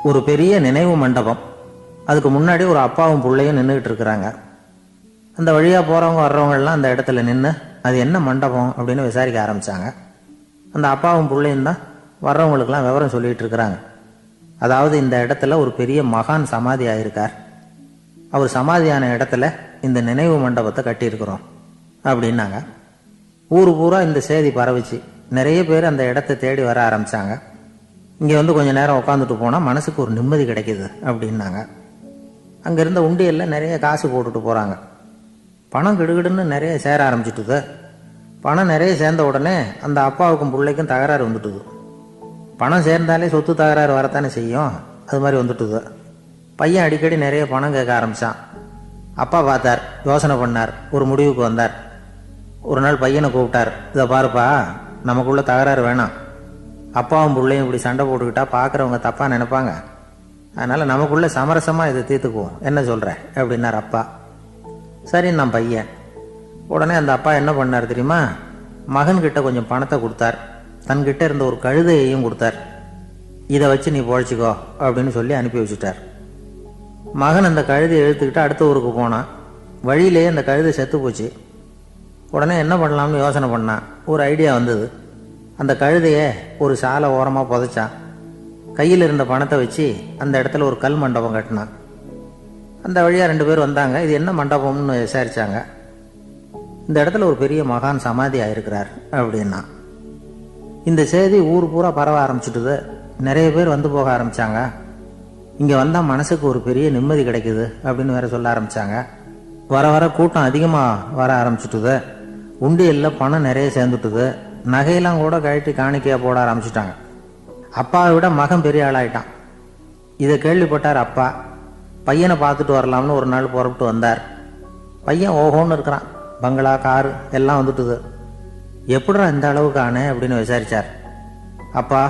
ஒரு பெரிய நினைவு மண்டபம். அதுக்கு முன்னாடி ஒரு அப்பாவும் பிள்ளையும் நின்றுக்கிட்டு இருக்கிறாங்க. அந்த வழியாக போகிறவங்க வர்றவங்கெல்லாம் அந்த இடத்துல நின்று அது என்ன மண்டபம் அப்படின்னு விசாரிக்க ஆரம்பித்தாங்க. அந்த அப்பாவும் பிள்ளையும் தான் வர்றவங்களுக்கெல்லாம் விவரம் சொல்லிகிட்டு இருக்கிறாங்க. அதாவது இந்த இடத்துல ஒரு பெரிய மகான் சமாதி ஆயிருக்கார். அவர் சமாதியான இடத்துல இந்த நினைவு மண்டபத்தை கட்டியிருக்கிறோம் அப்படின்னாங்க. ஊர் பூரா இந்த செய்தி பரவிச்சு. நிறைய பேர் அந்த இடத்த தேடி வர ஆரம்பித்தாங்க. இங்கே வந்து கொஞ்சம் நேரம் உட்காந்துட்டு போனால் மனசுக்கு ஒரு நிம்மதி கிடைக்கிது அப்படின்னாங்க. அங்கே இருந்த உண்டியலில் நிறைய காசு போட்டுட்டு போகிறாங்க. பணம் கிடுகிடுன்னு நிறைய சேர ஆரம்பிச்சுட்டுது. பணம் நிறைய சேர்ந்த உடனே அந்த அப்பாவுக்கும் பிள்ளைக்கும் தகராறு வந்துட்டுது. பணம் சேர்ந்தாலே சொத்து தகராறு வரத்தானே செய்யும். அது மாதிரி வந்துட்டுது. பையன் அடிக்கடி நிறைய பணம் கேட்க ஆரம்பித்தான். அப்பா பார்த்தார், யோசனை பண்ணார், ஒரு முடிவுக்கு வந்தார். ஒரு நாள் பையனை கூப்பிட்டார். இதை பாருப்பா, நமக்குள்ள தகராறு வேணாம். அப்பாவும் பிள்ளையும் இப்படி சண்டை போட்டுக்கிட்டா பார்க்குறவங்க தப்பாக நினைப்பாங்க. அதனால் நமக்குள்ளே சமரசமாக இதை தீர்த்துக்குவோம், என்ன சொல்கிற அப்படின்னார் அப்பா. சரி நான் பையன். உடனே அந்த அப்பா என்ன பண்ணார் தெரியுமா? மகன்கிட்ட கொஞ்சம் பணத்தை கொடுத்தார். தன்கிட்ட இருந்த ஒரு கழுதையையும் கொடுத்தார். இதை வச்சு நீ பொழைச்சிக்கோ அப்படின்னு சொல்லி அனுப்பி வச்சுட்டார். மகன் அந்த கழுதையை இழுத்துக்கிட்டு அடுத்த ஊருக்கு போனான். வழியிலேயே அந்த கழுதை செத்து போச்சு. உடனே என்ன பண்ணலாம்னு யோசனை பண்ணான். ஒரு ஐடியா வந்தது. அந்த கழுதையை ஒரு சாலை ஓரமாக புதைச்சான். கையில் இருந்த பணத்தை வச்சு அந்த இடத்துல ஒரு கல் மண்டபம் கட்டினான். அந்த வழியாக 2 பேர் வந்தாங்க. இது என்ன மண்டபம்னு விசாரித்தாங்க. இந்த இடத்துல ஒரு பெரிய மகான் சமாதி ஆயிருக்கிறார் அப்படின்னா. இந்த செய்தி ஊர் பூரா பரவ ஆரம்பிச்சுட்டுது. நிறைய பேர் வந்து போக ஆரம்பித்தாங்க. இங்கே வந்தால் மனசுக்கு ஒரு பெரிய நிம்மதி கிடைக்குது அப்படின்னு வேற சொல்ல ஆரம்பித்தாங்க. வர வர கூட்டம் அதிகமாக வர ஆரம்பிச்சுட்டுது. உண்டியலில் பணம் நிறைய சேர்ந்துட்டுது. நகையெல்லாம் கூட கழட்டி காணிக்கையாக போட ஆரம்பிச்சுட்டாங்க. அப்பாவை விட மகன் பெரிய ஆளாயிட்டான். இதை கேள்விப்பட்டார் அப்பா. பையனை பார்த்துட்டு வரலாம்னு ஒரு நாள் புறப்பட்டு வந்தார். பையன் ஓஹோன்னு இருக்கிறான். பங்களா, காரு எல்லாம் வந்துட்டுது. எப்படிடா இந்த அளவுக்கு ஆனே அப்படின்னு விசாரித்தார். அப்பா,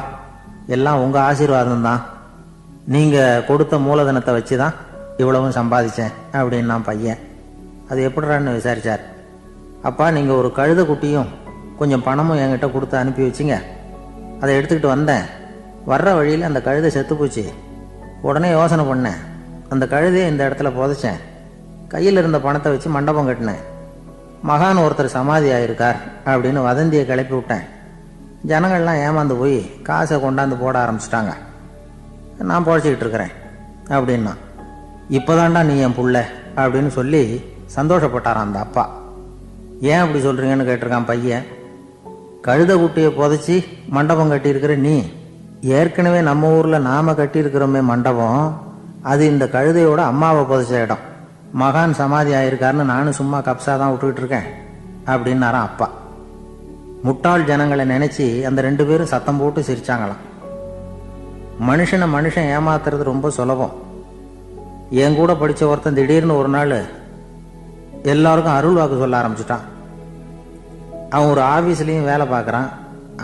எல்லாம் உங்கள் ஆசீர்வாதம் தான். நீங்கள் கொடுத்த மூலதனத்தை வச்சு தான் இவ்வளவும் சம்பாதிச்சேன் அப்படின்னா பையன். அது எப்படிறான்னு விசாரித்தார். அப்பா, நீங்கள் ஒரு கழுதை குட்டியும் கொஞ்சம் பணமும் என்கிட்ட கொடுத்து அனுப்பி வச்சிங்க. அதை எடுத்துக்கிட்டு வந்தேன். வர்ற வழியில் அந்த கழுதை செத்து போச்சு. உடனே யோசனை பண்ணேன். அந்த கழுதையை இந்த இடத்துல புதைச்சேன். கையில் இருந்த பணத்தை வச்சு மண்டபம் கட்டினேன். மகான் ஒருத்தர் சமாதி ஆயிருக்கார் அப்படின்னு வதந்தியை கிளப்பி விட்டேன். ஜனங்கள்லாம் ஏமாந்து போய் காசை கொண்டாந்து போட ஆரம்பிச்சிட்டாங்க. நான் பொழைச்சிக்கிட்டு இருக்கிறேன் அப்படின்னா. இப்போதான்டா நீ என் புள்ள அப்படின்னு சொல்லி சந்தோஷப்பட்டாரான் அந்த அப்பா. ஏன் அப்படி சொல்கிறீங்கன்னு கேட்டிருக்கான் பையன். கழுதை குட்டியை புதைச்சி மண்டபம் கட்டியிருக்கிற நீ, ஏற்கனவே நம்ம ஊரில் நாம் கட்டியிருக்கிறோமே மண்டபம், அது இந்த கழுதையோட அம்மாவை புதைச்ச இடம். மகான் சமாதி ஆயிருக்காருன்னு நானும் சும்மா கப்ஸா தான் விட்டுக்கிட்டு இருக்கேன் அப்படின்னாரான் அப்பா. முட்டாள் ஜனங்களை நினச்சி அந்த 2 பேரும் சத்தம் போட்டு சிரிச்சாங்களாம். மனுஷனை மனுஷன் ஏமாத்துறது ரொம்ப சுலபம். என் கூட படித்த ஒருத்தன் திடீர்னு ஒரு நாள் எல்லாருக்கும் அருள் வாக்கு சொல்ல ஆரம்பிச்சிட்டான். அவன் ஒரு ஆஃபீஸ்லேயும் வேலை பார்க்குறான்.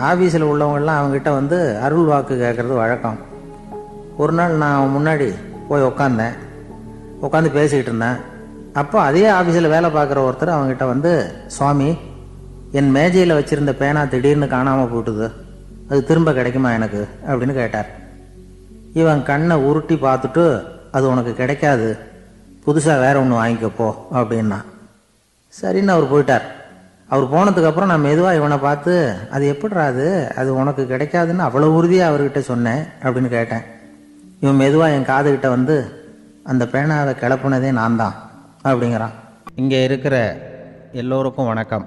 ஆஃபீஸில் உள்ளவங்கெல்லாம் அவங்ககிட்ட வந்து அருள் வாக்கு கேட்குறது வழக்கம். ஒரு நாள் நான் அவன் முன்னாடி போய் உட்காந்து பேசிக்கிட்டு இருந்தேன். அப்போ அதே ஆஃபீஸில் வேலை பார்க்குற ஒருத்தர் அவங்ககிட்ட வந்து, சுவாமி, என் மேஜையில் வச்சுருந்த பேனா திடீர்னு காணாமல் போட்டுது, அது திரும்ப கிடைக்குமா எனக்கு அப்படின்னு கேட்டார். இவன் கண்ணை உருட்டி பார்த்துட்டு, அது உனக்கு கிடைக்காது, புதுசாக வேற ஒன்று வாங்கிக்கப்போ அப்படின்னா. சரின்னு அவர் போயிட்டார். அவர் போனதுக்கப்புறம் நான் மெதுவாக இவனை பார்த்து, அது எப்படிறாது, அது உனக்கு கிடைக்காதுன்னு அவ்வளோ உறுதியாக அவர்கிட்ட சொன்னேன் அப்படின்னு கேட்டேன். இவன் மெதுவாக என் காதுகிட்ட வந்து, அந்த பேனாவை கிளப்புனதே நான் தான் அப்படிங்கிறான். இங்கே இருக்கிற எல்லோருக்கும் வணக்கம்.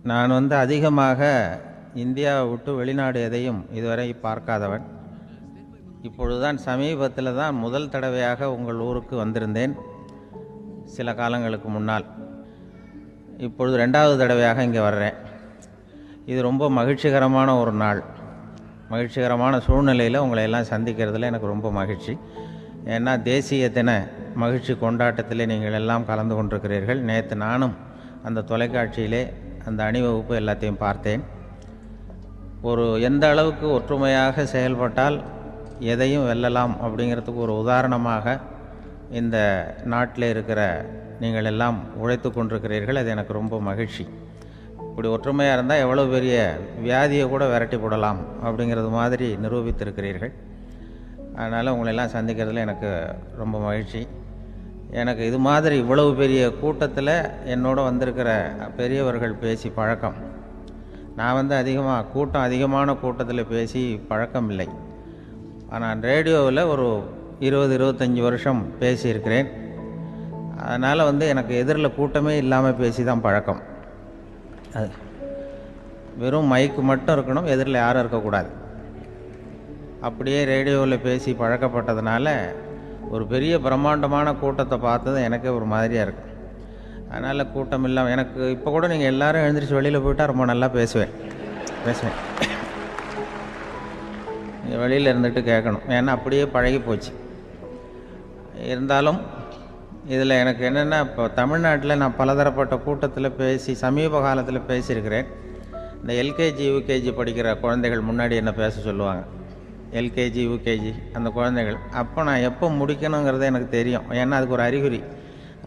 நான் அதிகமாக இந்தியாவை விட்டு வெளிநாடு எதையும் இதுவரை பார்க்காதவன். இப்பொழுதுதான் சமீபத்தில் தான் முதல் தடவையாக உங்கள் ஊருக்கு வந்திருந்தேன், சில காலங்களுக்கு முன்னால். இப்பொழுது 2வது தடவையாக இங்கே வர்றேன். இது ரொம்ப மகிழ்ச்சிகரமான ஒரு நாள். மகிழ்ச்சிகரமான சூழ்நிலையில் உங்களை எல்லாம் சந்திக்கிறதுல எனக்கு ரொம்ப மகிழ்ச்சி. ஏன்னா தேசிய தின மகிழ்ச்சி கொண்டாட்டத்திலே நீங்கள் எல்லாம் கலந்து கொண்டிருக்கிறீர்கள். நேற்று நானும் அந்த தொலைக்காட்சியிலே அந்த அணிவகுப்பு எல்லாத்தையும் பார்த்தேன். எந்த அளவுக்கு ஒற்றுமையாக செயல்பட்டால் எதையும் வெல்லலாம் அப்படிங்கிறதுக்கு ஒரு உதாரணமாக இந்த நாட்டில் இருக்கிற நீங்கள் எல்லாம் உழைத்து கொண்டிருக்கிறீர்கள். அது எனக்கு ரொம்ப மகிழ்ச்சி. இப்படி ஒற்றுமையாக இருந்தால் எவ்வளோ பெரிய வியாதியை கூட விரட்டி போடலாம் அப்படிங்கிறது மாதிரி நிரூபித்திருக்கிறீர்கள். அதனால் உங்களெல்லாம் சந்திக்கிறதுல எனக்கு ரொம்ப மகிழ்ச்சி. எனக்கு இது மாதிரி இவ்வளவு பெரிய கூட்டத்தில் என்னோட வந்திருக்கிற பெரியவர்கள் பேசி பழக்கம். நான் அதிகமான கூட்டத்தில் பேசி பழக்கம் இல்லை. நான் ரேடியோவில் ஒரு 20-25 வருஷம் பேசியிருக்கிறேன். அதனால் எனக்கு எதிரில் கூட்டமே இல்லாமல் பேசி தான் பழக்கம். அது வெறும் மைக்கு மட்டும் இருக்கணும், எதிரில் யாரும் இருக்கக்கூடாது. அப்படியே ரேடியோவில் பேசி பழக்கப்பட்டதுனால ஒரு பெரிய பிரம்மாண்டமான கூட்டத்தை பார்த்தது எனக்கே ஒரு மாதிரியாக இருக்கும். அதனால் கூட்டம் இல்லாமல் எனக்கு இப்போ கூட நீங்கள் எல்லோரும் எழுந்திரிச்சு வெளியில் போயிட்டால் ரொம்ப நல்லா பேசுவேன். நீங்கள் வெளியில் இருந்துட்டு கேட்கணும், ஏன்னா அப்படியே பழகி போச்சு. இருந்தாலும் இதில் எனக்கு என்னென்னா, இப்போ தமிழ்நாட்டில் நான் பலதரப்பட்ட கூட்டத்தில் பேசி சமீப காலத்தில் பேசியிருக்கிறேன். இந்த எல்கேஜி யூகேஜி படிக்கிற குழந்தைகள் முன்னாடி என்ன பேச சொல்லுவாங்க, எல்கேஜி யூகேஜி அந்த குழந்தைகள். அப்போ நான் எப்போ முடிக்கணுங்கிறது எனக்கு தெரியும், ஏன்னா அதுக்கு ஒரு அறிகுறி.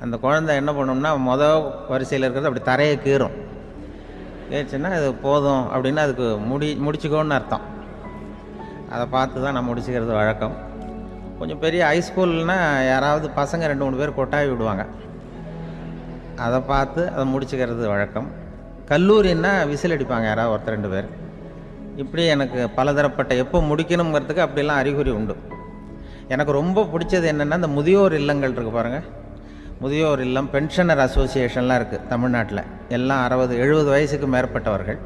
அந்த குழந்தை என்ன பண்ணணும்னா மொதல் வரிசையில் இருக்கிறது அப்படி தரையை கீறும். கேச்சுன்னா அது போதும் அப்படின்னு அதுக்கு முடிச்சுக்கோன்னு அர்த்தம். அதை பார்த்து தான் நான் முடிச்சுக்கிறது வழக்கம். கொஞ்சம் பெரிய ஹைஸ்கூல்னால் யாராவது பசங்க 2-3 பேர் கொட்டாவி விடுவாங்க, அதை பார்த்து அதை முடிச்சுக்கிறது வழக்கம். கல்லூரின்னா விசில் அடிப்பாங்க யாராவது 1-2 பேர். இப்படி எனக்கு பலதரப்பட்ட எப்போ முடிக்கணுங்கிறதுக்கு அப்படிலாம் அறிகுறி உண்டு. எனக்கு ரொம்ப பிடிச்சது என்னென்னா, இந்த முதியோர் இல்லங்கள் இருக்குது பாருங்கள். முதியோர் இல்லம், பென்ஷனர் அசோசியேஷன்லாம் இருக்குது தமிழ்நாட்டில். எல்லாம் 60-70 வயசுக்கு மேற்பட்டவர்கள்.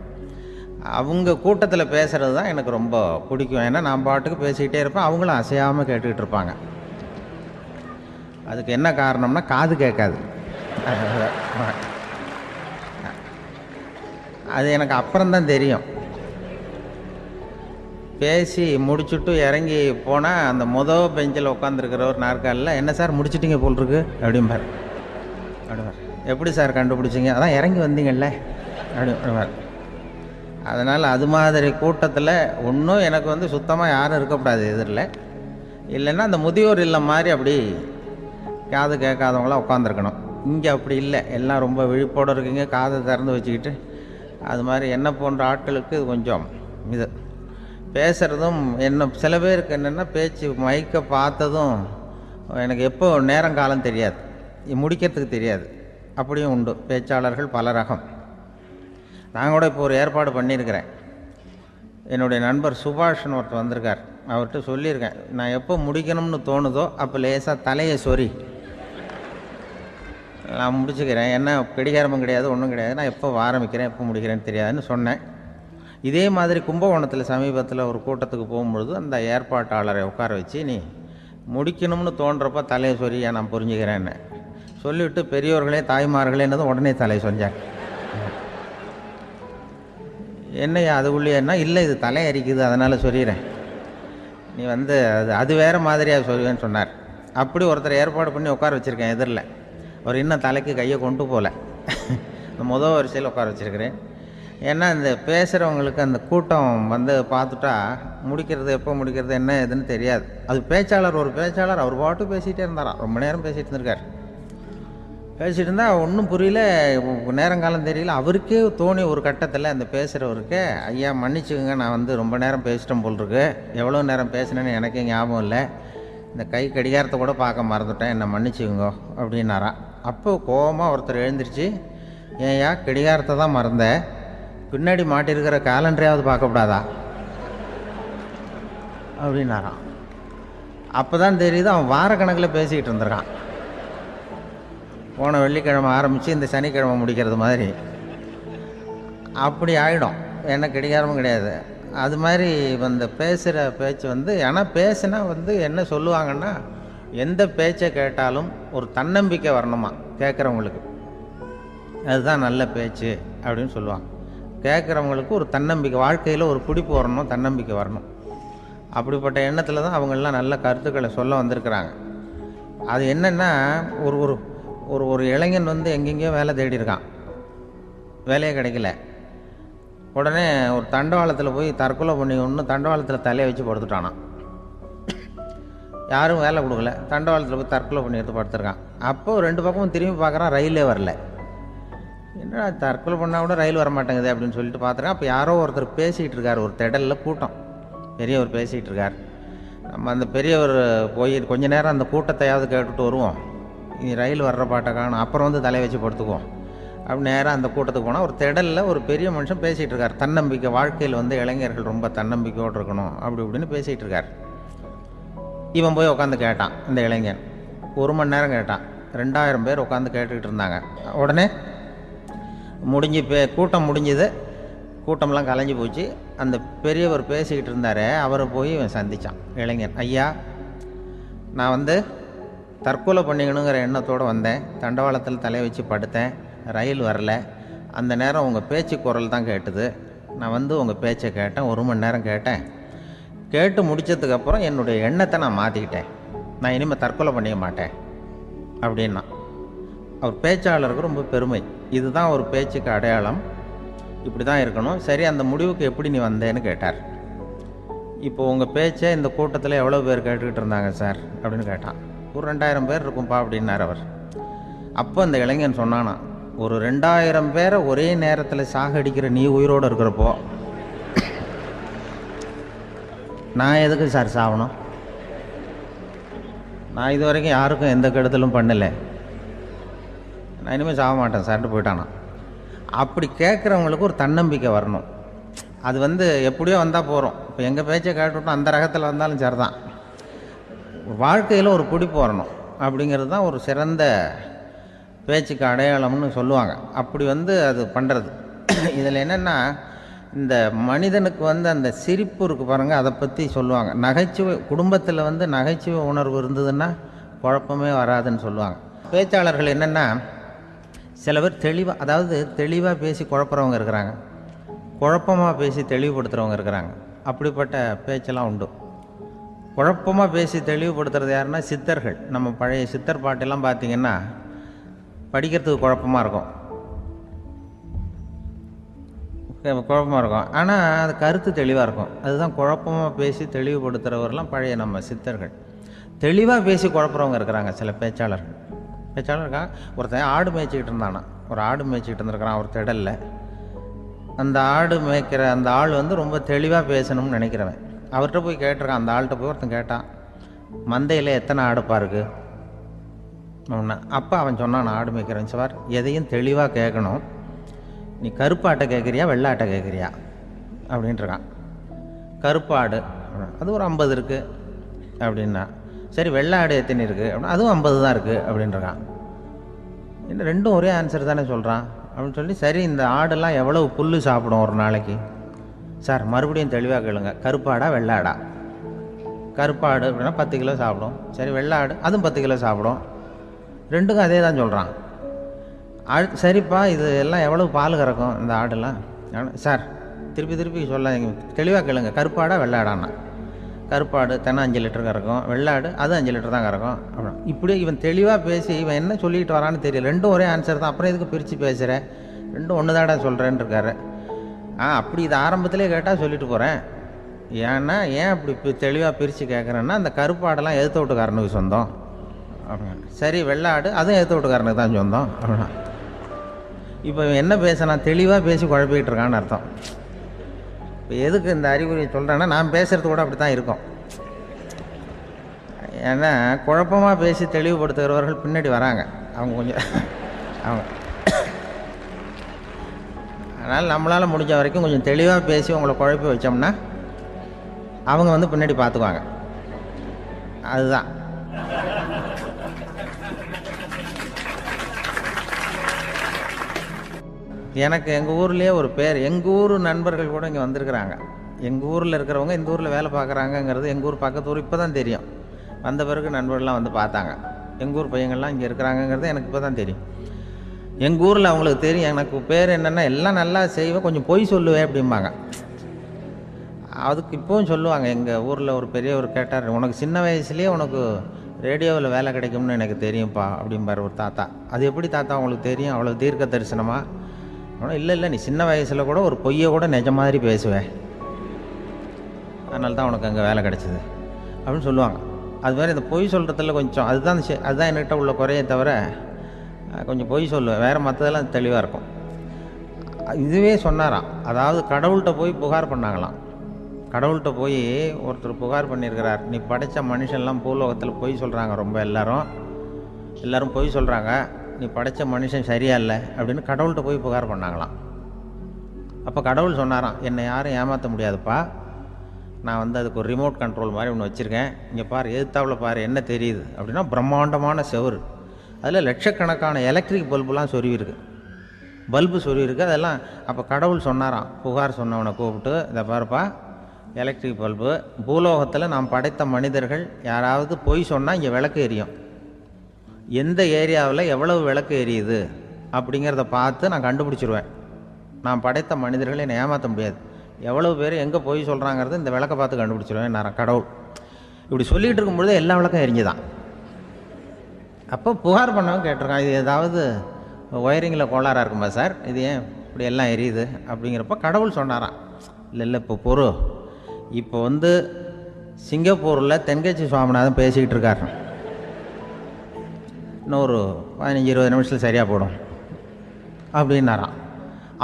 அவங்க கூட்டத்தில் பேசுகிறது தான் எனக்கு ரொம்ப பிடிக்கும். ஏன்னா நான் பாட்டுக்கு பேசிக்கிட்டே இருப்பேன், அவங்களும் அசையாமல் கேட்டுக்கிட்டு இருப்பாங்க. அதுக்கு என்ன காரணம்னா, காது கேட்காது. அது எனக்கு அப்புறம்தான் தெரியும். பேசி முடிச்சுட்டு இறங்கி போனால் அந்த மொதல் பெஞ்சில் உட்காந்துருக்கிற ஒரு நாற்காலில், என்ன சார் முடிச்சிட்டிங்க போல் இருக்கு அப்படிம்பார். எப்படி சார் கண்டுபிடிச்சிங்க, அதான் இறங்கி வந்தீங்கல்ல அப்படிம்பார். அதனால் அது மாதிரி கூட்டத்தில் ஒன்றும் எனக்கு சுத்தமாக யாரும் இருக்கக்கூடாது எதிரில். இல்லைன்னா அந்த முதியோர் இல்லம் மாதிரி அப்படி காது கேட்காதவங்களாம் உட்காந்துருக்கணும். இங்கே அப்படி இல்லை, எல்லாம் ரொம்ப விழிப்போடு இருக்கீங்க, காதை திறந்து வச்சுக்கிட்டு. அது மாதிரி என்ன போன்ற ஆட்களுக்கு கொஞ்சம் இது பேசுகிறதும் என்ன, சில பேருக்கு என்னென்னா பேச்சு மைக்கை பார்த்ததும் எனக்கு எப்போ நேரங்காலம் தெரியாது, முடிக்கிறதுக்கு தெரியாது. அப்படியும் உண்டு பேச்சாளர்கள் பல ரகம். நான் கூட இப்போ ஒரு ஏற்பாடு பண்ணியிருக்கிறேன். என்னுடைய நண்பர் சுபாஷ்னு ஒருத்தர் வந்திருக்கார். அவர்கிட்ட சொல்லியிருக்கேன், நான் எப்போ முடிக்கணும்னு தோணுதோ அப்போ லேசாக தலையை சொறி நான் முடிச்சுக்கிறேன். என்ன கடிகாரமும் கிடையாது, ஒன்றும் கிடையாது. நான் எப்போ ஆரம்பிக்கிறேன் எப்போ முடிக்கிறேன்னு தெரியாதுன்னு சொன்னேன். இதே மாதிரி கும்பகோணத்தில் சமீபத்தில் ஒரு கூட்டத்துக்கு போகும்பொழுது அந்த ஏற்பாட்டாளரை உட்கார வச்சு, நீ முடிக்கணும்னு தோன்றப்போ தலையை சொரிய நான் புரிஞ்சுக்கிறேன்னு சொல்லிவிட்டு, பெரியோர்களே தாய்மார்களேன்னதும் உடனே தலையை சொன்னாங்க. என்னையா அது உள்ளேன்னா, இல்லை இது தலை அரிக்குது அதனால் சொல்லிடுறேன், நீ அது வேறு மாதிரியாக சொல்லுவேன்னு சொன்னார். அப்படி ஒருத்தர் ஏற்பாடு பண்ணி உட்கார வச்சுருக்கேன் எதிரில். அவர் இன்னும் தலைக்கு கையை கொண்டு போகல, இந்த முதல் வரிசையில் உட்கார வச்சுருக்கிறேன். ஏன்னா இந்த பேசுகிறவங்களுக்கு அந்த கூட்டம் பார்த்துட்டா முடிக்கிறது எப்போ முடிக்கிறது என்ன எதுன்னு தெரியாது. அது ஒரு பேச்சாளர் அவர் பாட்டு பேசிகிட்டே இருந்தாராம், ரொம்ப நேரம் பேசிகிட்டு இருந்திருக்கார். பேசிகிட்டு இருந்தால் ஒன்றும் புரியல, நேரங்காலம் தெரியல. அவருக்கே தோணி ஒரு கட்டத்தில் அந்த பேசுகிறவருக்கு, ஐயா மன்னிச்சுக்கோங்க, நான் ரொம்ப நேரம் பேசிட்டேன் போல் இருக்கு, எவ்வளோ நேரம் பேசினேன்னு எனக்கே ஞாபகம் இல்லை, இந்த கை கடிகாரத்தை கூட பார்க்க மறந்துட்டேன், என்னை மன்னிச்சுக்கோங்க அப்படின்னாராம். அப்போ கோபமாக ஒருத்தர் எழுந்திரிச்சு, ஏன்யா கடிகாரத்தை தான் மறந்தேன், பின்னாடி மாட்டிருக்கிற கேலண்டரையாவது பார்க்கக்கூடாதா அப்படின்னாராம். அப்போ தான் தெரியுது அவன் வாரக்கணக்கில் பேசிக்கிட்டு இருந்திருக்கான். போன வெள்ளிக்கிழமை ஆரம்பித்து இந்த சனிக்கிழமை முடிக்கிறது மாதிரி அப்படி ஆகிடும். ஏன்னா கடிகாரமும் கிடையாது. அது மாதிரி பேசுகிற பேச்சு ஆனால் பேசுனா என்ன சொல்லுவாங்கன்னா, எந்த பேச்சை கேட்டாலும் ஒரு தன்னம்பிக்கை வரணுமா கேட்குறவங்களுக்கு, அதுதான் நல்ல பேச்சு அப்படின்னு சொல்லுவாங்க. கேட்குறவங்களுக்கு ஒரு தன்னம்பிக்கை, வாழ்க்கையில் ஒரு பிடிப்பு வரணும், தன்னம்பிக்கை வரணும். அப்படிப்பட்ட எண்ணத்தில் தான் அவங்கெல்லாம் நல்ல கருத்துக்களை சொல்ல வந்திருக்கிறாங்க. அது என்னென்னா, ஒரு ஒரு ஒரு ஒரு இளைஞன் எங்கெங்கேயோ வேலை தேடி இருக்கான், வேலையே கிடைக்கல. உடனே ஒரு தண்டவாளத்தில் போய் தற்கொலை பண்ணி தண்டவாளத்தில் தலையை வச்சு படுத்துட்டானான். யாரும் வேலை கொடுக்கல, தண்டவாளத்தில் போய் தற்கொலை பண்ணி எடுத்து படுத்துருக்கான். அப்போது 2 பக்கமும் திரும்பி பார்க்குறான், ரயிலே வரல. என்னடா தற்கொலை பண்ணால் கூட ரயில் வர மாட்டேங்குது அப்படின்னு சொல்லிட்டு பார்த்துறேன். அப்போ யாரோ ஒருத்தர் பேசிகிட்டு இருக்கார், ஒரு திடலில் கூட்டம், பெரியவர் பேசிகிட்டு இருக்கார். நம்ம அந்த பெரியவர் போய் கொஞ்ச நேரம் அந்த கூட்டத்தையாவது கேட்டுட்டு வருவோம், நீ ரயில் வர்ற பாட்டை காணும், அப்புறம் வந்து தலையை வச்சு படுத்துக்குவோம் அப்படி நேராக அந்த கூட்டத்துக்கு போனால் ஒரு திடலில் ஒரு பெரிய மனுஷன் பேசிகிட்டு இருக்கார். தன்னம்பிக்கை, வாழ்க்கையில் வந்து இளைஞர்கள் ரொம்ப தன்னம்பிக்கையோடு இருக்கணும் அப்படி இப்படின்னு பேசிகிட்டு இருக்கார். இவன் போய் உட்காந்து கேட்டான். இந்த இளைஞன் 1 மணி நேரம் கேட்டான். 2000 பேர் உட்காந்து கேட்டுக்கிட்டு இருந்தாங்க. உடனே முடிஞ்சு கூட்டம் முடிஞ்சுது, கூட்டம்லாம் கலைஞ்சி போச்சு. அந்த பெரியவர் பேசிக்கிட்டு இருந்தார், அவரை போய் இவன் சந்தித்தான். இளைஞன், ஐயா, நான் வந்து தற்கொலை பண்ணிக்கணுங்கிற எண்ணத்தோடு வந்தேன், தண்டவாளத்தில் தலையை வச்சு படுத்தேன், ரயில் வரல, அந்த நேரம் உங்கள் பேச்சு குரல் தான் கேட்டுது, நான் வந்து உங்கள் பேச்சை கேட்டேன், 1 மணி நேரம் கேட்டேன், கேட்டு முடித்ததுக்கப்புறம் என்னுடைய எண்ணத்தை நான் மாற்றிக்கிட்டேன், நான் இனிமேல் தற்கொலை பண்ணிக்க மாட்டேன் அப்படின்னா. அவர் பேச்சாளருக்கு ரொம்ப பெருமை, இதுதான் ஒரு பேச்சுக்கு அடையாளம், இப்படி தான் இருக்கணும். சரி, அந்த முடிவுக்கு எப்படி நீ வந்தேன்னு கேட்டார். இப்போ உங்கள் பேச்சை இந்த கூட்டத்தில் எவ்வளோ பேர் கேட்டுக்கிட்டு இருந்தாங்க சார் அப்படின்னு கேட்டான். ஒரு 2000 பேர் இருக்கும்பா அப்படின்னார் அவர். அப்போ அந்த இளைஞன் சொன்னானா, ஒரு 2000 பேரை ஒரே நேரத்தில் சாகடிக்கிற நீ உயிரோடு இருக்கிறப்போ நான் எதுக்கு சார் சாகணும்? நான் இது வரைக்கும் யாருக்கும் எந்த கெடுதலும் பண்ணலை, நான் இனிமேல் சாக மாட்டேன் சார்ட்டு போயிட்டானா. அப்படி கேட்குறவங்களுக்கு ஒரு தன்னம்பிக்கை வரணும். அது வந்து எப்படியோ வந்தால் போகிறோம். இப்போ எங்கள் பேச்சை கேட்டுவிட்டோம், அந்த ரகத்தில் வந்தாலும் சரி தான், வாழ்க்கையில் ஒரு பிடிப்பு வரணும். அப்படிங்கிறது தான் ஒரு சிறந்த பேச்சுக்கு அடையாளம்னு சொல்லுவாங்க. அப்படி வந்து அது பண்ணுறது. இதில் என்னென்னா, இந்த மனிதனுக்கு வந்து அந்த சிரிப்பு இருக்குது பாருங்கள், அதை பற்றி சொல்லுவாங்க. நகைச்சுவை, குடும்பத்தில் வந்து நகைச்சுவை உணர்வு இருந்ததுன்னா குழப்பமே வராதுன்னு சொல்லுவாங்க. பேச்சாளர்கள் என்னென்னா, சில பேர் தெளிவாக, அதாவது தெளிவாக பேசி குழப்புறவங்க இருக்கிறாங்க, குழப்பமாக பேசி தெளிவுபடுத்துகிறவங்க இருக்கிறாங்க. அப்படிப்பட்ட பேச்செல்லாம் உண்டு. குழப்பமாக பேசி தெளிவுபடுத்துறது யாருன்னா சித்தர்கள். நம்ம பழைய சித்தர் பாட்டெல்லாம் பார்த்திங்கன்னா படிக்கிறதுக்கு குழப்பமாக இருக்கும், ஆனால் அது கருத்து தெளிவாக இருக்கும். அதுதான் குழப்பமாக பேசி தெளிவுபடுத்துகிறவரெல்லாம் பழைய நம்ம சித்தர்கள். தெளிவாக பேசி குழப்புறவங்க இருக்கிறாங்க சில பேச்சாளர்கள். பேச்சாளருக்கா ஒருத்தன் ஆடு மேய்ச்சிக்கிட்டு இருந்தானா, ஒரு ஆடு மேய்ச்சிக்கிட்டு இருந்திருக்கிறான் ஒரு திடலில். அந்த ஆடு மேய்க்கிற அந்த ஆள் வந்து ரொம்ப தெளிவாக பேசணும்னு நினைக்கிறவன். அவர்கிட்ட போய் கேட்டிருக்கான். அந்த ஆள்கிட்ட போய் ஒருத்தன் கேட்டான், மந்தையில் எத்தனை ஆடுப்பா இருக்குது அப்படின்னா. அப்போ அவன் சொன்னான், நான் ஆடு மேய்க்கிறேன் சார், எதையும் தெளிவாக கேட்கணும், நீ கருப்பு ஆட்டை கேட்குறியா வெள்ளை ஆட்டை கேட்குறியா அப்படின்ட்டுருக்கான். கருப்பு ஆடு அது ஒரு 50 இருக்குது அப்படின்னா. சரி, வெள்ளை ஆடு எத்தனை இருக்குது அப்படின்னா, அதுவும் 50 தான் இருக்குது அப்படின்ட்டுருக்கான். இன்னும் ரெண்டும் ஒரே ஆன்சர் தானே சொல்கிறான் அப்படின்னு சொல்லி, சரி இந்த ஆடெல்லாம் எவ்வளவு புல் சாப்பிடும் ஒரு நாளைக்கு சார், மறுபடியும் தெளிவாக கேளுங்க, கருப்பாடா வெள்ளாடா? கருப்பாடு அப்படின்னா 10 கிலோ சாப்பிடும். சரி, வெள்ளாடு அதுவும் 10 கிலோ சாப்பிடும். ரெண்டுக்கும் அதே தான் சொல்கிறான். சரிப்பா, இது எல்லாம் எவ்வளவு பால் கறக்கும் இந்த ஆடெல்லாம்? சார் திருப்பி திருப்பி சொல்ல, தெளிவாக கேளுங்க, கருப்பாடா வெள்ளாடான்னா? கருப்பாடு தினம் 5 லிட்டர் கறக்கும், வெள்ளாடு அது 5 லிட்டர் தான் கறக்கும் அப்படின்னா. இப்படி இவன் தெளிவாக பேசி இவன் என்ன சொல்லிட்டு வரான்னு தெரியல. ரெண்டும் ஒரே ஆன்சர் தான், அப்புறம் எதுக்கு பிரித்து பேசுகிறேன், ரெண்டும் ஒன்று தாடா சொல்கிறேன்னு இருக்காரு. அப்படி இது ஆரம்பத்திலே கேட்டால் சொல்லிட்டு போகிறேன். ஏன்னா ஏன் அப்படி தெளிவாக பிரித்து கேட்குறேன்னா, அந்த கருப்பாடெல்லாம் எதிர்த்த வீட்டுக்காரனுக்கு சொந்தம் அப்படின்னா. சரி, வெள்ளாடு அதுவும் எதிர்த்த வீட்டுக்காரனுக்கு தான் சொந்தம் அப்படின்னா. இப்போ என்ன பேசினா தெளிவாக பேசி குழப்பிக்கிட்டு இருக்கான்னு அர்த்தம். இப்போ எதுக்கு இந்த அறிகுறி சொல்கிறேன்னா, நான் பேசுகிறது கூட அப்படி தான் இருக்கும். ஏன்னா குழப்பமாக பேசி தெளிவுபடுத்துகிறவர்கள் பின்னாடி வராங்க, அவங்க கொஞ்சம் அவங்க. அதனால் நம்மளால் முடிஞ்ச வரைக்கும் கொஞ்சம் தெளிவாக பேசி உங்களை குழப்பி வச்சோம்னா அவங்க வந்து பின்னாடி பார்த்துக்குவாங்க. அதுதான். எனக்கு எங்கள் ஊர்லேயே ஒரு பேர், எங்கள் ஊர் நண்பர்கள் கூட இங்கே வந்திருக்கிறாங்க. எங்கள் ஊரில் இருக்கிறவங்க இந்த ஊரில் வேலை பார்க்குறாங்கங்கிறது எங்கள் ஊர் பக்கத்து ஊர் இப்போ தான் தெரியும். வந்த பிறகு நண்பர்கள்லாம் வந்து பார்த்தாங்க. எங்கள் ஊர் பையங்கள்லாம் இங்கே இருக்கிறாங்கங்கிறது எனக்கு இப்போ தான் தெரியும். எங்கள் ஊரில் அவங்களுக்கு தெரியும் எனக்கு பேர் என்னென்னா, எல்லாம் நல்லா செய்வேன், கொஞ்சம் பொய் சொல்லுவேன் அப்படிம்பாங்க. அதுக்கு இப்போவும் சொல்லுவாங்க. எங்கள் ஊரில் ஒரு பெரியவர் கேட்டார், உனக்கு சின்ன வயசுலேயே உனக்கு ரேடியோவில் வேலை கிடைக்கும்னு எனக்கு தெரியும்ப்பா அப்படிம்பார் ஒரு தாத்தா. அது எப்படி தாத்தா உங்களுக்கு தெரியும், அவ்வளோ தீர்க்க தரிசனமா? ஆனால் இல்லை நீ சின்ன வயசில் கூட ஒரு பொய்யை கூட நிஜ மாதிரி பேசுவேன், அதனால தான் உனக்கு அங்கே வேலை கிடச்சிது அப்படின்னு சொல்லுவாங்க. அது மாதிரி இந்த பொய் சொல்கிறதுல கொஞ்சம் அதுதான் என்கிட்ட உள்ள குறையை தவிர, கொஞ்சம் பொய் சொல்லுவேன், வேறு மற்றதெல்லாம் தெளிவாக இருக்கும். இதுவே சொன்னாராம். அதாவது கடவுள்கிட்ட போய் புகார் பண்ணாங்களாம். கடவுள்கிட்ட போய் ஒருத்தர் புகார் பண்ணியிருக்கிறார், நீ படைத்த மனுஷன்லாம் பூலோகத்தில் பொய் சொல்கிறாங்க, ரொம்ப எல்லாரும் பொய் சொல்கிறாங்க, நீ படைத்த மனுஷன் சரியா இல்லை அப்படின்னு கடவுள்கிட்ட போய் புகார் பண்ணாங்களாம். அப்போ கடவுள் சொன்னாராம், என்னை யாரும் ஏமாற்ற முடியாதுப்பா, நான் வந்து அதுக்கு ஒரு ரிமோட் கண்ட்ரோல் மாதிரி ஒன்று வச்சுருக்கேன், இங்கே பாரு, எதிர்த்தாவில் பாரு என்ன தெரியுது அப்படின்னா பிரம்மாண்டமான செவுரு, அதில் லட்சக்கணக்கான எலக்ட்ரிக் பல்புலாம் சொருவிருக்கு, அதெல்லாம். அப்போ கடவுள் சொன்னாராம், புகார் சொன்னவனை கூப்பிட்டு, இதை பாருப்பா, எலக்ட்ரிக் பல்பு, பூலோகத்தில் நாம் படைத்த மனிதர்கள் யாராவது பொய் சொன்னால் இங்கே விளக்கு எரியும், எந்த ஏரியாவில் எவ்வளவு விளக்கு எரியுது அப்படிங்கிறத பார்த்து நான் கண்டுபிடிச்சிருவேன், நான் படைத்த மனிதர்களை என்னை ஏமாற்ற முடியாது, எவ்வளவு பேர் எங்கே பொய் சொல்கிறாங்கிறது இந்த விளக்கை பார்த்து கண்டுபிடிச்சிருவேன் நான் கடவுள். இப்படி சொல்லிகிட்டு இருக்கும்பொழுது எல்லா விளக்கம் எரிஞ்சுதான். அப்போ புகார் பண்ணவங்க கேட்டிருக்கான், இது ஏதாவது ஒயரிங்கில் கோளாறாக இருக்குமா சார், இது ஏன் இப்படி எல்லாம் எரியுது அப்படிங்கிறப்ப கடவுள் சொன்னாராம், இல்லை இப்போ பொறு, இப்போ வந்து சிங்கப்பூரில் தென்கட்சி சுவாமிநாதன் பேசிக்கிட்டு இருக்கார், இன்னும் ஒரு 15-20 நிமிஷத்தில் சரியாக போடும் அப்படின்னாராம்.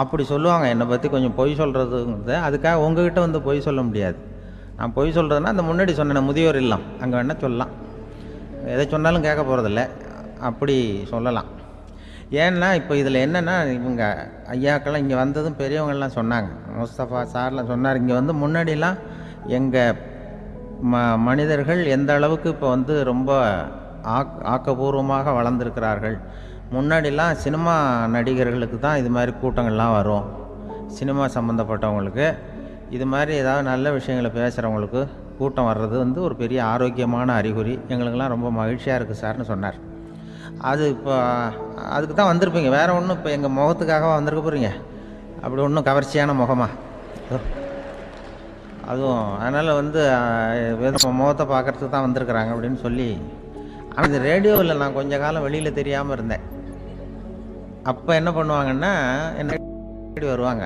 அப்படி சொல்லுவாங்க என்னை பற்றி கொஞ்சம் பொய் சொல்கிறதுங்கிறது, அதுக்காக உங்ககிட்ட வந்து பொய் சொல்ல முடியாது. நான் பொய் சொல்கிறதுனா அந்த முன்னாடி சொன்னேன் முதியோர் இல்லம், அங்கே வேணால் சொல்லலாம், எதை சொன்னாலும் கேட்க போகிறதில்ல, அப்படி சொல்லலாம். ஏன்னா இப்போ இதில் என்னென்னா, இவங்க ஐயாக்கெல்லாம் இங்கே வந்ததும் பெரியவங்கள்லாம் சொன்னாங்க, முஸ்தபா சார்லாம் சொன்னார், இங்கே வந்து முன்னாடிலாம் எங்கள் மனிதர்கள் எந்த அளவுக்கு இப்போ வந்து ரொம்ப ஆக்கப்பூர்வமாக வளர்ந்துருக்கிறார்கள், முன்னாடிலாம் சினிமா நடிகர்களுக்கு தான் இது மாதிரி கூட்டங்கள்லாம் வரும், சினிமா சம்மந்தப்பட்டவங்களுக்கு இது மாதிரி ஏதாவது நல்ல விஷயங்களை பேசுகிறவங்களுக்கு கூட்டம் வர்றது வந்து ஒரு பெரிய ஆரோக்கியமான அறிகுறி, எங்களுக்கெல்லாம் ரொம்ப மகிழ்ச்சியாக இருக்குது சார்னு சொன்னார். அது இப்போ அதுக்கு தான் வந்திருப்பீங்க, வேறு ஒன்றும் இப்போ எங்கள் முகத்துக்காக வந்திருக்க போகிறீங்க, அப்படி ஒன்றும் கவர்ச்சியான முகமா அதுவும், அதனால் வந்து முகத்தை பார்க்குறதுக்கு தான் வந்திருக்கிறாங்க அப்படின்னு சொல்லி. ஆனால் இந்த ரேடியோவில் நான் கொஞ்ச காலம் வெளியில் தெரியாமல் இருந்தேன். அப்போ என்ன பண்ணுவாங்கன்னா, என்ன வருவாங்க,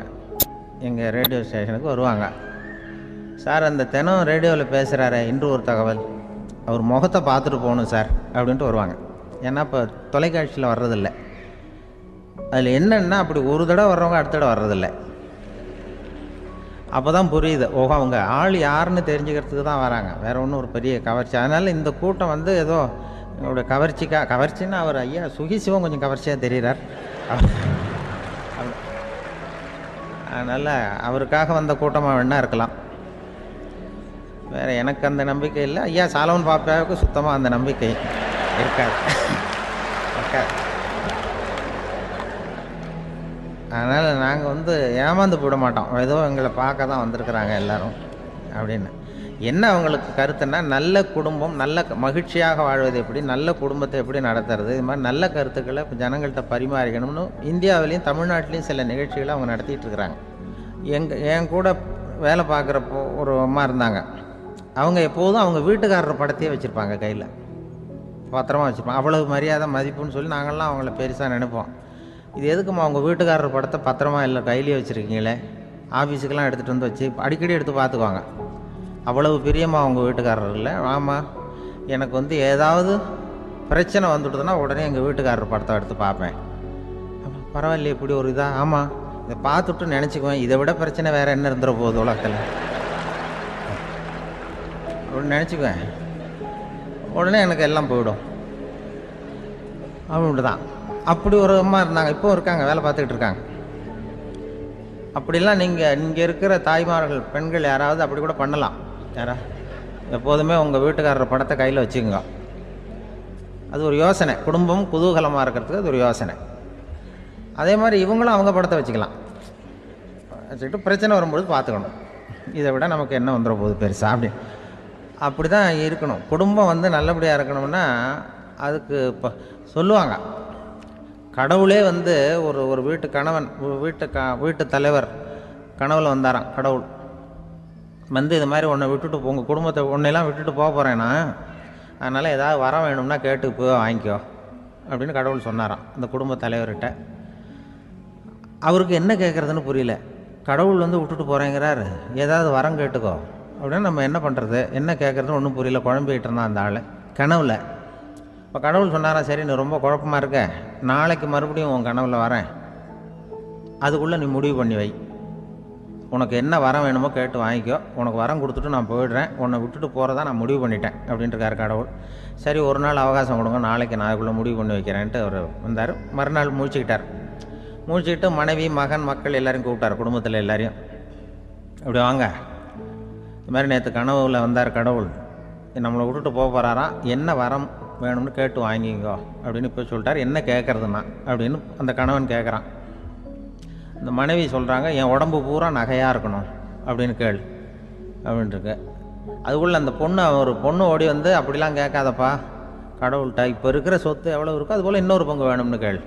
எங்கள் ரேடியோ ஸ்டேஷனுக்கு வருவாங்க, சார் அந்த தினம் ரேடியோவில் பேசுகிறாரு இன்று ஒரு தகவல், அவர் முகத்தை பார்த்துட்டு போகணும் சார் அப்படின்ட்டு வருவாங்க. ஏன்னா இப்போ தொலைக்காட்சியில் வர்றதில்லை, அதில் என்னென்னா அப்படி ஒரு தடவை வர்றவங்க அடுத்த தடவை வர்றதில்லை. அப்போ தான் புரியுது, ஓஹோ அவங்க ஆள் யாருன்னு தெரிஞ்சுக்கிறதுக்கு தான் வராங்க, வேறு ஒன்றும் ஒரு பெரிய கவர்ச்சி. அதனால் இந்த கூட்டம் வந்து ஏதோ என்னோடய கவர்ச்சின்னா அவர் ஐயா சுகிசிவம் கொஞ்சம் கவர்ச்சியாக தெரிகிறார், அதனால் அவருக்காக வந்த கூட்டமாக வேணா இருக்கலாம், வேறு எனக்கு அந்த நம்பிக்கை இல்லை. ஐயா சாலவன் பாப்பாவுக்கு சுத்தமாக அந்த நம்பிக்கை இருக்காது. அதனால் நாங்கள் வந்து ஏமாந்து போட மாட்டோம், ஏதோ எங்களை பார்க்க தான் வந்திருக்கிறாங்க எல்லோரும் அப்படின்னு. என்ன அவங்களுக்கு கருத்துன்னா, நல்ல குடும்பம், நல்ல மகிழ்ச்சியாக வாழ்வது எப்படி, நல்ல குடும்பத்தை எப்படி நடத்துறது, இது மாதிரி நல்ல கருத்துக்களை இப்போ ஜனங்கள்கிட்ட பரிமாறிக்கணும்னு இந்தியாவிலையும் தமிழ்நாட்டிலையும் சில நிகழ்ச்சிகளை அவங்க நடத்திட்டு இருக்கிறாங்க. என் கூட வேலை பார்க்குறப்போ ஒரு அம்மா இருந்தாங்க, அவங்க எப்போதும் அவங்க வீட்டுக்காரர் படத்தையே வச்சுருப்பாங்க, கையில் பத்திரமா வச்சுருப்பாங்க, அவ்வளவு மரியாதை மதிப்புன்னு சொல்லி நாங்கள்லாம் அவங்கள பெருசாக நினைப்போம். இது எதுக்குமா அவங்க வீட்டுக்காரர் படத்தை பத்திரமா இல்லை கையிலேயே வச்சுருக்கீங்களே, ஆஃபீஸுக்கெல்லாம் எடுத்துகிட்டு வந்து வச்சு அடிக்கடி எடுத்து பார்த்துக்குவாங்க, அவ்வளவு பிரியமாக அவங்க வீட்டுக்காரர் இல்லை. ஆமாம், எனக்கு வந்து ஏதாவது பிரச்சனை வந்துவிடுதுன்னா உடனே எங்கள் வீட்டுக்காரர் படத்தை எடுத்து பார்ப்பேன். பரவாயில்லையே இப்படி ஒரு இதாக, ஆமாம் இதை பார்த்துட்டு நினச்சிக்குவேன், இதை விட பிரச்சனை வேறு என்ன இருந்துட போகுது உலகத்தில் அப்படின்னு நினச்சிக்குவேன், உடனே எனக்கு எல்லாம் போயிடும் அப்படின்ட்டு தான். அப்படி ஒரு அம்மா இருந்தாங்க, இப்போ இருக்காங்க, வேலை பார்த்துக்கிட்டு இருக்காங்க. அப்படிலாம் இங்கே இருக்கிற தாய்மார்கள் பெண்கள் யாராவது அப்படி கூட பண்ணலாம். யாரா எப்போதுமே உங்கள் வீட்டுக்காரர் படத்தை கையில் வச்சுக்கோங்க, அது ஒரு யோசனை, குடும்பம் குதூகலமாக இருக்கிறதுக்கு அது ஒரு யோசனை. அதே மாதிரி இவங்களும் அவங்க படத்தை வச்சுக்கலாம், வச்சுக்கிட்டு பிரச்சனை வரும்பொழுது பார்த்துக்கணும், இதை விட நமக்கு என்ன வந்துட போகுது பெருசாக அப்படி தான் இருக்கணும். குடும்பம் வந்து நல்லபடியாக இருக்கணும்னா அதுக்கு இப்போ சொல்லுவாங்க, கடவுளே வந்து ஒரு வீட்டு கணவன், வீட்டு தலைவர் கனவுல வந்தாராம். கடவுள் வந்து இது மாதிரி உன்னை விட்டுட்டு உங்கள் குடும்பத்தை உன்னையெல்லாம் விட்டுட்டு போக போகிறேன்னா, அதனால் ஏதாவது வர வேணும்னா கேட்டு போய் வாங்கிக்கோ அப்படின்னு கடவுள் சொன்னாராம் அந்த குடும்ப தலைவர்கிட்ட. அவருக்கு என்ன கேட்குறதுன்னு புரியல, கடவுள் வந்து விட்டுட்டு போகிறேங்கிறாரு, ஏதாவது வரம் கேட்டுக்கோ அப்படின்னு. நம்ம என்ன பண்ணுறது, என்ன கேட்குறதுன்னு ஒன்றும் புரியல, குழம்பிக்கிட்டு இருந்தான் அந்த ஆள் கனவுல. இப்போ கடவுள் சொன்னாரா, சரி நீ ரொம்ப குழப்பமாக இருக்க, நாளைக்கு மறுபடியும் உன் கனவுல வரேன் அதுக்குள்ளே நீ முடிவு பண்ணி வை. உனக்கு என்ன வரம் வேணுமோ கேட்டு வாங்கிக்கோ, உனக்கு வரம் கொடுத்துட்டு நான் போயிடுறேன், உன்னை விட்டுட்டு போகிறதா நான் முடிவு பண்ணிட்டேன் அப்படின்ட்டுருக்காரு கடவுள். சரி, ஒரு நாள் அவகாசம் கொடுங்க, நாளைக்கு நான் அதுக்குள்ளே முடிவு பண்ணி வைக்கிறேன்ட்டு அவர் வந்தார். மறுநாள் முழிச்சுக்கிட்டார். முழிச்சுக்கிட்டு மனைவி, மகன், மக்கள் எல்லாரையும் கூப்பிட்டார், குடும்பத்தில் எல்லாரையும். அப்படி வாங்க, இது மாதிரி நேற்று கனவுல வந்தார் கடவுள், நம்மளை விட்டுட்டு போக போகிறாராம், என்ன வரம் வேணும்னு கேட்டு வாங்கிக்கோ அப்படின்னு இப்போ சொல்லிட்டார். என்ன கேட்குறதுன்னா அப்படின்னு அந்த கணவன் கேட்குறான். இந்த மனைவி சொல்கிறாங்க, என் உடம்பு பூரா நகையாக இருக்கணும் அப்படின்னு கேள் அப்படின்ட்டுருக்கு. அதுக்குள்ளே அந்த ஒரு பொண்ணு ஓடி வந்து, அப்படிலாம் கேட்காதப்பா கடவுள்கிட்ட, இப்போ இருக்கிற சொத்து எவ்வளோ இருக்கோ அதுபோல் இன்னொரு பங்கு வேணும்னு கேள்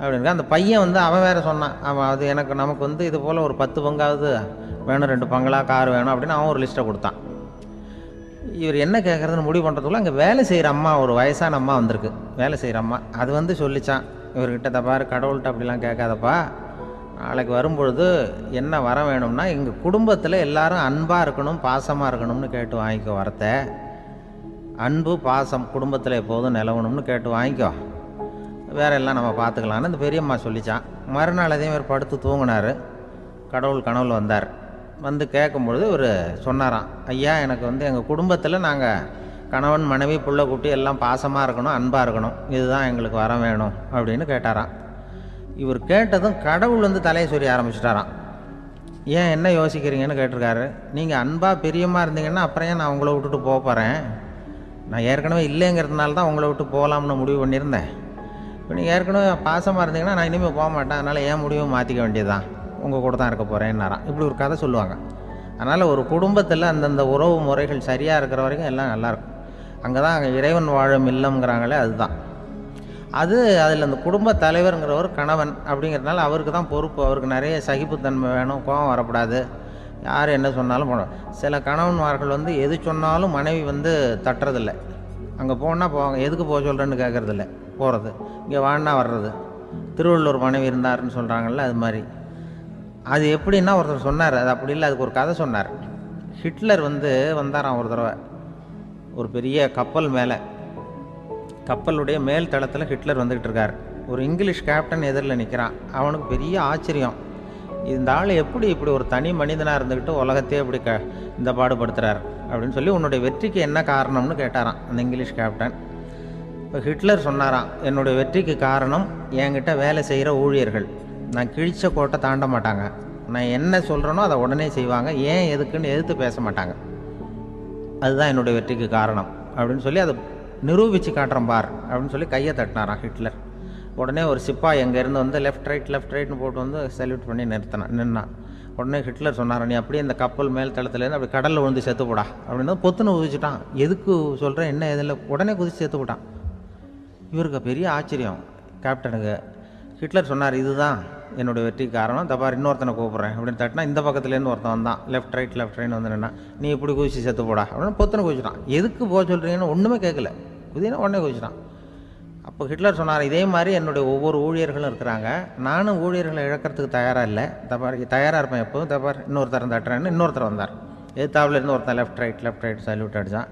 அப்படின்னு. அந்த பையன் வந்து அவன் வேறு சொன்னான், அவன் அது நமக்கு வந்து இது போல் ஒரு 10 பங்காவது வேணும், 2 பங்களா, கார் வேணும் அப்படின்னு அவன் ஒரு லிஸ்ட்டை கொடுத்தான். இவர் என்ன கேட்குறதுன்னு முடிவு பண்ணுறதுக்குள்ள அங்கே வேலை செய்கிற அம்மா, ஒரு வயசான அம்மா வந்திருக்கு, வேலை செய்கிற அம்மா. அது வந்து சொல்லிச்சான் இவர்கிட்ட, தப்பாரு கடவுள்கிட்ட அப்படிலாம் கேட்காதப்பா, நாளைக்கு வரும்பொழுது என்ன வர வேணும்னா எங்கள் குடும்பத்தில் எல்லாரும் அன்பாக இருக்கணும், பாசமாக இருக்கணும்னு கேட்டு வாங்கிக்கோ வரத்தை. அன்பு பாசம் குடும்பத்தில் எப்போதும் நிலவணும்னு கேட்டு வாங்கிக்கோ, வேற எல்லாம் நம்ம பார்த்துக்கலான்னு அந்த பெரியம்மா சொல்லிச்சான். மறுநாள் அதே மாதிரி படுத்து தூங்கினார். கடவுள் கனவுல வந்தார். வந்து கேட்கும்பொழுது இவர் சொன்னாராம், ஐயா எனக்கு வந்து எங்கள் குடும்பத்தில் நாங்கள் கணவன், மனைவி, புள்ள, குட்டி எல்லாம் பாசமாக இருக்கணும், அன்பாக இருக்கணும், இதுதான் எங்களுக்கு வர வேணும் அப்படின்னு கேட்டாராம். இவர் கேட்டதும் கடவுள் வந்து தலையை சொரிய ஆரம்பிச்சிட்டாராம். ஏன் என்ன யோசிக்கிறீங்கன்னு கேட்டிருக்காரு. நீங்கள் அன்பாக பிரியமாக இருந்தீங்கன்னா அப்புறம் ஏன் நான் உங்களை விட்டுட்டு போக போகிறேன்? நான் ஏற்கனவே இல்லைங்கிறதுனால தான் உங்களை விட்டு போகலாம்னு முடிவு பண்ணியிருந்தேன். இப்போ நீங்கள் ஏற்கனவே பாசமாக இருந்தீங்கன்னா நான் இனிமேல் போக மாட்டேன், அதனால் ஏன் முடிவை மாற்றிக்க வேண்டியதுதான், உங்கள் கூட தான் இருக்க போகிறேன்னாராம். இப்படி ஒரு கதை சொல்லுவாங்க. அதனால் ஒரு குடும்பத்தில் அந்தந்த உறவு முறைகள் சரியாக இருக்கிற வரைக்கும் எல்லாம் நல்லாயிருக்கும். அங்கே தான் அங்கே இறைவன் வாழும் இல்லம்ங்கிறாங்களே, அதுதான் அது. அதில் அந்த குடும்ப தலைவருங்கிறவர் கணவன் அப்படிங்கிறதுனால அவருக்கு தான் பொறுப்பு. அவருக்கு நிறைய சகிப்புத்தன்மை வேணும், கோபம் வரக்கூடாது, யார் என்ன சொன்னாலும் போகணும். சில கணவன்மார்கள் வந்து எது சொன்னாலும் மனைவி வந்து தட்டுறதில்லை. அங்கே போனால் போவாங்க, எதுக்கு போக சொல்கிறேன்னு கேட்குறதில்ல, போகிறது. இங்கே வான்னா வர்றது. திருவள்ளூர் மனைவி இருந்தாருன்னு சொல்கிறாங்கல்ல, அது மாதிரி. அது எப்படின்னா ஒருத்தர் சொன்னார், அது அப்படி இல்லை, அதுக்கு ஒரு கதை சொன்னார். ஹிட்லர் வந்து வந்தாராம் ஒரு தடவை, ஒரு பெரிய கப்பல் மேலே, கப்பலுடைய மேல் தளத்தில் ஹிட்லர் வந்துக்கிட்டு இருக்கார். ஒரு இங்கிலீஷ் கேப்டன் எதிரில் நிற்கிறான். அவனுக்கு பெரிய ஆச்சரியம், இந்த ஆள் எப்படி இப்படி ஒரு தனி மனிதனாக இருந்துக்கிட்டு உலகத்தையே இப்படி இந்த பாடுபடுத்துகிறார் அப்படின்னு சொல்லி, உன்னுடைய வெற்றிக்கு என்ன காரணம்னு கேட்டாராம் அந்த இங்கிலீஷ் கேப்டன். இப்போ ஹிட்லர் சொன்னாராம், என்னுடைய வெற்றிக்கு காரணம் என்கிட்ட வேலை செய்கிற ஊழியர்கள். நான் கிழிச்ச கோட்டை தாண்ட மாட்டாங்க, நான் என்ன சொல்கிறேனோ அதை உடனே செய்வாங்க, ஏன் எதுக்குன்னு எதிர்த்து பேச மாட்டாங்க, அதுதான் என்னுடைய வெற்றிக்கு காரணம் அப்படின்னு சொல்லி அதை நிரூபித்து காட்டுறேன் பார் அப்படின்னு சொல்லி கையை தட்டினாராம் ஹிட்லர். உடனே ஒரு சிப்பாய் அங்கேருந்து வந்து லெஃப்ட் ரைட்னு போட்டு வந்து சல்யூட் பண்ணி நின்னான். உடனே ஹிட்லர் சொன்னார், நீ அப்படியே இந்த கப்பல் மேல் தளத்துலேருந்து அப்படி கடலில் விழுந்து செத்து போடா அப்படின்னு பொத்துன்னு குதிச்சுட்டான். எதுக்கு சொல்கிறேன் என்ன எதில், உடனே குதிச்சு செத்து போட்டான். இவருக்கு பெரிய ஆச்சரியம் கேப்டனுக்கு. ஹிட்லர் சொன்னார், இதுதான் என்னுடைய வெற்றிக்கு காரணம், தப்பார் இன்னொருத்தனை கூப்பிட்றேன் அப்படின்னு தட்டினா, இந்த பக்கத்துலேருந்து ஒருத்தன் வந்தான், லெஃப்ட் ரைட்னு வந்து நின்னா, நீ இப்படி குதிச்சு செத்து போடா அப்படின்னு பொத்துன்னு குதிச்சுட்டான். எதுக்கு போக சொல்கிறீங்கன்னு ஒன்றுமே கேட்கல, குதினா உடனே குதிச்சுட்டான். அப்போ ஹிட்லர் சொன்னார், இதே மாதிரி என்னுடைய ஒவ்வொரு ஊழியர்களும் இருக்கிறாங்க, நானும் ஊழியர்களை இழக்கிறதுக்கு தயாராக இல்லை, தப்பார் தயாராக இருப்பேன் எப்போதும், தப்பார் இன்னொருத்தரம் தட்டுறேன்னு இன்னொருத்தர் வந்தார். எதிர்த்தாப்புலேருந்து ஒருத்தன் லெஃப்ட் ரைட் சல்யூட் அடித்தான்.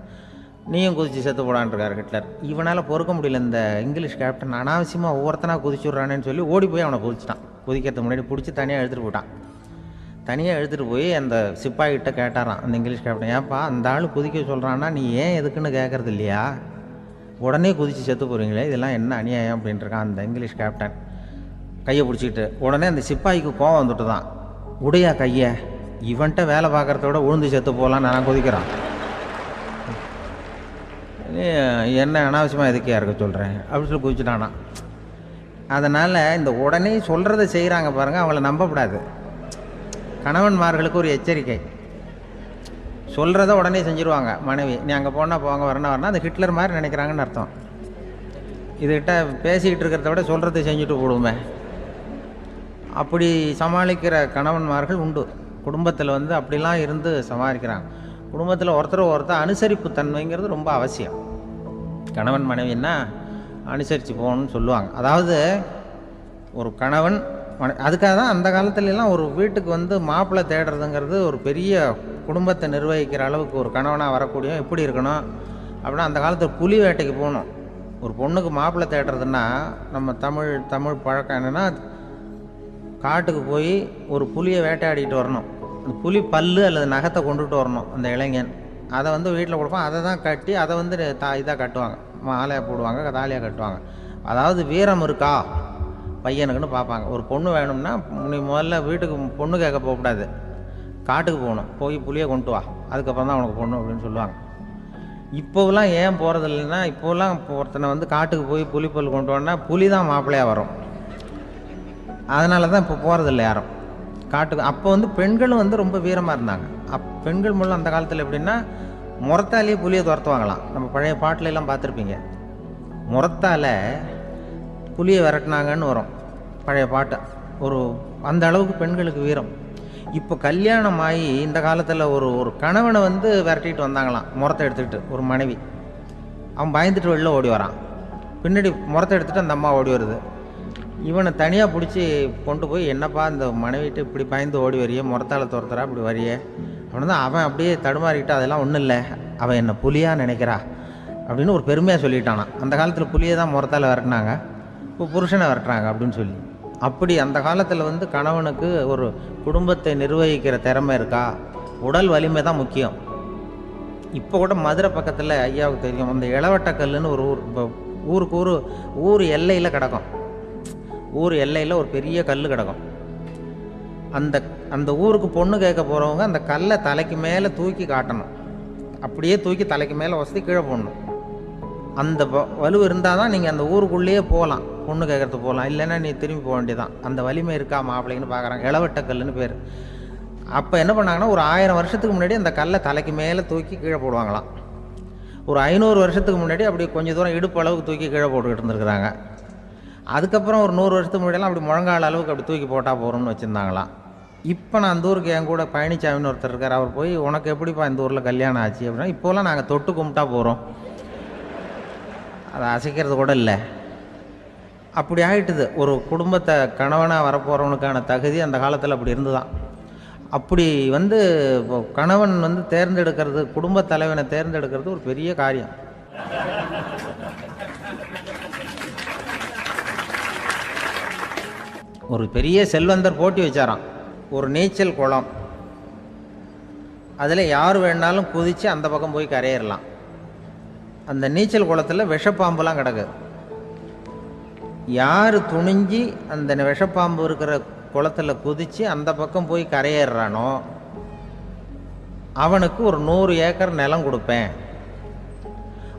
நீயும் குதிச்சு செத்து போடான்ருக்கார் ஹிட்லர். இவனால் பொறுக்க முடியல, இந்த இங்கிலீஷ் கேப்டன் அனாவசியமாக ஒவ்வொருத்தனாக குதிச்சுட்றானேன்னு சொல்லி ஓடி போய் அவனை குதிச்சிட்டான். குதிக்கிறதுக்கு முன்னாடி பிடிச்சி தனியாக எடுத்துகிட்டு போட்டான். தனியாக எடுத்துகிட்டு போய் அந்த சிப்பாய்கிட்ட கேட்டாரான் அந்த இங்கிலீஷ் கேப்டன், ஏன்ப்பா அந்த ஆள் குதிக்க சொல்கிறான்னா நீ ஏன் எதுக்குன்னு கேட்குறது இல்லையா, உடனே குதித்து செத்து போகிறீங்களே, இதெல்லாம் என்ன அநியாயம் அப்படின்ட்டுருக்கான் அந்த இங்கிலீஷ் கேப்டன் கையை பிடிச்சிக்கிட்டு. உடனே அந்த சிப்பாய்க்கு கோவம் வந்துட்டு தான், உடையா கையை, இவன்ட்ட வேலை பார்க்குறத விட உழுந்து செத்து போகலாம், நான் குதிக்கிறான், என்ன அனாவசியமாக எதுக்கே இருக்க சொல்கிறேன் அப்படின்னு சொல்லி குதிச்சுட்டானா. அதனால் இந்த உடனே சொல்கிறத செய்கிறாங்க பாருங்கள், அவங்கள நம்பக்கூடாது. கணவன்மார்களுக்கு ஒரு எச்சரிக்கை, சொல்கிறத உடனே செஞ்சுருவாங்க மனைவி, நீ அங்கே போனால் போங்க வரணும், அது ஹிட்லர் மாதிரி நினைக்கிறாங்கன்னு அர்த்தம். இதுகிட்ட பேசிக்கிட்டு இருக்கிறத விட சொல்கிறத செஞ்சுட்டு போடுவோமே, அப்படி சமாளிக்கிற கணவன்மார்கள் உண்டு. குடும்பத்தில் வந்து அப்படிலாம் இருந்து சமாளிக்கிறாங்க. குடும்பத்தில் ஒருத்தர் அனுசரிப்பு தன்மைங்கிறது ரொம்ப அவசியம். கணவன் மனைவின்னா அனுசரித்து போகணும்னு சொல்லுவாங்க. அதாவது ஒரு கணவன் அதுக்காக தான் அந்த காலத்துலலாம் ஒரு வீட்டுக்கு வந்து மாப்பிள்ளை தேடுறதுங்கிறது ஒரு பெரிய குடும்பத்தை நிர்வகிக்கிற அளவுக்கு ஒரு கணவனாக வரக்கூடிய எப்படி இருக்கணும் அப்படின்னா, அந்த காலத்தில் புலி வேட்டைக்கு போகணும். ஒரு பொண்ணுக்கு மாப்பிள்ளை தேடுறதுன்னா நம்ம தமிழ் பழக்கம் என்னென்னா, காட்டுக்கு போய் ஒரு புலியை வேட்டையாடிட்டு வரணும். அந்த புலி பல்லு அல்லது நகத்தை கொண்டுட்டு வரணும் அந்த இளைஞன். அதை வந்து வீட்டில் கொடுப்பான். அதை தான் கட்டி அதை வந்து இதாக கட்டுவாங்க, மாலையாக போடுவாங்க, தாலியாக கட்டுவாங்க. அதாவது வீரம் இருக்கா பையனுக்குன்னு பார்ப்பாங்க. ஒரு பொண்ணு வேணும்னா நீ முதல்ல வீட்டுக்கு பொண்ணு கேட்க போகக்கூடாது, காட்டுக்கு போகணும், போய் புளியை கொண்டு வா, அதுக்கப்புறம் தான் உனக்கு பொண்ணு அப்படின்னு சொல்லுவாங்க. இப்போவெல்லாம் ஏன் போகிறது இல்லைன்னா, இப்போலாம் ஒருத்தனை வந்து காட்டுக்கு போய் புலிப்பல் கொண்டு வான்னா புலி தான் மாப்பிள்ளையாக வரும். அதனால தான் இப்போ போகிறதில்ல யாரும் காட்டுக்கு. அப்போ வந்து பெண்களும் வந்து ரொம்ப வீரமாக இருந்தாங்க. பெண்கள் மூலம் அந்த காலத்தில் எப்படின்னா முறத்தாலேயே புலியை துரத்துவாங்களாம். நம்ம பழைய பாட்டிலெல்லாம் பார்த்துருப்பீங்க, முறத்தால் புலியை விரட்டினாங்கன்னு வரும் பழைய பாட்டு. அந்த அளவுக்கு பெண்களுக்கு வீரம். இப்போ கல்யாணம் ஆகி இந்த காலத்தில் ஒரு கணவனை வந்து விரட்டிட்டு வந்தாங்களாம் முறத்தை எடுத்துக்கிட்டு. ஒரு மனைவி, அவன் பயந்துட்டு வெளில ஓடி வரான், பின்னாடி முறத்தை எடுத்துகிட்டு அந்த அம்மா ஓடி வருது. இவனை தனியாக பிடிச்சி கொண்டு போய், என்னப்பா இந்த மனைவிட்டு இப்படி பயந்து ஓடி வரையே, முறத்தால் துரத்துறா இப்படி வரையே அப்படின்னு தான் அவன் அப்படியே தடுமாறிக்கிட்டு, அதெல்லாம் ஒன்றும் இல்லை, அவன் என்னை புலியாக நினைக்கிறா அப்படின்னு ஒரு பெருமையாக சொல்லிட்டானான். அந்த காலத்தில் புலியை தான் முறத்தால் விரட்டினாங்க, இப்போ புருஷனை விரட்டுறாங்க அப்படின்னு சொல்லி. அப்படி அந்த காலத்தில் வந்து கணவனுக்கு ஒரு குடும்பத்தை நிர்வகிக்கிற திறமை இருக்கா, உடல் வலிமை தான் முக்கியம். இப்போ கூட மதுரை பக்கத்தில் ஐயாவுக்கு தெரியும், அந்த இளவட்டக்கல்லுன்னு ஒரு ஊர். இப்போ ஊருக்கு ஊர் எல்லையில் கிடக்கும். ஊர் எல்லையில் ஒரு பெரிய கல் கிடக்கும். அந்த ஊருக்கு பொண்ணு கேட்க போகிறவங்க அந்த கல்லை தலைக்கு மேலே தூக்கி காட்டணும், அப்படியே தூக்கி தலைக்கு மேலே வசதி கீழே போடணும். அந்த வலு இருந்தால் தான் நீங்கள் அந்த ஊருக்குள்ளேயே போகலாம், பொண்ணு கேட்கறதுக்கு போகலாம். இல்லைன்னா நீ திரும்பி போக வேண்டியதான். அந்த வலிமை இருக்கா மாப்பிள்ளைன்னு பார்க்குறாங்க. இளவட்டக்கல்லுன்னு பேர். அப்போ என்ன பண்ணாங்கன்னா, ஒரு 1000 வருஷத்துக்கு முன்னாடி அந்த கல்லை தலைக்கு மேலே தூக்கி கீழே போடுவாங்களாம். ஒரு 500 வருஷத்துக்கு முன்னாடி அப்படி கொஞ்சம் தூரம் இடுப்பு அளவுக்கு தூக்கி கீழே போட்டுக்கிட்டு இருந்துருக்குறாங்க. அதுக்கப்புறம் ஒரு 100 வருஷத்துக்கு முன்னாடியெல்லாம் அப்படி முழங்கால அளவுக்கு அப்படி தூக்கி போட்டால் போகிறோம்னு வச்சுருந்தாங்களாம். இப்போ நான் அந்த ஊருக்கு என் கூட பழனிசாமின்னு ஒருத்தர் இருக்கார். அவர் போய், உனக்கு எப்படிப்பா இந்த ஊரில் கல்யாணம் ஆச்சு அப்படின்னா, இப்போலாம் நாங்கள் தொட்டு கும்பிட்டா போகிறோம், அதை அசைக்கிறது கூட இல்லை. அப்படி ஆகிட்டுது. ஒரு குடும்பத்தை கணவனாக வரப்போகிறவனுக்கான தகுதி அந்த காலத்தில் அப்படி இருந்துதான். அப்படி வந்து கணவன் வந்து தேர்ந்தெடுக்கிறது, குடும்ப தலைவனை தேர்ந்தெடுக்கிறது ஒரு பெரிய காரியம். ஒரு பெரிய செல்வந்தர் போட்டி வச்சாராம், ஒரு நீச்சல் குளம், அதில் யார் வேணாலும் குதித்து அந்த பக்கம் போய் கரையிடலாம். அந்த நீச்சல் குளத்தில் விஷப்பாம்புலாம் கிடக்கு. யார் துணிஞ்சி அந்த விஷப்பாம்பு இருக்கிற குளத்தில் குதித்து அந்த பக்கம் போய் கரையேறானோ அவனுக்கு ஒரு 100 ஏக்கர் நிலம் கொடுப்பேன்,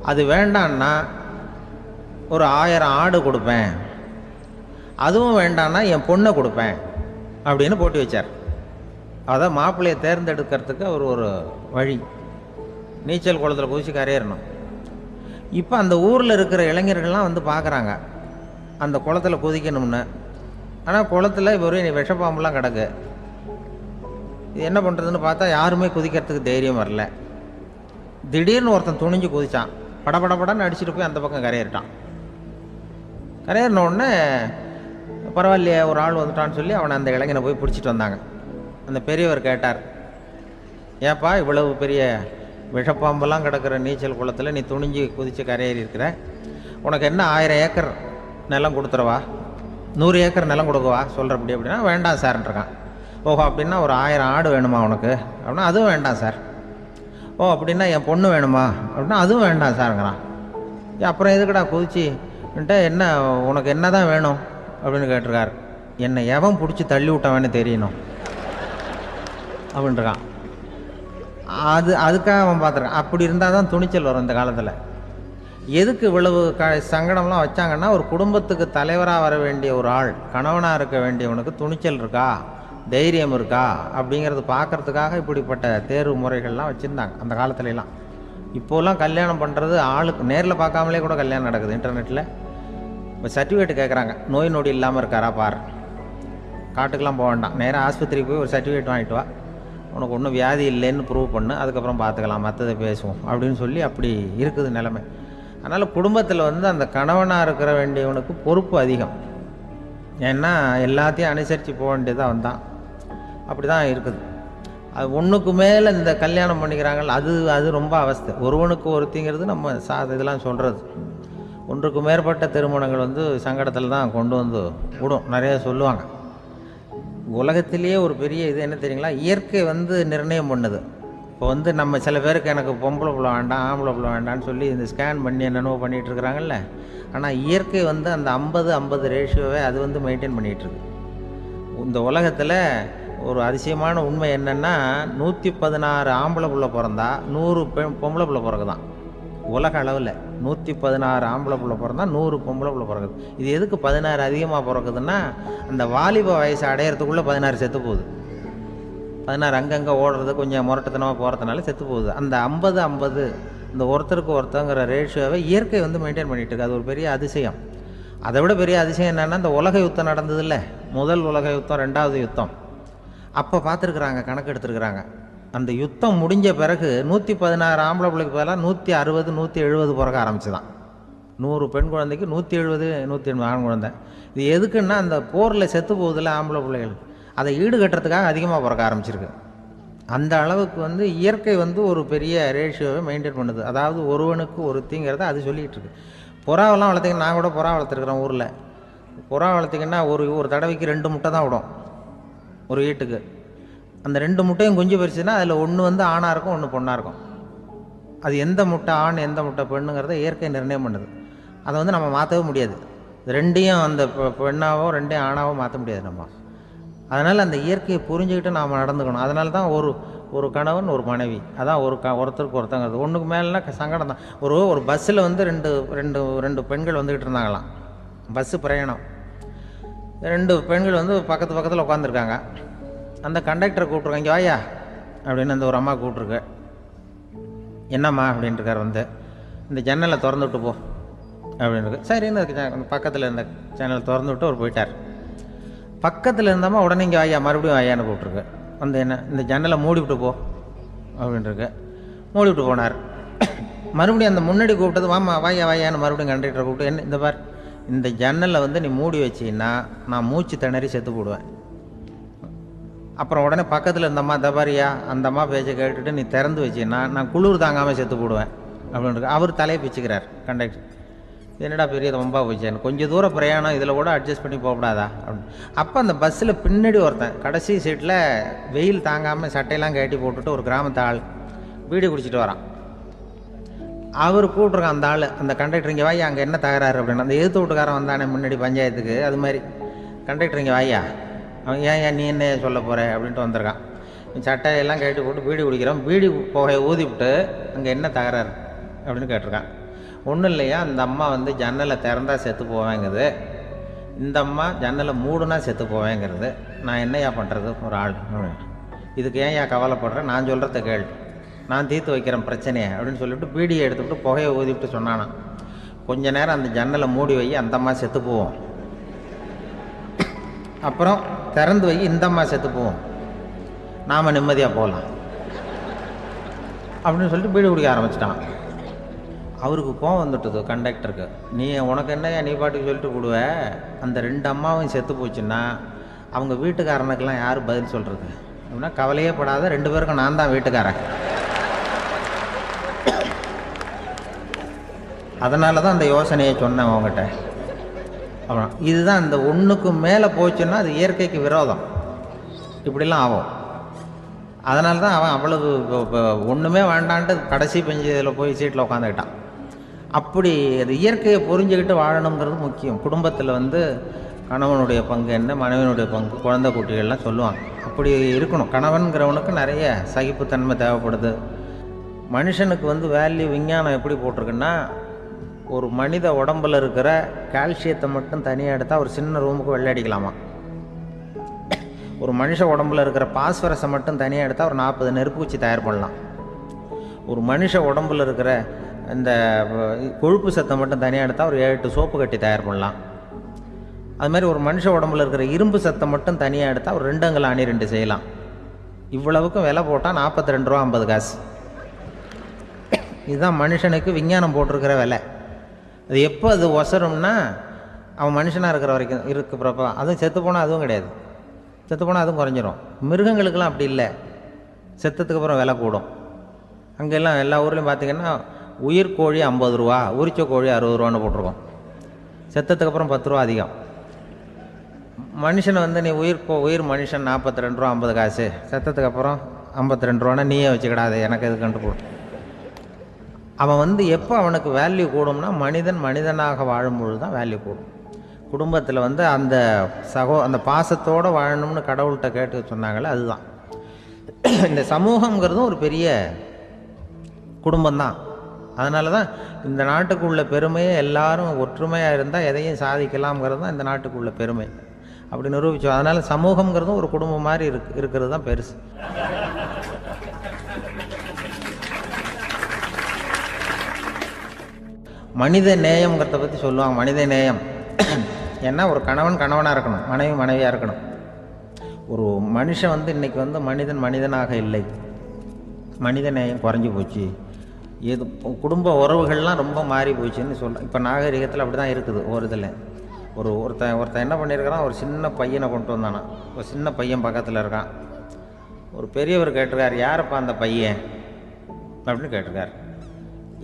அது வேண்டான்னா ஒரு 1000 ஆடு கொடுப்பேன், அதுவும் வேண்டான்னா என் பொண்ணை கொடுப்பேன் அப்படின்னு போட்டி வச்சார். அதான் மாப்பிள்ளையை தேர்ந்தெடுக்கிறதுக்கு அவர் ஒரு வழி, நீச்சல் குளத்தில் குதித்து கரையேறணும். இப்போ அந்த ஊரில் இருக்கிற இளைஞர்கள்லாம் வந்து பார்க்குறாங்க அந்த குளத்தில் குதிக்கணும்னு. ஆனால் குளத்தில் வெறும் விஷப்பாம்புலாம் கிடக்கு. இது என்ன பண்ணுறதுன்னு பார்த்தா யாருமே குதிக்கிறதுக்கு தைரியம் வரல. திடீர்னு ஒருத்தன் துணிஞ்சு குதித்தான், படபடன்னு அடிச்சுட்டு போய் அந்த பக்கம் கரையிட்டான். கரையிறின உடனே பரவாயில்லையே ஒரு ஆள் வந்துட்டான்னு சொல்லி அவனை அந்த இளைஞனை போய் பிடிச்சிட்டு வந்தாங்க. அந்த பெரியவர் கேட்டார், ஏப்பா இவ்வளவு பெரிய விஷப்பாம்பெல்லாம் கிடக்கிற நீச்சல் குளத்தில் நீ துணிஞ்சு குதித்து கரையேறி இருக்கிற, உனக்கு என்ன 1000 ஏக்கர் நிலம் கொடுத்துறவா, 100 ஏக்கர் நிலம் கொடுக்கவா சொல்கிறப்படி அப்படின்னா, வேண்டாம் சார்ன்றிருக்கான். ஓஹோ அப்படின்னா ஒரு 1000 ஆடு வேணுமா உனக்கு அப்படின்னா, அதுவும் வேண்டாம் சார். ஓ அப்படின்னா என் பொண்ணு வேணுமா அப்படின்னா, அதுவும் வேண்டாம் சாருங்கிறான். அப்புறம் எதுக்குடா குதிச்சுன்ட்டு, என்ன உனக்கு என்ன தான் வேணும் அப்படின்னு கேட்டிருக்கார். என்னை எவன் பிடிச்சி தள்ளி விட்டவன்னு தெரியணும் அப்படின்ட்டுருக்கான். அதுக்காக அவன் பார்த்துருக்கான். அப்படி இருந்தால் தான் துணிச்சல் வரும் இந்த காலத்தில். எதுக்கு இவ்வளவு சங்கடம்லாம் வச்சாங்கன்னா, ஒரு குடும்பத்துக்கு தலைவராக வர வேண்டிய ஒரு ஆள், கணவனாக இருக்க வேண்டியவனுக்கு துணிச்சல் இருக்கா, தைரியம் இருக்கா அப்படிங்கிறது பார்க்கறதுக்காக இப்படிப்பட்ட தேர்வு முறைகள்லாம் வச்சுருந்தாங்க அந்த காலத்துலலாம். இப்போலாம் கல்யாணம் பண்ணுறது ஆளுக்கு நேரில் பார்க்காமலே கூட கல்யாணம் நடக்குது இன்டர்நெட்டில். இப்போ சர்டிஃபிகேட் கேட்குறாங்க, நோய் நொடி இல்லாமல் இருக்காரா பார், காட்டுக்கெலாம் போக வேண்டாம், நேராக ஆஸ்பத்திரிக்கு போய் ஒரு சர்டிஃபிகேட் வாங்கிட்டு வா, உனக்கு ஒன்றும் வியாதி இல்லைன்னு ப்ரூவ் பண்ணு, அதுக்கப்புறம் பார்த்துக்கலாம், மற்றதை பேசுவோம் அப்படின்னு சொல்லி அப்படி இருக்குது நிலைமை. அதனால் குடும்பத்தில் வந்து அந்த கணவனாக இருக்கிற வேண்டியவனுக்கு பொறுப்பு அதிகம். ஏன்னா எல்லாத்தையும் அனுசரித்து போக வேண்டியதாக வந்தான். அப்படி தான் இருக்குது. அது ஒன்றுக்கு மேலே இந்த கல்யாணம் பண்ணிக்கிறாங்க, அது ரொம்ப அவஸ்தை. ஒருவனுக்கு ஒருத்திங்கிறது நம்ம இதெல்லாம் சொல்கிறது. ஒன்றுக்கு மேற்பட்ட திருமணங்கள் வந்து சங்கடத்தில் தான் கொண்டு வந்து விடும். நிறைய சொல்லுவாங்க, உலகத்திலேயே ஒரு பெரிய இது என்ன தெரியுங்களா, இயற்கை வந்து நிர்ணயம் பண்ணுது. இப்போ வந்து நம்ம சில பேருக்கு எனக்கு பொம்பளை பிள்ளை வேண்டாம் ஆம்பளை பிள்ளை வேண்டான்னு சொல்லி இந்த ஸ்கேன் பண்ணி என்னென்னவோ பண்ணிகிட்டு இருக்கிறாங்கல்ல. ஆனால் இயற்கை வந்து அந்த 50-50 ரேஷியோவை அது வந்து மெயின்டைன் பண்ணிகிட்ருக்கு. இந்த உலகத்தில் ஒரு அதிசயமான உண்மை என்னென்னா, 116 ஆம்பளை பிள்ளை பிறந்தா 100 பொம்பளை பிள்ளை பிறகுதான். உலக அளவில் 116 ஆம்பளை பிள்ளை பிறந்தா 100 பொம்பளை பிள்ளை பிறகுது. இது எதுக்கு 16 அதிகமாக பிறக்குதுன்னா, அந்த வாலிப வயசு அடையிறதுக்குள்ளே 16 செத்து போகுது. 16 அங்கங்கே ஓடுறது கொஞ்சம் முரட்டுத்தனமாக போகிறதுனால செத்து போகுது. அந்த 50-50 இந்த ஒருத்தருக்கு ஒருத்தங்கிற ரேஷியோவை இயற்கை வந்து மெயின்டைன் பண்ணிகிட்டு இருக்கு. அது ஒரு பெரிய அதிசயம். அதை விட பெரிய அதிசயம் என்னென்னா, இந்த உலக யுத்தம் நடந்ததில்ல, முதல் உலக யுத்தம், 2வது யுத்தம், அப்போ பார்த்துருக்குறாங்க, கணக்கு எடுத்துருக்குறாங்க. அந்த யுத்தம் முடிஞ்ச பிறகு 116 ஆம்பளை பிள்ளைக்கு பதிலாக 160 170 பிறக்க ஆரம்பிச்சுதான். 100 பெண் குழந்தைக்கு 170 180 ஆண் குழந்தை. இது எதுக்குன்னா, அந்த போரில் செத்து போகுதில்ல ஆம்பளை பிள்ளைகள், அதை ஈடுகட்டுறதுக்காக அதிகமாக பிறக்க ஆரம்பிச்சிருக்கு. அந்த அளவுக்கு வந்து இயற்கை வந்து ஒரு பெரிய ரேஷியோவை மெயின்டைன் பண்ணுது. அதாவது ஒருவனுக்கு ஒருத்திங்கிறத அது சொல்லிகிட்டு இருக்கு. புறாவெல்லாம் வளர்த்திங்கன்னா, நான் கூட புறா வளர்த்துருக்குறேன் ஊரில். புறா வளர்த்திங்கன்னா ஒரு தடவைக்கு 2 முட்டை தான் விடும் ஒரு வீட்டுக்கு. அந்த 2 முட்டையும் குஞ்சு பறிச்சுன்னா அதில் ஒன்று வந்து ஆணாக இருக்கும், ஒன்று பொண்ணாக இருக்கும். அது எந்த முட்டை ஆண் எந்த முட்டை பெண்ணுங்கிறத இயற்கை நிர்ணயம் பண்ணுது. அதை வந்து நம்ம மாற்றவே முடியாது. ரெண்டையும் அந்த பெண்ணாவோ 2 ஆணாவோ மாற்ற முடியாது நம்ம. அதனால் அந்த இயற்கையை புரிஞ்சுக்கிட்டு நாம் நடந்துக்கணும். அதனால தான் ஒரு கணவன் ஒரு மனைவி, அதான் ஒருத்தருக்கு ஒருத்தங்கிறது. ஒன்றுக்கு மேலேனா சங்கடம் தான். ஒரு பஸ்ஸில் வந்து ரெண்டு பெண்கள் வந்துக்கிட்டு இருந்தாங்களாம். பஸ்ஸு பிரயாணம். 2 பெண்கள் வந்து பக்கத்தில் உட்காந்துருக்காங்க. அந்த கண்டக்டரை கூப்பிட்ருக்காங்க, இங்கே வாயா அப்படின்னு அந்த ஒரு அம்மா கூப்பிட்ருக்கு. என்னம்மா அப்படின்ட்டுருக்கார். வந்து இந்த ஜன்னலை திறந்து விட்டு போ அப்படின்னு. சரின்னு பக்கத்தில் இருந்த ஜன்னலை திறந்து விட்டு அவர் போயிட்டார். பக்கத்தில் இருந்தம்மா உடனே இங்கே வாயா மறுபடியும் வாயான்னு கூப்பிட்ருக்கு. வந்து என்ன இந்த ஜன்னலை மூடி விட்டு போ அப்படின்ட்டுருக்கு. மூடி விட்டு போனார். மறுபடியும் அந்த முன்னாடி கூப்பிட்டது வாமா வாயான்னு மறுபடியும் கண்டக்டரை கூப்பிட்டு, என்ன இந்த பார், இந்த ஜன்னலை வந்து நீ மூடி வச்சின்னா நான் மூச்சு திணறி செத்து போடுவேன். அப்புறம் உடனே பக்கத்தில் இருந்தம்மா தபாரியா அந்த அம்மா பேச்சை கேட்டுட்டு நீ திறந்து வச்சின்னா நான் குளிர் தாங்காமல் செத்து போடுவேன் அப்படின்ட்டு அவர் தலையை பிச்சுக்கிறார் கண்டக்டர். என்னடா பெரிய ரொம்ப போச்சேன்னு, கொஞ்சம் தூரம் பிரயாணம், இதில் கூட அட்ஜஸ்ட் பண்ணி போகக்கூடாதா அப்படின்னு. அப்போ அந்த பஸ்ஸில் பின்னாடி ஒருத்தன் கடைசி சீட்டில் வெயில் தாங்காமல் சட்டையெல்லாம் கட்டி போட்டுட்டு ஒரு கிராமத்து ஆள் பீடி குடிச்சிட்டு வரான். அவர் கூப்பிட்ருக்கான் அந்த ஆள், அந்த கண்டக்டர் இங்கே வாயா அங்கே என்ன தகராறு அப்படின்னு. அந்த எதிர்த்து வீட்டுக்காரன் வந்தானே முன்னாடி பஞ்சாயத்துக்கு, அது மாதிரி கண்டக்டர் இங்கே வாயா, அவன் ஏன் நீ என்ன சொல்ல போகிற அப்படின்ட்டு வந்திருக்கான். சட்டையெல்லாம் கட்டி போட்டு பீடி குடிக்கிறான். பீடி புகையை ஊதிவிட்டு அங்கே என்ன தகராறு அப்படின்னு கேட்டிருக்கான். ஒன்றும் இல்லையா, அந்த அம்மா வந்து ஜன்னலை திறந்தா செத்து போவேங்கிறது, இந்த அம்மா ஜன்னலை மூடுனா செத்து போவேங்கிறது, நான் என்னையா பண்ணுறது ஒரு ஆள், இதுக்கு ஏன் கவலைப்படுறேன், நான் சொல்கிறத கேள், நான் தீர்த்து வைக்கிறேன் பிரச்சனையை அப்படின்னு சொல்லிவிட்டு பீடியை எடுத்துக்கிட்டு புகையை ஊதிவிட்டு சொன்னானா, கொஞ்ச நேரம் அந்த ஜன்னலை மூடி வை, அந்த அம்மா செத்து போவோம், அப்புறம் திறந்து வை, இந்த அம்மா செத்து போவோம், நாம் நிம்மதியாக போகலாம் அப்படின்னு சொல்லிட்டு பீடி குடிக்க ஆரம்பிச்சிட்டான். அவருக்கு கோவம் வந்துட்டுது கண்டக்டருக்கு. உனக்கு என்னையா நீ பாட்டுக்கு சொல்லிட்டு கொடுவ, அந்த 2 அம்மாவும் செத்து போச்சுன்னா அவங்க வீட்டுக்காரனுக்கெல்லாம் யார் பதில் சொல்கிறது அப்படின்னா, கவலையே படாத, 2 பேருக்கும் நான் தான் வீட்டுக்காரன். அதனால தான் அந்த யோசனையை சொன்னேன் அவங்ககிட்ட. அப்புறம் இதுதான், இந்த ஒன்றுக்கு மேலே போச்சுன்னா அது இயற்கைக்கு விரோதம், இப்படிலாம் ஆகும். அதனால தான் அவன் அவ்வளவு ஒன்றுமே வேண்டான்ட்டு கடைசி பெஞ்சில் போய் சீட்டில் உட்காந்துக்கிட்டான். அப்படி அது இயற்கையை புரிஞ்சுக்கிட்டு வாழணுங்கிறது முக்கியம். குடும்பத்தில் வந்து கணவனுடைய பங்கு என்ன, மனைவியினுடைய பங்கு, குழந்தை குட்டிகள்லாம் சொல்லுவாங்க. அப்படி இருக்கணும். கணவன்கிறவனுக்கு நிறைய சகிப்புத்தன்மை தேவைப்படுது. மனுஷனுக்கு வந்து வேல்யூ விஞ்ஞானம் எப்படி போட்டிருக்குன்னா, ஒரு மனித உடம்பில் இருக்கிற கால்சியத்தை மட்டும் தனியாக எடுத்தால் ஒரு சின்ன ரூமுக்கு வெள்ளை அடிக்கலாமா. ஒரு மனுஷ உடம்புல இருக்கிற பாஸ்பரஸை மட்டும் தனியாக எடுத்தால் ஒரு 40 நெருப்பு தயார் பண்ணலாம். ஒரு மனுஷ உடம்புல இருக்கிற இந்த கொழுப்பு சத்தை மட்டும் தனியாக எடுத்தால் ஒரு 7 சோப்பு கட்டி தயார் பண்ணலாம். அது மாதிரி ஒரு மனுஷ உடம்புல இருக்கிற இரும்பு சத்தை மட்டும் தனியாக எடுத்தால் ஒரு 2 அங்குல அணி 2 செய்யலாம். இவ்வளவுக்கும் விலை போட்டால் 42 ரூபா 50 காசு. இதுதான் மனுஷனுக்கு விஞ்ஞானம் போட்டிருக்கிற விலை. அது எப்போ அது ஒசரும்னா, அவன் மனுஷனாக இருக்கிற வரைக்கும் இருக்கிறப்ப. அதுவும் செத்து போனால் அதுவும் கிடையாது, செத்து போனால் அதுவும் குறைஞ்சிரும். மிருகங்களுக்கெல்லாம் அப்படி இல்லை, செத்ததுக்கு அப்புறம் விலை கூடும். அங்கெல்லாம் எல்லா ஊர்லேயும் பார்த்திங்கன்னா உயிர் கோழி 50 ரூபா, உரிச்ச கோழி 60 ரூபான்னு போட்டிருக்கோம். செத்ததுக்கு அப்புறம் 10 ரூபா அதிகம். மனுஷனை வந்து நீ உயிர் மனுஷன் 42 ரூபா 50 காசு, செத்ததுக்கு அப்புறம் 52 ரூபான்னா நீயே வச்சுக்கிடாது, எனக்கு எது கண்டு போடும். அவன் வந்து எப்போ அவனுக்கு வேல்யூ கூடும்னா மனிதனாக வாழும்பொழுது தான் வேல்யூ கூடும். குடும்பத்தில் வந்து அந்த பாசத்தோடு வாழணும்னு கடவுள்கிட்ட கேட்டு சொன்னாங்களே, அதுதான். இந்த சமூகங்கிறதும் ஒரு பெரிய குடும்பம்தான். அதனால தான் இந்த நாட்டுக்குள்ள பெருமையே எல்லாரும் ஒற்றுமையாக இருந்தால் எதையும் சாதிக்கலாம்ங்கிறது தான் இந்த நாட்டுக்குள்ள பெருமை. அப்படி நிரூபித்தோம். அதனால் சமூகங்கிறதும் ஒரு குடும்பம் மாதிரி இருக்கிறது தான் பெருசு. மனித நேயம்ங்கிறத பற்றி சொல்லுவாங்க. மனித நேயம் ஏன்னா ஒரு கணவனாக இருக்கணும், மனைவியாக இருக்கணும். ஒரு மனுஷன் வந்து இன்றைக்கி வந்து மனிதனாக இல்லை, மனித நேயம் குறைஞ்சி போச்சு. குடும்ப உறவுகள்லாம் ரொம்ப மாறி போச்சுன்னு சொல்கிறேன். இப்போ நாகரிகத்தில் அப்படி தான் இருக்குது. ஒரு இதில் ஒருத்தன் என்ன பண்ணியிருக்கிறான், ஒரு சின்ன பையனை கொண்டு வந்தானா. ஒரு சின்ன பையன் பக்கத்தில் இருக்கான். ஒரு பெரியவர் கேட்டிருக்கார், யாரப்பா அந்த பையன் அப்படின்னு கேட்டிருக்கார்.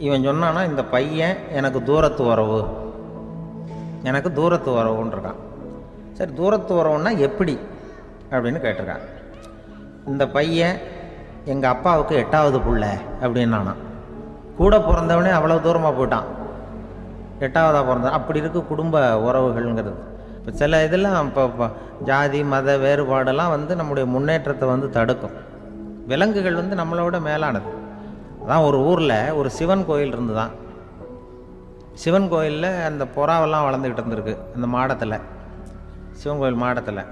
இவன் சொன்னான்னா, இந்த பையன் எனக்கு தூரத்து உறவுன்னு இருக்கான். சரி, தூரத்து உறவுன்னா எப்படி அப்படின்னு கேட்டிருக்கான். இந்த பையன் எங்கள் அப்பாவுக்கு 8வது பிள்ளை அப்படின்னானா. கூட பிறந்தவனே அவ்வளோ தூரமாக போயிட்டான், 8வதாக பிறந்தான். அப்படி இருக்கு குடும்ப உறவுகள்ங்கிறது. இப்போ சில இதெல்லாம் இப்போ ஜாதி மத வேறுபாடெல்லாம் வந்து நம்முடைய முன்னேற்றத்தை வந்து தடுக்கும். விலங்குகள் வந்து நம்மளோட மேலானது. அதான் ஒரு ஊரில் ஒரு சிவன் கோயில் இருந்து தான். சிவன் கோயிலில் அந்த புறாவெல்லாம் வளர்ந்துக்கிட்டு இருந்திருக்கு. அந்த மாடத்தில், சிவன் கோயில் மாடத்தில்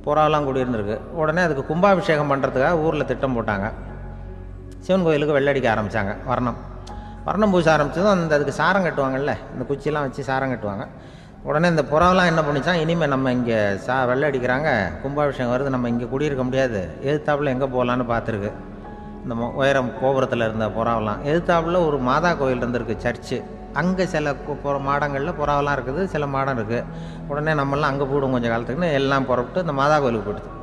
புறாவெல்லாம் குடியிருந்துருக்கு. உடனே அதுக்கு கும்பாபிஷேகம் பண்ணுறதுக்காக ஊரில் திட்டம் போட்டாங்க. சிவன் கோயிலுக்கு வெள்ளடிக்க ஆரம்பித்தாங்க. வர்ணம் பூச ஆரம்பித்ததும் அதுக்கு சாரம் கட்டுவாங்கல்ல, இந்த குச்சியெல்லாம் வச்சு சாரம் கட்டுவாங்க. உடனே இந்த புறாவெல்லாம் என்ன பண்ணிச்சான், இனிமேல் நம்ம இங்கே வெள்ளை அடிக்கிறாங்க, கும்பாபிஷேகம் வருது, நம்ம இங்கே குடியிருக்க முடியாது, எதிர்த்தாப்புல எங்கே போகலான்னு பார்த்துருக்கு. இந்த உயரம் கோபுரத்தில் இருந்த புறாவெல்லாம் எதிர்த்தாப்புல ஒரு மாதா கோயில் இருந்திருக்கு, சர்ச்சு. அங்கே சில மாடங்களில் புறாவெல்லாம் இருக்குது, சில மாடம் இருக்குது. உடனே நம்மளாம் அங்கே போடும் கொஞ்சம் காலத்துக்குன்னு எல்லாம் புறப்பட்டு இந்த மாதா கோயிலுக்கு போயிடுது.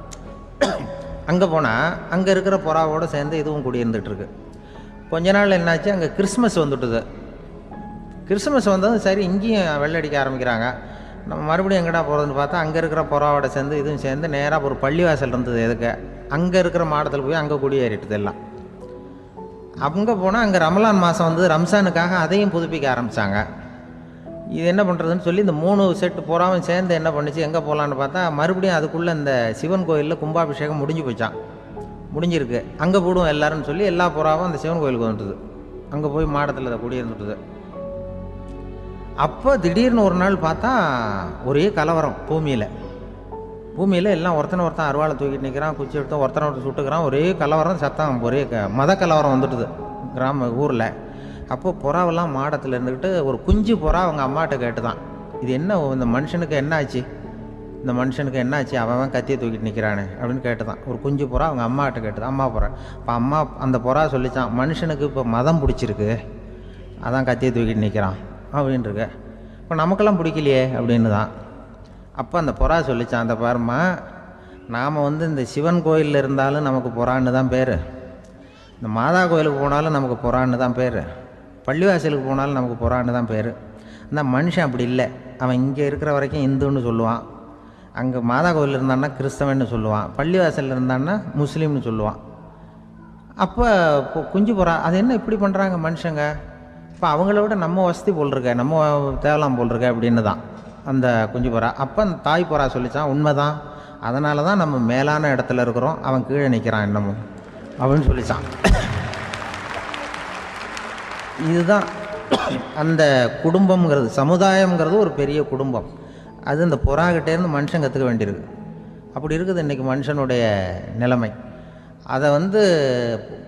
அங்கே போனால் அங்கே இருக்கிற புறாவோடு சேர்ந்து இதுவும் குடியிருந்துகிட்ருக்கு. கொஞ்ச நாள் என்னாச்சு, அங்கே கிறிஸ்மஸ் வந்துட்டுது. கிறிஸ்மஸ் வந்ததும் சரி இங்கேயும் வெள்ளடிக்க ஆரம்பிக்கிறாங்க. நம்ம மறுபடியும் எங்கடா போகிறதுன்னு பார்த்தா அங்கே இருக்கிற புறாவோட சேர்ந்து இதுவும் சேர்ந்து நேராக ஒரு பள்ளிவாசல் இருந்தது. எதுக்கு அங்கே இருக்கிற மாடத்தில் போய் அங்கே குடியேறிட்டுது எல்லாம். அங்கே போனால் அங்கே ரமலான் மாதம் வந்து ரம்ஜானுக்காக அதையும் புதுப்பிக்க ஆரம்பித்தாங்க. இது என்ன பண்ணுறதுன்னு சொல்லி இந்த 3 செட்டு புறாவும் சேர்ந்து என்ன பண்ணிச்சு, எங்கே போகலான்னு பார்த்தா மறுபடியும் அதுக்குள்ளே இந்த சிவன் கோயிலில் கும்பாபிஷேகம் முடிஞ்சிருக்கு. அங்கே போடுவோம் எல்லாருன்னு சொல்லி எல்லா புறாவும் அந்த சிவன் கோயிலுக்கு வந்துட்டுது. அங்கே போய் மாடத்தில் அதை குடியிருந்துட்டுது. அப்போ திடீர்னு ஒரு நாள் பார்த்தா ஒரே கலவரம் பூமியில் எல்லாம் ஒருத்தன் அருவாளை தூக்கிட்டு நிற்கிறான், குச்சி எடுத்து ஒருத்தனை சுட்டுக்கிறான். ஒரே கலவரம், சத்தம், ஒரே மத கலவரம் வந்துட்டுது ஊரில். அப்போது புறாவெல்லாம் மாடத்தில் இருந்துக்கிட்டு ஒரு குஞ்சு புறா அவங்க அம்மாட்ட கேட்டு தான், இது என்ன இந்த மனுஷனுக்கு என்னாச்சு, அவன் கத்தியை தூக்கிட்டு நிற்கிறானே அப்படின்னு கேட்டு தான். ஒரு குஞ்சு புறா அவங்க அம்மாட்ட கேட்டுதான், அம்மா புறா. இப்போ அம்மா அந்த புறா சொல்லித்தான், மனுஷனுக்கு இப்போ மதம் பிடிச்சிருக்கு, அதான் கத்தியை தூக்கிட்டு நிற்கிறான் அப்படின்ட்டுருக்கு. இப்போ நமக்கெல்லாம் பிடிக்கலையே அப்படின்னு தான். அப்போ அந்த புறா சொல்லித்தான், அந்த பாருமா, நாம் வந்து இந்த சிவன் கோயிலில் இருந்தாலும் நமக்கு புறான்னு தான் பேர், இந்த மாதா கோயிலுக்கு போனாலும் நமக்கு புறான்னு தான் பேர், பள்ளிவாசலுக்கு போனாலும் நமக்கு புறான்னு தான் பேர். அந்த மனுஷன் அப்படி இல்லை. அவன் இங்கே இருக்கிற வரைக்கும் இந்துன்னு சொல்லுவான், அங்கே மாதா கோயில் இருந்தான்னா கிறிஸ்தவன்னு சொல்லுவான், பள்ளிவாசலில் இருந்தான்னா முஸ்லீம்னு சொல்லுவான். அப்போ குஞ்சு புறா அது என்ன இப்படி பண்ணுறாங்க மனுஷங்க, இப்போ அவங்கள விட நம்ம வசதி போல் இருக்க, நம்ம தேவலாம் போல் இருக்க அப்படின்னு தான் அந்த குஞ்சு புறா. அப்போ அந்த தாய் புறா சொல்லித்தான், உண்மைதான், அதனால தான் நம்ம மேலான இடத்துல இருக்கிறோம், அவன் கீழே நிற்கிறான் இன்னமும் அப்படின்னு சொல்லித்தான். இதுதான் அந்த குடும்பம்ங்கிறது, சமுதாயம்ங்கிறது ஒரு பெரிய குடும்பம். அது இந்த புறாகிட்டேருந்து மனுஷன் கற்றுக்க வேண்டியிருக்கு. அப்படி இருக்குது இன்றைக்கி மனுஷனுடைய நிலைமை. அதை வந்து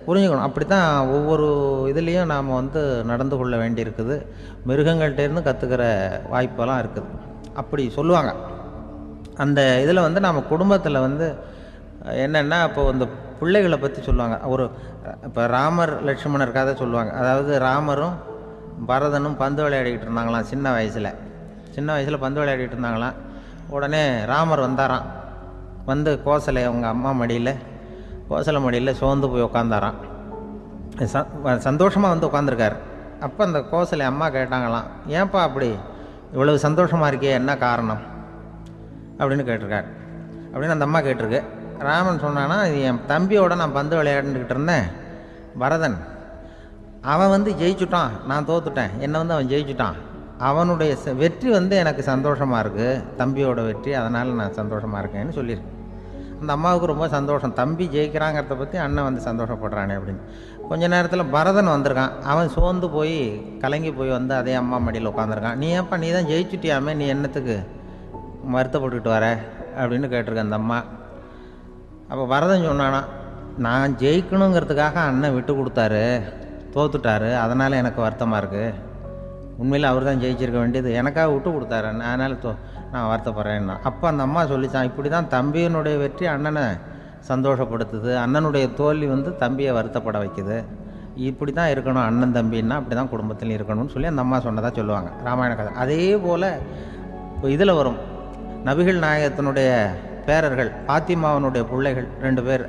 புரிஞ்சுக்கணும். அப்படி தான் ஒவ்வொரு இதுலேயும் நாம் வந்து நடந்து கொள்ள வேண்டியிருக்குது. மிருகங்கள்கிட்டேருந்து கற்றுக்கிற வாய்ப்பெல்லாம் இருக்குது. அப்படி சொல்லுவாங்க. அந்த இதில் வந்து நம்ம குடும்பத்தில் வந்து என்னென்னா, இப்போ இந்த பிள்ளைகளை பற்றி சொல்லுவாங்க. இப்போ ராமர் லட்சுமணர் கதை சொல்லுவாங்க. அதாவது ராமரும் பரதனும் பந்து விளையாடிக்கிட்டு இருந்தாங்களாம் சின்ன வயசில் பந்து விளையாடிட்டு இருந்தாங்களாம். உடனே ராமர் வந்தாராம். வந்து கோசலை அவங்க அம்மா கோசலை மடியில் சோர்ந்து போய் உட்காந்தாராம். சந்தோஷமாக வந்து உட்காந்துருக்கார். அப்போ அந்த கோசலை அம்மா கேட்டாங்களாம், ஏன்ப்பா அப்படி இவ்வளவு சந்தோஷமாக இருக்கே, என்ன காரணம் அப்படின்னு கேட்டிருக்காரு. அப்படின்னு அந்த அம்மா கேட்டிருக்கு. ராமன் சொன்னான்னா, இது என் தம்பியோட நான் பந்து விளையாண்டுக்கிட்டு இருந்தேன், பரதன். அவன் வந்து ஜெயிச்சுட்டான், நான் தோத்துட்டேன். என்னை வந்து அவன் ஜெயிச்சுட்டான். அவனுடைய வெற்றி வந்து எனக்கு சந்தோஷமாக இருக்குது, தம்பியோட வெற்றி, அதனால் நான் சந்தோஷமாக இருக்கேன்னு சொல்லியிருக்கு. அந்த அம்மாவுக்கு ரொம்ப சந்தோஷம், தம்பி ஜெயிக்கிறாங்கிறத பற்றி அண்ணன் வந்து சந்தோஷப்படுறானே அப்படின்னு. கொஞ்ச நேரத்தில் பரதன் வந்திருக்கான். அவன் சோர்ந்து போய் கலங்கி போய் வந்து அதே அம்மா மடியில் உட்காந்துருக்கான். நீ ஏன்ப்பா, நீ தான் ஜெயிச்சுட்டியாமே, நீ என்னத்துக்கு வருத்தப்பட்டுக்கிட்டு வர அப்படின்னு கேட்டிருக்கேன் அந்த அம்மா. அப்போ பரதன் சொன்னானா, நான் ஜெயிக்கணுங்கிறதுக்காக அண்ணன் விட்டு கொடுத்தாரு, தோத்துட்டாரு, அதனால் எனக்கு வருத்தமாக இருக்குது. உண்மையில் அவர் தான் ஜெயிச்சிருக்க வேண்டியது, எனக்காக விட்டு கொடுத்தாரு, அதனால் நான் வருத்தப்படுறேன்னா. அப்போ அந்த அம்மா சொல்லித்தான், இப்படி தான் தம்பியினுடைய வெற்றி அண்ணனை சந்தோஷப்படுத்துது, அண்ணனுடைய தோல்வி வந்து தம்பியை வருத்தப்பட வைக்குது. இப்படி தான் இருக்கணும் அண்ணன் தம்பின்னா, அப்படி தான் குடும்பத்தில் இருக்கணும்னு சொல்லி அந்த அம்மா சொன்னதாக சொல்லுவாங்க ராமாயண கதை. அதே போல் இப்போ இதில் வரும், நபிகள் நாயகத்தினுடைய பேரர்கள் பாத்திமாவனுடைய பிள்ளைகள் 2 பேர்,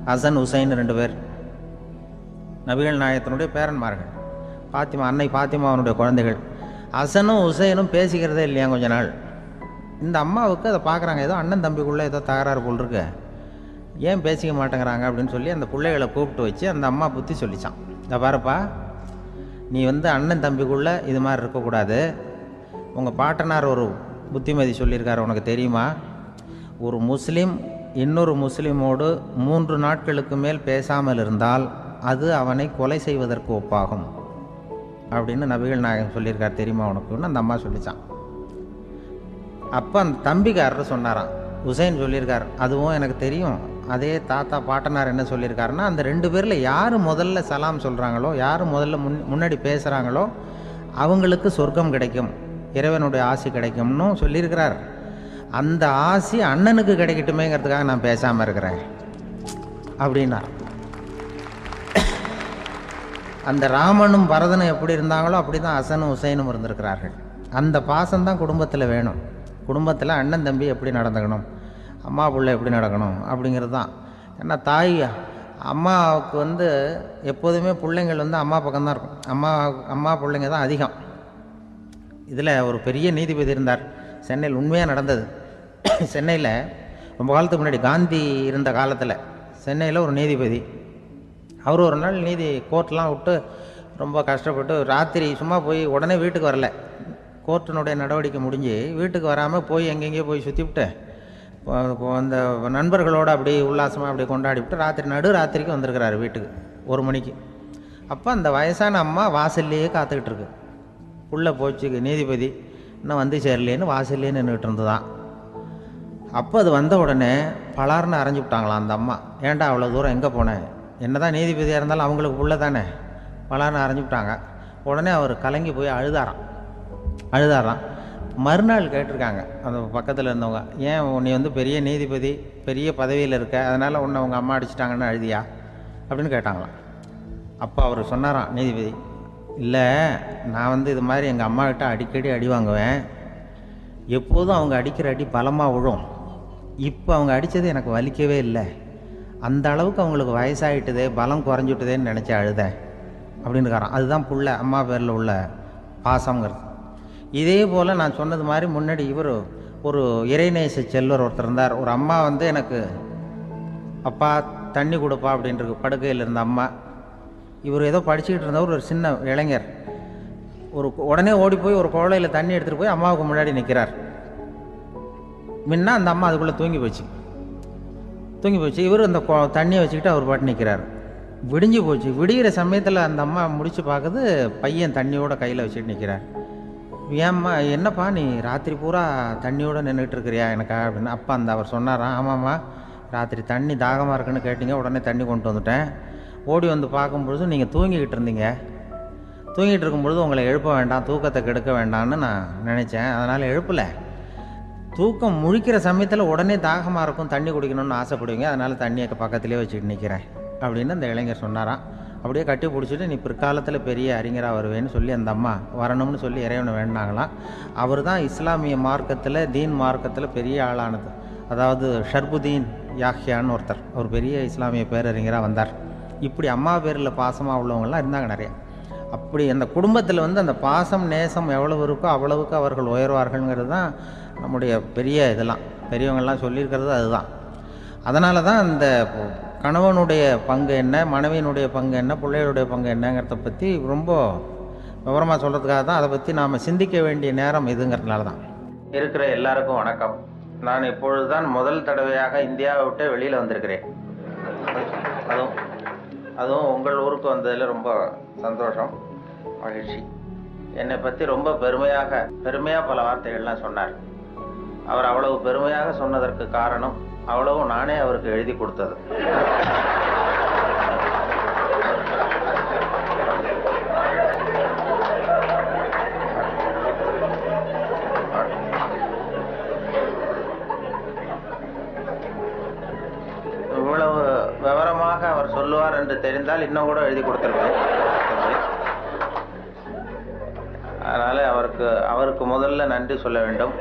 ஹசன் ஹுசைன் 2 பேர் நபிகள் நாயகத்தினுடைய பேரன்மார்கள். பாத்திமா, அன்னை பாத்திமாவனுடைய குழந்தைகள். ஹசனும் ஹுசைனும் பேசிக்கிறதே இல்லையா கொஞ்ச நாள். இந்த அம்மாவுக்கு அதை பார்க்குறாங்க, ஏதோ அண்ணன் தம்பிக்குள்ளே ஏதோ தகராறு போல் இருக்கு, ஏன் பேசிக்க மாட்டேங்கிறாங்க அப்படின்னு சொல்லி அந்த பிள்ளைகளை கூப்பிட்டு வச்சு அந்த அம்மா புத்தி சொல்லிச்சான். இதை பாருப்பா, நீ வந்து அண்ணன் தம்பிக்குள்ளே இது மாதிரி இருக்கக்கூடாது. உங்கள் பாட்டனார் ஒரு புத்திமதி சொல்லியிருக்காரு, உனக்கு தெரியுமா? ஒரு முஸ்லீம் இன்னொரு முஸ்லீமோடு 3 நாட்களுக்கு மேல் பேசாமல் இருந்தால் அது அவனை கொலை செய்வதற்கு ஒப்பாகும் அப்படின்னு நபிகள் நாயகம் சொல்லியிருக்கார், தெரியுமா உனக்குன்னு அந்த அம்மா சொல்லிச்சான். அப்போ அந்த தம்பிக்காரர் சொன்னாராம், ஹுசைன் சொல்லியிருக்கார், அதுவும் எனக்கு தெரியும். அதே தாத்தா பாட்டனார் என்ன சொல்லியிருக்காருன்னா, அந்த 2 பேரில் யார் முதல்ல சலாம் சொல்கிறாங்களோ, யார் முதல்ல முன்னாடி பேசுகிறாங்களோ அவங்களுக்கு சொர்க்கம் கிடைக்கும், இறைவனுடைய ஆசி கிடைக்கும்னு சொல்லியிருக்கிறார். அந்த ஆசி அண்ணனுக்கு கிடைக்கட்டுமேங்கிறதுக்காக நான் பேசாமல் இருக்கிறேன் அப்படின்னா. அந்த ராமனும் பரதனும் எப்படி இருந்தாங்களோ அப்படி தான் ஹசனும் ஹுசைனும் இருந்திருக்கிறார்கள். அந்த பாசம்தான் குடும்பத்தில் வேணும். குடும்பத்தில் அண்ணன் தம்பி எப்படி நடந்துக்கணும், அம்மா பிள்ளை எப்படி நடக்கணும் அப்படிங்கிறது தான். ஏன்னா தாய் அம்மாவுக்கு வந்து எப்போதுமே பிள்ளைங்கள் வந்து அம்மா பக்கம்தான் இருக்கும். அம்மா பிள்ளைங்க தான் அதிகம். இதில் ஒரு பெரிய நீதிபதி இருந்தார் சென்னையில், உண்மையாக நடந்தது. சென்னையில் ரொம்ப காலத்துக்கு முன்னாடி காந்தி இருந்த காலத்தில் சென்னையில் ஒரு நீதிபதி, அவர் ஒரு நாள் நீதி கோர்ட்லாம் விட்டு ரொம்ப கஷ்டப்பட்டு ராத்திரி சும்மா போய் உடனே வீட்டுக்கு வரல, கோர்ட்டினுடைய நடவடிக்கை முடிஞ்சு வீட்டுக்கு வராமல் போய் எங்கெங்கேயோ போய் சுற்றிவிட்டு அந்த நண்பர்களோடு அப்படி உல்லாசமாக அப்படி கொண்டாடிவிட்டு நடுராத்திரிக்கு வந்திருக்கிறாரு வீட்டுக்கு 1 மணிக்கு. அப்போ அந்த வயசான அம்மா வாசல்லையே காத்துக்கிட்டு இருக்கு. உள்ளே போச்சு நீதிபதி இன்னும் வந்து சேரலேன்னு வாசல்லே நின்றுட்டு இருந்துதான். அப்போ அது வந்த உடனே பலார்னு அரைஞ்சி விட்டாங்களாம் அந்த அம்மா. ஏன்டா அவ்வளோ தூரம் எங்கே போனேன், என்ன தான் நீதிபதியாக இருந்தாலும் அவங்களுக்கு உள்ள தானே, பலார்னு அரைஞ்சி விட்டாங்க. உடனே அவர் கலங்கி போய் அழுதாராம். மறுநாள் கேட்டிருக்காங்க அந்த பக்கத்தில் இருந்தவங்க, ஏன் நீ வந்து பெரிய நீதிபதி, பெரிய பதவியில் இருக்க, அதனால் உன்னை அவங்க அம்மா அடிச்சிட்டாங்கன்னு அழுதியா அப்படின்னு கேட்டாங்களாம். அப்போ அவர் சொன்னாராம் நீதிபதி, இல்லை நான் வந்து இது மாதிரி எங்கள் அம்மாக்கிட்ட அடிக்கடி அடி வாங்குவேன், எப்போதும் அவங்க அடிக்கிற அடி பலமாக விழும், இப்போ அவங்க அடித்தது எனக்கு வலிக்கவே இல்லை, அந்த அளவுக்கு அவங்களுக்கு வயசாகிட்டுதே, பலம் குறைஞ்சிட்டுதேன்னு நினச்சி அழுதேன் அப்படின்னு இருக்காராம். அதுதான் புள்ள அம்மா பேரில் உள்ள பாசங்கிறது. இதே போல் நான் சொன்னது மாதிரி முன்னாடி இவர் ஒரு இறைநேச செல்வர் ஒருத்தர் இருந்தார். ஒரு அம்மா வந்து எனக்கு அப்பா தண்ணி கொடுப்பா அப்படின்ட்டு படுக்கையில் இருந்த அம்மா. இவர் ஏதோ படிச்சுக்கிட்டு இருந்தவர், ஒரு சின்ன இளைஞர், உடனே ஓடி போய் ஒரு குவளையில் தண்ணி எடுத்துகிட்டு போய் அம்மாவுக்கு முன்னாடி நிற்கிறார். முன்ன அந்த அம்மா அதுக்குள்ளே தூங்கி போச்சு. இவர் அந்த தண்ணியை வச்சுக்கிட்டு அவர் பாட்டு நிற்கிறார். விடிஞ்சு போச்சு. விடிகிற சமயத்தில் அந்த அம்மா முடிச்சு பார்க்குது, பையன் தண்ணியோட கையில் வச்சுட்டு நிற்கிறார். ஏம்மா என்னப்பா நீ ராத்திரி பூரா தண்ணியோடு நின்றுட்டு இருக்கிறியா எனக்கா அப்படின்னு. அப்பா அந்த அவர் சொன்னாராம், ஆமாம்மா ராத்திரி தண்ணி தாகமாக இருக்குன்னு கேட்டீங்க, உடனே தண்ணி கொண்டு வந்துட்டேன். ஓடி வந்து பார்க்கும்பொழுது நீங்கள் தூங்கிக்கிட்டு இருந்தீங்க. தூங்கிட்டு இருக்கும்பொழுது உங்களை எழுப்ப வேண்டாம், தூக்கத்தை கெடுக்க வேண்டாம்னு நான் நினச்சேன், அதனால் எழுப்பலை. தூக்கம் முழிக்கிற சமயத்தில் உடனே தாகமாக இருக்கும், தண்ணி குடிக்கணும்னு ஆசைப்படுவீங்க, அதனால் தண்ணியை பக்கத்துலேயே வச்சுக்கிட்டு நிற்கிறேன் அப்படின்னு அந்த இளைஞர் சொன்னாராம். அப்படியே கட்டி பிடிச்சிட்டு நீ பிற்காலத்தில் பெரிய அறிஞராக வருவேன்னு சொல்லி அந்த அம்மா வரணும்னு சொல்லி இறைவனை வேண்டாங்களாம். அவர் தான் இஸ்லாமிய மார்க்கத்தில், தீன் மார்க்கத்தில் பெரிய ஆளானது. அதாவது ஷர்புதீன் யாஹ்யான்னு ஒருத்தர், அவர் பெரிய இஸ்லாமிய பேரறிஞராக வந்தார். இப்படி அம்மா பேரில் பாசமாக உள்ளவங்களாம் இருந்தாங்க நிறைய. அப்படி அந்த குடும்பத்தில் வந்து அந்த பாசம் நேசம் எவ்வளவு இருக்கோ அவ்வளவுக்கு அவர்கள் உயர்வார்கள்ங்கிறது தான் நம்முடைய பெரிய இதெல்லாம் பெரியவங்கள்லாம் சொல்லியிருக்கிறது அதுதான். அதனால தான் அந்த கணவனுடைய பங்கு என்ன, மனைவியினுடைய பங்கு என்ன, பிள்ளைகளுடைய பங்கு என்னங்கிறத பற்றி ரொம்ப விவரமாக சொல்கிறதுக்காக தான் அதை பற்றி நாம் சிந்திக்க வேண்டிய நேரம் இதுங்கிறதுனால தான். இருக்கிற எல்லாருக்கும் வணக்கம். நான் இப்பொழுது தான் முதல் தடவையாக இந்தியாவை விட்டு வெளியில் வந்திருக்கிறேன். அதுவும் உங்கள் ஊருக்கு வந்ததில் ரொம்ப சந்தோஷம், மகிழ்ச்சி. என்னை பற்றி ரொம்ப பெருமையாக பல வார்த்தைகள்லாம் சொன்னார். அவர் அவ்வளவு பெருமையாக சொன்னதற்கு காரணம் அவ்வளவு நானே அவருக்கு எழுதி கொடுத்தது. இவ்வளவு விவரமாக அவர் சொல்லுவார் என்று தெரிந்தால் இன்னும் கூட எழுதி கொடுத்திருப்பேன். அதனால அவருக்கு முதல்ல நன்றி சொல்ல வேண்டும்.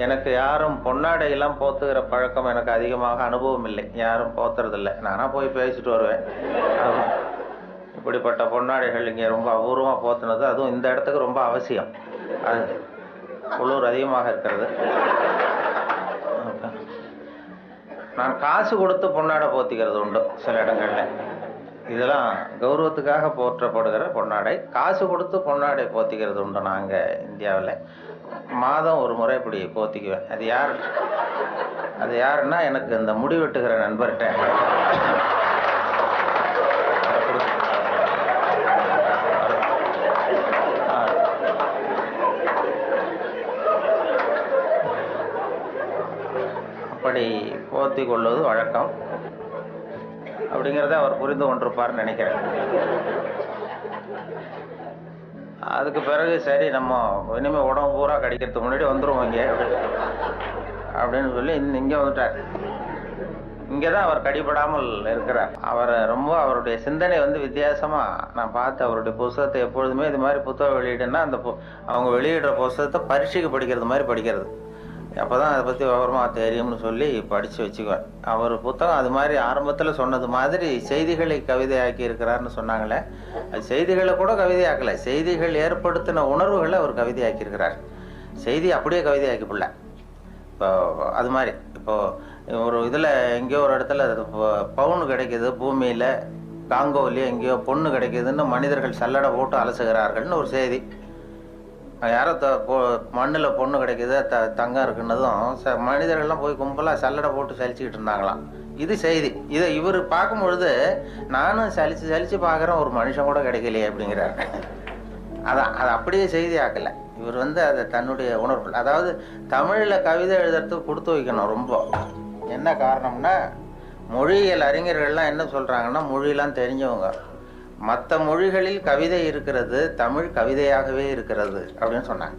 எனக்கு யாரும் பொன்னாடையெல்லாம் போத்துகிற பழக்கம் எனக்கு அதிகமாக அனுபவம் இல்லை. யாரும் போத்துறதில்லை. நானாக போய் பேசிட்டு வருவேன். இப்படிப்பட்ட பொன்னாடைகள் இங்கே ரொம்ப அபூர்வமாக போத்துனது, அதுவும் இந்த இடத்துக்கு ரொம்ப அவசியம். அது குளிர் அதிகமாக இருக்கிறது. நான் காசு கொடுத்து பொன்னாடை போத்திக்கிறது உண்டு சில இடங்களில். இதெல்லாம் கௌரவத்துக்காக போற்றப்படுகிற பொன்னாடை. காசு கொடுத்து பொன்னாடை போத்திக்கிறது உண்டு நாங்கள் இந்தியாவில். மாதம் ஒரு முறை இப்படி போத்திக்குவேன். அது யாருன்னா எனக்கு இந்த முடி வெட்டுகிற நண்பர்கிட்ட அப்படி போத்தி கொள்வது வழக்கம். அப்படிங்கிறத அவர் புரிந்து கொண்டிருப்பார்னு நினைக்கிறேன். அதுக்கு பிறகு சரி நம்ம இனிமேல் உடம்பு பூரா கடிக்கிறதுக்கு முன்னாடி வந்துடுவோம் இங்கே அப்படின்னு சொல்லி இங்கே வந்துட்டார். இங்கே தான் அவர் கடிபடாமல் இருக்கிறார். அவருடைய சிந்தனை வந்து வித்தியாசமாக நான் பார்த்து அவருடைய புஸ்தகத்தை எப்பொழுதுமே இது மாதிரி புத்தகம் வெளியிடுன்னா அவங்க வெளியிடுற புஸ்தகத்தை பரீட்சைக்கு படிக்கிறது மாதிரி படிக்கிறது. அப்போ தான் அதை பற்றி விவரமாக தெரியும்னு சொல்லி படித்து வச்சுக்குவேன். அவர் புத்தகம் அது மாதிரி ஆரம்பத்தில் சொன்னது மாதிரி செய்திகளை கவிதையாக்கி இருக்கிறாருன்னு சொன்னாங்களே, அது செய்திகளை கூட கவிதையாக்கலை. செய்திகள் ஏற்படுத்தின உணர்வுகளை அவர் கவிதையாக்கியிருக்கிறார். செய்தி அப்படியே கவிதையாக்கிப்பிடல. இப்போ அது மாதிரி இப்போது ஒரு இதில் எங்கேயோ ஒரு இடத்துல பவுன் கிடைக்கிது, பூமியில் காங்கோவிலேயே எங்கேயோ பொண்ணு கிடைக்கிதுன்னு மனிதர்கள் சல்லடை போட்டு அலசுகிறார்கள்னு ஒரு செய்தி. யாரோ மண்ணில் பொண்ணு கிடைக்கிது, தங்கம் இருக்குன்னதும் மனிதர்கள்லாம் போய் கும்பலாக சல்லடை போட்டு சலிச்சுக்கிட்டு இருந்தாங்களாம். இது செய்தி. இதை இவர் பார்க்கும்பொழுது நானும் சலிச்சு பார்க்குறேன், ஒரு மனுஷன் கூட கிடைக்கலையே அப்படிங்கிறார். அதை அப்படியே செய்தி ஆக்கலை. இவர் வந்து அதை தன்னுடைய உணர்வு, அதாவது தமிழில் கவிதை எழுதுறதுக்கு கொடுத்து வைக்கணும் ரொம்ப. என்ன காரணம்னா, மொழியியல் அறிஞர்கள்லாம் என்ன சொல்கிறாங்கன்னா, மொழியெல்லாம் தெரிஞ்சவங்க, மற்ற மொழிகளில் கவிதை இருக்கிறது, தமிழ் கவிதையாகவே இருக்கிறது அப்படின்னு சொன்னாங்க.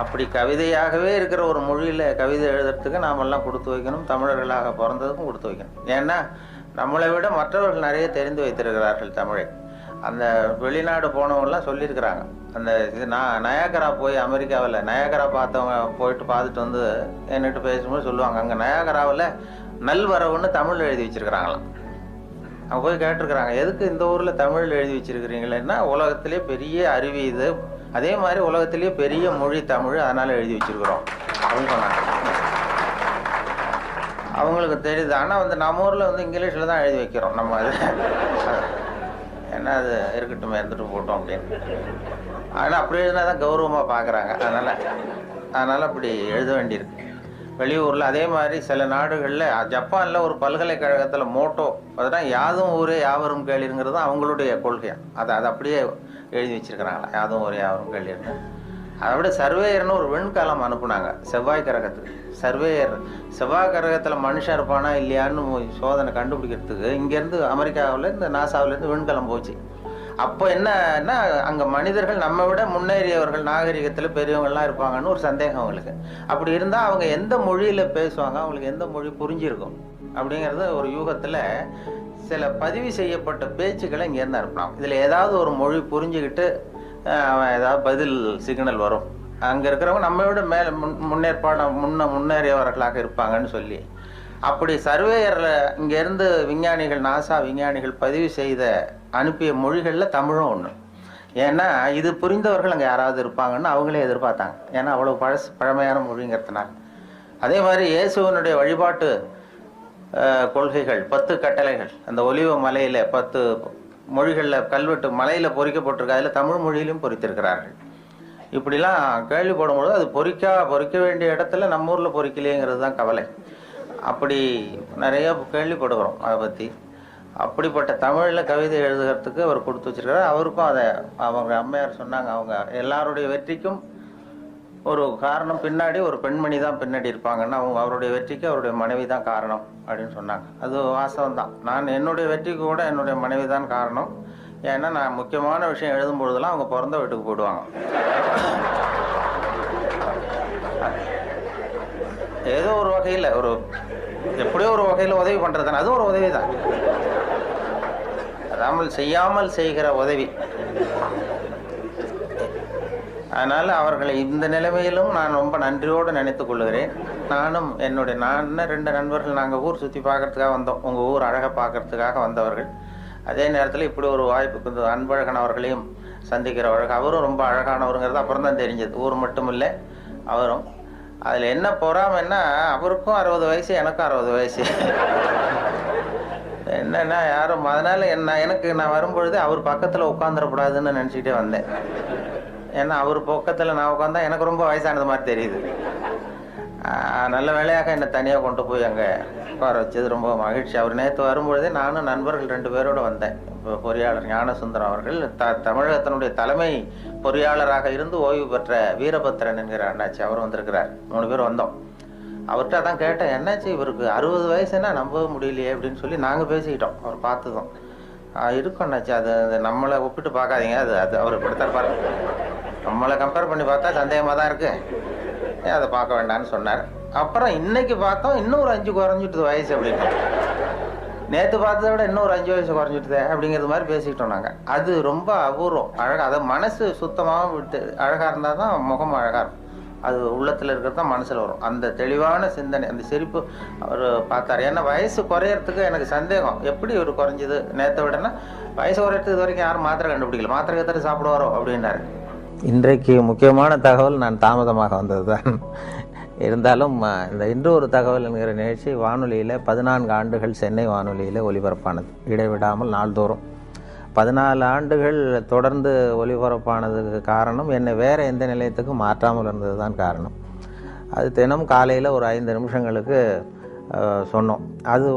அப்படி கவிதையாகவே இருக்கிற ஒரு மொழியில் கவிதை எழுதுறதுக்கு நாமெல்லாம் கொடுத்து வைக்கணும். தமிழர்களாக பிறந்ததுக்கும் கொடுத்து வைக்கணும். ஏன்னா நம்மளை விட மற்றவர்கள் நிறைய தெரிந்து வைத்திருக்கிறார்கள் தமிழை. அந்த வெளிநாடு போனவங்கலாம் சொல்லியிருக்கிறாங்க. அந்த இது நயாகரா போய் அமெரிக்காவில் நயாகரா பார்த்தவங்க போயிட்டு பார்த்துட்டு வந்து என்கிட்ட பேசும்போது சொல்லுவாங்க, அங்கே நயாகராவில் நல்வரவுன்னு தமிழ் எழுதி வச்சிருக்கிறாங்களாம். அவங்க போய் கேட்டிருக்கிறாங்க, எதுக்கு இந்த ஊரில் தமிழ் எழுதி வச்சிருக்கிறீங்களேன்னா, உலகத்திலே பெரிய அருவி இது, அதே மாதிரி உலகத்திலேயே பெரிய மொழி தமிழ், அதனால எழுதி வச்சிருக்கிறோம் அப்படின்னு சொன்னாங்க. அவங்களுக்கு தெரியுது. ஆனால் வந்து நம்ம ஊரில் வந்து இங்கிலீஷில் தான் எழுதி வைக்கிறோம். நம்ம அது என்ன அது இருக்கட்டும், இருந்துட்டு போட்டோம் அப்படின்னு. ஆனால் அப்படி எழுதினா தான் கௌரவமாக பார்க்குறாங்க. அதனால் அப்படி எழுத வேண்டியிருக்கு வெளியூரில். அதே மாதிரி சில நாடுகளில், ஜப்பானில் ஒரு பல்கலைக்கழகத்தில் மோட்டோ அதுதான் யாதும் ஊரே யாவரும் கேளிருங்கிறது அவங்களுடைய கொள்கையாக. அதை அப்படியே எழுதி வச்சிருக்கிறாங்களா, யாதும் ஊரே யாவரும் கேளிருங்க. அதை விட சர்வேயர்னு ஒரு விண்கலம் அனுப்புனாங்க செவ்வாய் கிரகத்துக்கு. சர்வேயர் செவ்வாய் கிரகத்தில் மனுஷன் இருப்பானா இல்லையான்னு சோதனை கண்டுபிடிக்கிறதுக்கு இங்கேருந்து அமெரிக்காவிலேருந்து நாசாவிலேருந்து விண்கலம் போச்சு. அப்போ என்னன்னா, அங்கே மனிதர்கள் நம்ம விட முன்னேறியவர்கள், நாகரிகத்தில் பெரியவங்கள்லாம் இருப்பாங்கன்னு ஒரு சந்தேகம் அவங்களுக்கு. அப்படி இருந்தால் அவங்க எந்த மொழியில் பேசுவாங்க, அவங்களுக்கு எந்த மொழி புரிஞ்சிருக்கும் அப்படிங்கிறது ஒரு யூகத்தில் சில பதிவு செய்யப்பட்ட பேச்சுக்களை இங்கேருந்து அனுப்பலாம். இதில் ஏதாவது ஒரு மொழி புரிஞ்சுக்கிட்டு அவன் ஏதாவது பதில் சிக்னல் வரும். அங்கே இருக்கிறவங்க நம்ம விட மேலே முன்னேறியவர்களாக இருப்பாங்கன்னு சொல்லி அப்படி சர்வேயரில் இங்கேருந்து விஞ்ஞானிகள், நாசா விஞ்ஞானிகள் பதிவு செய்த அனுப்பிய மொழிகளில் தமிழும் ஒன்று. ஏன்னா இது புரிந்தவர்கள் அங்கே யாராவது இருப்பாங்கன்னு அவங்களே எதிர்பார்த்தாங்க. ஏன்னா அவ்வளோ பழமையான மொழிங்கிறதுனால. அதே மாதிரி இயேசுவனுடைய வழிபாட்டு கொள்கைகள், 10 கட்டளைகள் அந்த ஒலிவ மலையில் 10 மொழிகளில் கல்வெட்டு மலையில் பொறிக்கப்பட்டிருக்கு. அதில் தமிழ் மொழியிலும் பொறித்திருக்கிறார்கள். இப்படிலாம் கேள்விப்படும்போது அது பொறிக்க வேண்டிய இடத்துல நம்ம ஊரில் பொறிக்கலையேங்கிறது தான் கவலை. அப்படி நிறைய கேள்விப்படுகிறோம் அதை பற்றி. அப்படிப்பட்ட தமிழில் கவிதை எழுதுகிறதுக்கு அவர் கொடுத்து வச்சிருக்காரு. அவருக்கும் அதை அவங்க அம்மையார் சொன்னாங்க, அவங்க எல்லாருடைய வெற்றிக்கும் ஒரு காரணம் பின்னாடி ஒரு பெண்மணி தான் பின்னாடி இருப்பாங்கன்னா அவருடைய வெற்றிக்கு அவருடைய மனைவி தான் காரணம் அப்படின்னு சொன்னாங்க. அது வாஸ்தவம் தான். நான் என்னுடைய வெற்றிக்கு கூட என்னுடைய மனைவி தான் காரணம். ஏன்னா நான் முக்கியமான விஷயம் எழுதும் பொழுதெல்லாம் அவங்க பிறந்த வீட்டுக்கு போயிடுவாங்க. ஏதோ ஒரு வகையில் எப்படியோ ஒரு வகையில் உதவி பண்ணுறது தானே, அதுவும் ஒரு உதவி தான். அதாமல் செய்யாமல் செய்கிற உதவி. அதனால் அவர்களை இந்த நிலைமையிலும் நான் ரொம்ப நன்றியோடு நினைத்து கொள்கிறேன். நான் 2 நண்பர்கள் நாங்கள் ஊர் சுற்றி பார்க்கறதுக்காக வந்தோம். உங்கள் ஊர் அழகை பார்க்கறதுக்காக வந்தவர்கள். அதே நேரத்தில் இப்படி ஒரு வாய்ப்புக்கு அன்பழகன் அவர்களையும் சந்திக்கிற வழக்கு. அவரும் ரொம்ப அழகானவருங்கிறது அப்புறம் தான் தெரிஞ்சது. ஊர் மட்டும் இல்லை, அவரும். அதில் என்ன பொறாமைன்னா அவருக்கும் 60 வயசு, எனக்கும் 60 வயசு. என்னன்னா யாரும் அதனால் நான் வரும்பொழுது அவர் பக்கத்தில் உட்காந்துடக்கூடாதுன்னு நினச்சிக்கிட்டே வந்தேன். ஏன்னா அவர் பக்கத்தில் நான் உட்காந்தா எனக்கு ரொம்ப வயசானது மாதிரி தெரியுது. நல்ல வேலையாக என்னை தனியாக கொண்டு போய் அங்கே உட்கார வச்சது ரொம்ப மகிழ்ச்சி. அவர் நேற்று வரும்பொழுதே நானும் நண்பர்கள் 2 பேரோடு வந்தேன். இப்போ பொறியாளர் ஞானசுந்தரம் அவர்கள் தமிழகத்தினுடைய தலைமை பொறியாளராக இருந்து ஓய்வு பெற்ற வீரபத்திரன் என்கிற அண்ணாச்சி, அவர் வந்திருக்கிறார். 3 பேர் வந்தோம். அவர்கிட்ட தான் கேட்டேன், என்னாச்சு இவருக்கு 60 வயசுன்னா நம்பவே முடியலையே அப்படின்னு சொல்லி நாங்கள் பேசிக்கிட்டோம். அவர் பார்த்ததும் இருக்கும் அண்ணாச்சி, அது நம்மளை ஒப்பிட்டு பார்க்காதீங்க, அது அவர் இப்படித்தான் பாருங்க, நம்மளை கம்பேர் பண்ணி பார்த்தா சந்தேகமாக தான் இருக்கு, அதை பார்க்க வேண்டாம்னு சொன்னார். அப்புறம் இன்னைக்கு பார்த்தோம் இன்னும் ஒரு 5 குறைஞ்சிட்டுது வயசு அப்படின்னு. நேற்று பார்த்ததை விட இன்னும் ஒரு 5 வயசு குறைஞ்சிட்டுதே அப்படிங்கிறது மாதிரி பேசிக்கிட்டோம் நாங்கள். அது ரொம்ப அபூர்வம், அழகாக. அது மனசு சுத்தமாக விட்டு அழகாக இருந்தால் தான் முகம் அழகாக இருக்கும். அது உள்ளத்தில் இருக்கிறது தான் மனசில் வரும். அந்த தெளிவான சிந்தனை, அந்த சிரிப்பு அவர் பார்த்தார். ஏன்னா வயசு குறையறதுக்கு எனக்கு சந்தேகம், எப்படி ஒரு குறைஞ்சிது நேற்றை விடனா வயசு குறையறதுக்கு இது வரைக்கும் யாரும் மாத்திரை கண்டுபிடிக்கல, மாத்திரை கத்திர சாப்பிடுவாரோ அப்படின்னாரு. இன்றைக்கு முக்கியமான தகவல் நான் தாமதமாக வந்தது தான். இருந்தாலும் இந்த இன்று ஒரு தகவல் என்கிற நிகழ்ச்சி வானொலியில் 14 ஆண்டுகள் சென்னை வானொலியில் ஒலிபரப்பானது, இடைவிடாமல் நாள்தோறும் 14 ஆண்டுகள் தொடர்ந்து ஒலிபரப்பானதுக்கு காரணம் என்னை வேறு எந்த நிலையத்துக்கும் மாற்றாமல் இருந்தது தான் காரணம். அது தினம் காலையில் ஒரு 5 நிமிஷங்களுக்கு சொன்னோம். அது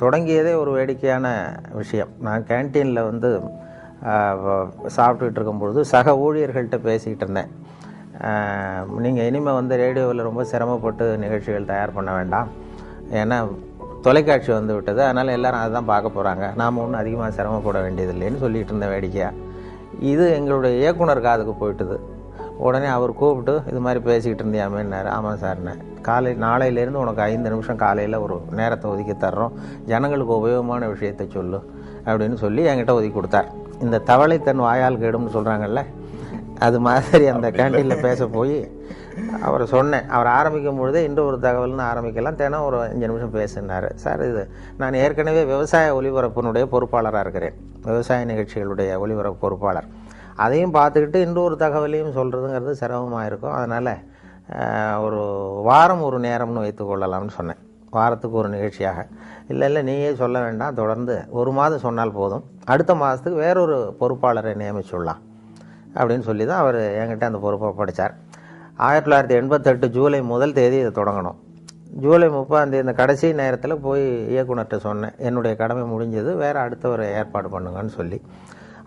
தொடங்கியதே ஒரு வேடிக்கையான விஷயம். நான் கேன்டீனில் சாப்பிட்டுக்கிட்டு இருக்கும்பொழுது சக ஊழியர்கள்ட்ட பேசிக்கிட்டு இருந்தேன். நீங்கள் இனிமேல் ரேடியோவில் ரொம்ப சிரமப்பட்டு நிகழ்ச்சிகள் தயார் பண்ண வேண்டாம், ஏன்னா தொலைக்காட்சி வந்து விட்டது, அதனால் எல்லோரும் அதை தான் பார்க்க போகிறாங்க, நாம் ஒன்றும் அதிகமாக சிரமப்பட வேண்டியதில்லைன்னு சொல்லிகிட்டு இருந்தேன் வேடிக்கையாக. இது எங்களுடைய இயக்குனர் காதுக்கு போயிட்டுது. உடனே அவர் கூப்பிட்டு இது மாதிரி பேசிக்கிட்டு இருந்தியாமேன்னாரு. ஆமாம் சார்ண்ணே, நாளையிலேருந்து உனக்கு 5 நிமிஷம் காலையில் ஒரு நேரத்தை ஒதுக்கி தர்றோம், ஜனங்களுக்கு உபயோகமான விஷயத்தை சொல்லு அப்படின்னு சொல்லி என்கிட்ட ஒதுக்கி கொடுத்தார். இந்த தவளை தன் வாயால் கேடும்னு சொல்கிறாங்கல்ல, அது மாதிரி அந்த கேண்டீனில் பேச போய் அவரை சொன்னேன். அவர் ஆரம்பிக்கும் பொழுதே இன்று ஒரு தகவல்னு ஆரம்பிக்கலாம், தினம் ஒரு 5 நிமிஷம் பேசினார். சார், இது நான் ஏற்கனவே விவசாய ஒலிபரப்பினுடைய பொறுப்பாளராக இருக்கிறேன், விவசாய நிகழ்ச்சிகளுடைய ஒலிபரப்பு பொறுப்பாளர். அதையும் பார்த்துக்கிட்டு இன்று ஒரு தகவலையும் சொல்கிறதுங்கிறது சிரமமாக இருக்கும். அதனால் ஒரு வாரம் ஒரு நேரம்னு வைத்துக்கொள்ளலாம்னு சொன்னேன், வாரத்துக்கு ஒரு நிகழ்ச்சியாக. இல்லை நீயே சொல்ல வேண்டாம், தொடர்ந்து 1 மாதம் சொன்னால் போதும், அடுத்த மாதத்துக்கு வேறொரு பொறுப்பாளரை நியமிச்சுடலாம் அப்படின்னு சொல்லி தான் அவர் என்கிட்ட அந்த பொறுப்பை படித்தார். 1988 ஜூலை 1 தேதி இதை தொடங்கணும். ஜூலை 30 இந்த கடைசி நேரத்தில் போய் இயக்குனர்கிட்ட சொன்னேன், என்னுடைய கடமை முடிஞ்சது, வேறு அடுத்தவரை ஏற்பாடு பண்ணுங்கன்னு சொல்லி.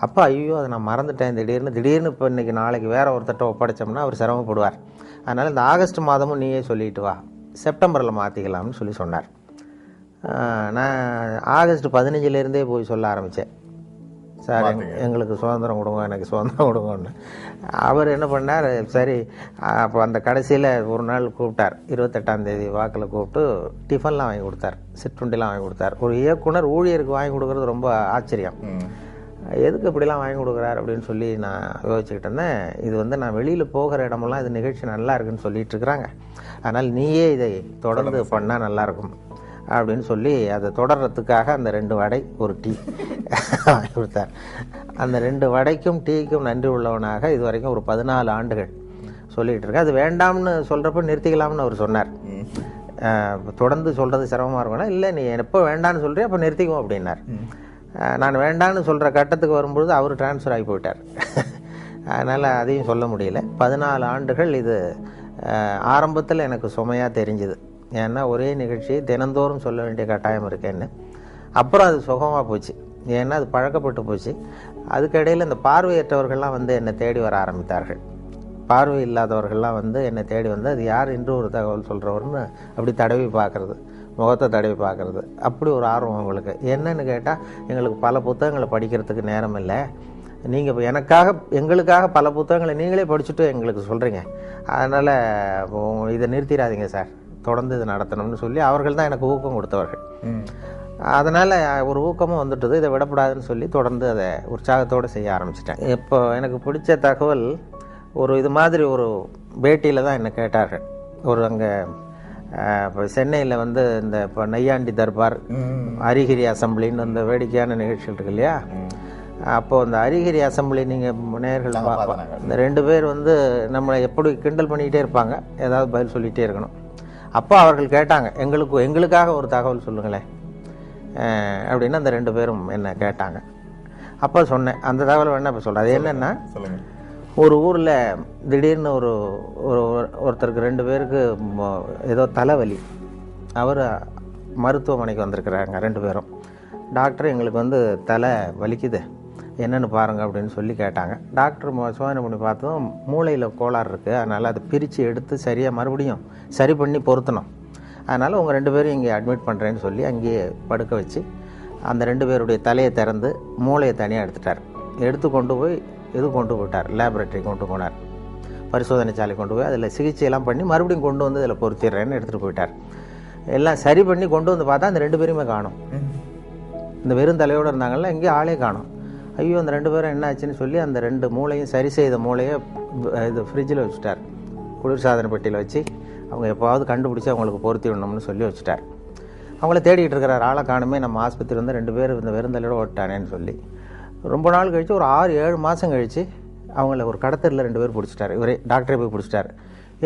அப்போ ஐயோ அதை நான் மறந்துட்டேன், திடீர்னு இப்போ இன்றைக்கி நாளைக்கு வேறு ஒருத்தட்ட ஒப்படைச்சோம்னா அவர் சிரமப்படுவார், அதனால் இந்த ஆகஸ்ட் மாதமும் நீயே சொல்லிட்டு வா, செப்டம்பரில் மாற்றிக்கலாம்னு சொல்லி சொன்னார். நான் ஆகஸ்ட் 15 போய் சொல்ல ஆரம்பித்தேன், சார் எங்களுக்கு சுதந்திரம் கொடுங்க, எனக்கு சுதந்திரம் கொடுங்கன்னு. அவர் என்ன பண்ணார், சரி அப்போ அந்த கடைசியில் ஒரு நாள் கூப்பிட்டார், 28ஆம் தேதி வாக்கில் கூப்பிட்டு டிஃபன்லாம் வாங்கி கொடுத்தார், சிற்றுண்டிலாம் வாங்கி கொடுத்தார். ஒரு இயக்குனர் ஊழியருக்கு வாங்கி கொடுக்குறது ரொம்ப ஆச்சரியம், எதுக்கு இப்படிலாம் வாங்கி கொடுக்குறாரு அப்படின்னு சொல்லி நான் யோசிச்சுக்கிட்டு இருந்தேன். இது நான் வெளியில் போகிற இடமெல்லாம் இது நிகழ்ச்சி நல்லா இருக்குன்னு சொல்லிட்டு இருக்கிறாங்க, அதனால் நீயே இதை தொடர்ந்து பண்ணால் நல்லாயிருக்கும் அப்படின்னு சொல்லி அதை தொடர்றதுக்காக அந்த 2 வடை ஒரு டீ வாங்கி கொடுத்தார். அந்த 2 வடைக்கும் டீக்கும் நன்றி உள்ளவனாக இது வரைக்கும் ஒரு 14 ஆண்டுகள் சொல்லிகிட்டு இருக்கேன். அது வேண்டாம்னு சொல்கிறப்ப நிறுத்திக்கலாம்னு அவர் சொன்னார். தொடர்ந்து சொல்கிறது சிரமமாக இருக்கும்னா, இல்லை நீ எப்போ வேண்டான்னு சொல்கிறேன் அப்போ நிறுத்திக்குவோம் அப்படின்னார். நான் வேண்டான்னு சொல்கிற கட்டத்துக்கு வரும்பொழுது அவர் டிரான்ஸ்ஃபர் ஆகி போயிட்டார். அதனால் அதையும் சொல்ல முடியல. 14 ஆண்டுகள் இது ஆரம்பத்தில் எனக்கு சுமையாக தெரிஞ்சுது. ஏன்னா ஒரே நிகழ்ச்சி தினந்தோறும் சொல்ல வேண்டிய கட்டாயம் இருக்கேன்னு. அப்புறம் அது சுகமாக போச்சு, ஏன்னா அது பழக்கப்பட்டு போச்சு. அதுக்கிடையில் இந்த பார்வையற்றவர்கள்லாம் வந்து என்னை தேடி வர ஆரம்பித்தார்கள். பார்வை இல்லாதவர்கள்லாம் வந்து என்னை தேடி வந்து அது யார் இன்று ஒரு தகவல் சொல்கிறவர்னு அப்படி தடவி பார்க்குறது, முகத்தை தடவி பார்க்குறது, அப்படி ஒரு ஆர்வம் அவங்களுக்கு. என்னன்னு கேட்டால், எங்களுக்கு பல புத்தகங்களை படிக்கிறதுக்கு நேரம் இல்லை, நீங்கள் இப்போ எங்களுக்காக பல புத்தகங்களை நீங்களே படிச்சுட்டு எங்களுக்கு சொல்கிறீங்க, அதனால் இதை நிறுத்திடாதீங்க சார், தொடர்ந்து இதை நடத்தணும்னு சொல்லி அவர்கள் தான் எனக்கு ஊக்கம் கொடுத்தவர்கள். அதனால் ஒரு ஊக்கமும் வந்துட்டது. இதை விடக்கூடாதுன்னு சொல்லி தொடர்ந்து அதை உற்சாகத்தோடு செய்ய ஆரம்பிச்சிட்டேன். இப்போ எனக்கு பிடிச்ச தகவல், இது மாதிரி ஒரு பேட்டியில் தான் என்னை கேட்டார்கள். அங்கே இப்போ சென்னையில் வந்து இந்த இப்போ நையாண்டி தர்பார், அரிகிரி அசம்பிளின்னு அந்த வேடிக்கையான நிகழ்ச்சிகள் இருக்கு இல்லையா, அப்போது அந்த அரிகிரி அசம்பிளி நீங்கள் நேயர்கள் இந்த 2 பேர் வந்து நம்மளை எப்படி கிண்டல் பண்ணிக்கிட்டே இருப்பாங்க, ஏதாவது பதில் சொல்லிகிட்டே இருக்கணும். அப்போ அவர்கள் கேட்டாங்க, எங்களுக்காக ஒரு தகவல் சொல்லுங்களேன் அப்படின்னு அந்த 2 பேரும் என்ன கேட்டாங்க. அப்போ சொன்னேன், அந்த தகவல் வேணா இப்போ சொல்கிறேன். அது என்னென்னா, ஒரு ஊரில் திடீர்னு ஒருத்தருக்கு 2 பேருக்கு ஏதோ தலைவலி. அவர் மருத்துவமனைக்கு வந்திருக்கிறாங்க 2 பேரும். டாக்டர், எங்களுக்கு வந்து தலை வலிக்குது, என்னென்னு பாருங்கள் அப்படின்னு சொல்லி கேட்டாங்க. டாக்டர் சோதனை பண்ணி பார்த்ததும் மூளையில் கோளாறு இருக்குது, அதனால் அதை பிரித்து எடுத்து சரியாக மறுபடியும் சரி பண்ணி பொருத்தணும், அதனால் உங்கள் 2 பேரும் இங்கே அட்மிட் பண்ணுறேன்னு சொல்லி அங்கேயே படுக்க வச்சு அந்த 2 பேருடைய தலையை திறந்து மூளையை தனியாக எடுத்து கொண்டு போய் கொண்டு போயிட்டார், லேபரேட்டரி கொண்டு போனார், பரிசோதனை சாலை கொண்டு போய் அதில் சிகிச்சையெல்லாம் பண்ணி மறுபடியும் கொண்டு வந்து இதில் பொருத்திடுறேன்னு எடுத்துகிட்டு போயிட்டார். எல்லாம் சரி பண்ணி கொண்டு வந்து பார்த்தா அந்த 2 பேருமே காணும். இந்த வெறும் தலையோடு இருந்தாங்கல்ல, எங்கேயும் ஆளே காணும். ஐயோ, அந்த 2 பேரும் என்ன ஆச்சுன்னு சொல்லி அந்த 2 மூளையும் சரி செய்த மூளையை இது ஃப்ரிட்ஜில் வச்சுட்டார், குளிர்சாதன பெட்டியில் வச்சு அவங்க எப்போவாவது கண்டுபிடிச்சி அவங்களுக்கு பொருத்தி விடணும்னு சொல்லி வச்சுட்டார். அவங்கள தேடிக்கிட்டு இருக்கிறார், ஆளை காணுமே, நம்ம ஆஸ்பத்திரி வந்து 2 பேர் இந்த வெறுந்தலையோடு ஓட்டானேன்னு சொல்லி. ரொம்ப நாள் கழித்து, ஒரு 6-7 மாதம் கழித்து அவங்கள ஒரு கடத்தரில் 2 பேர் பிடிச்சிட்டார். இவரே டாக்டரே போய் பிடிச்சிட்டார்.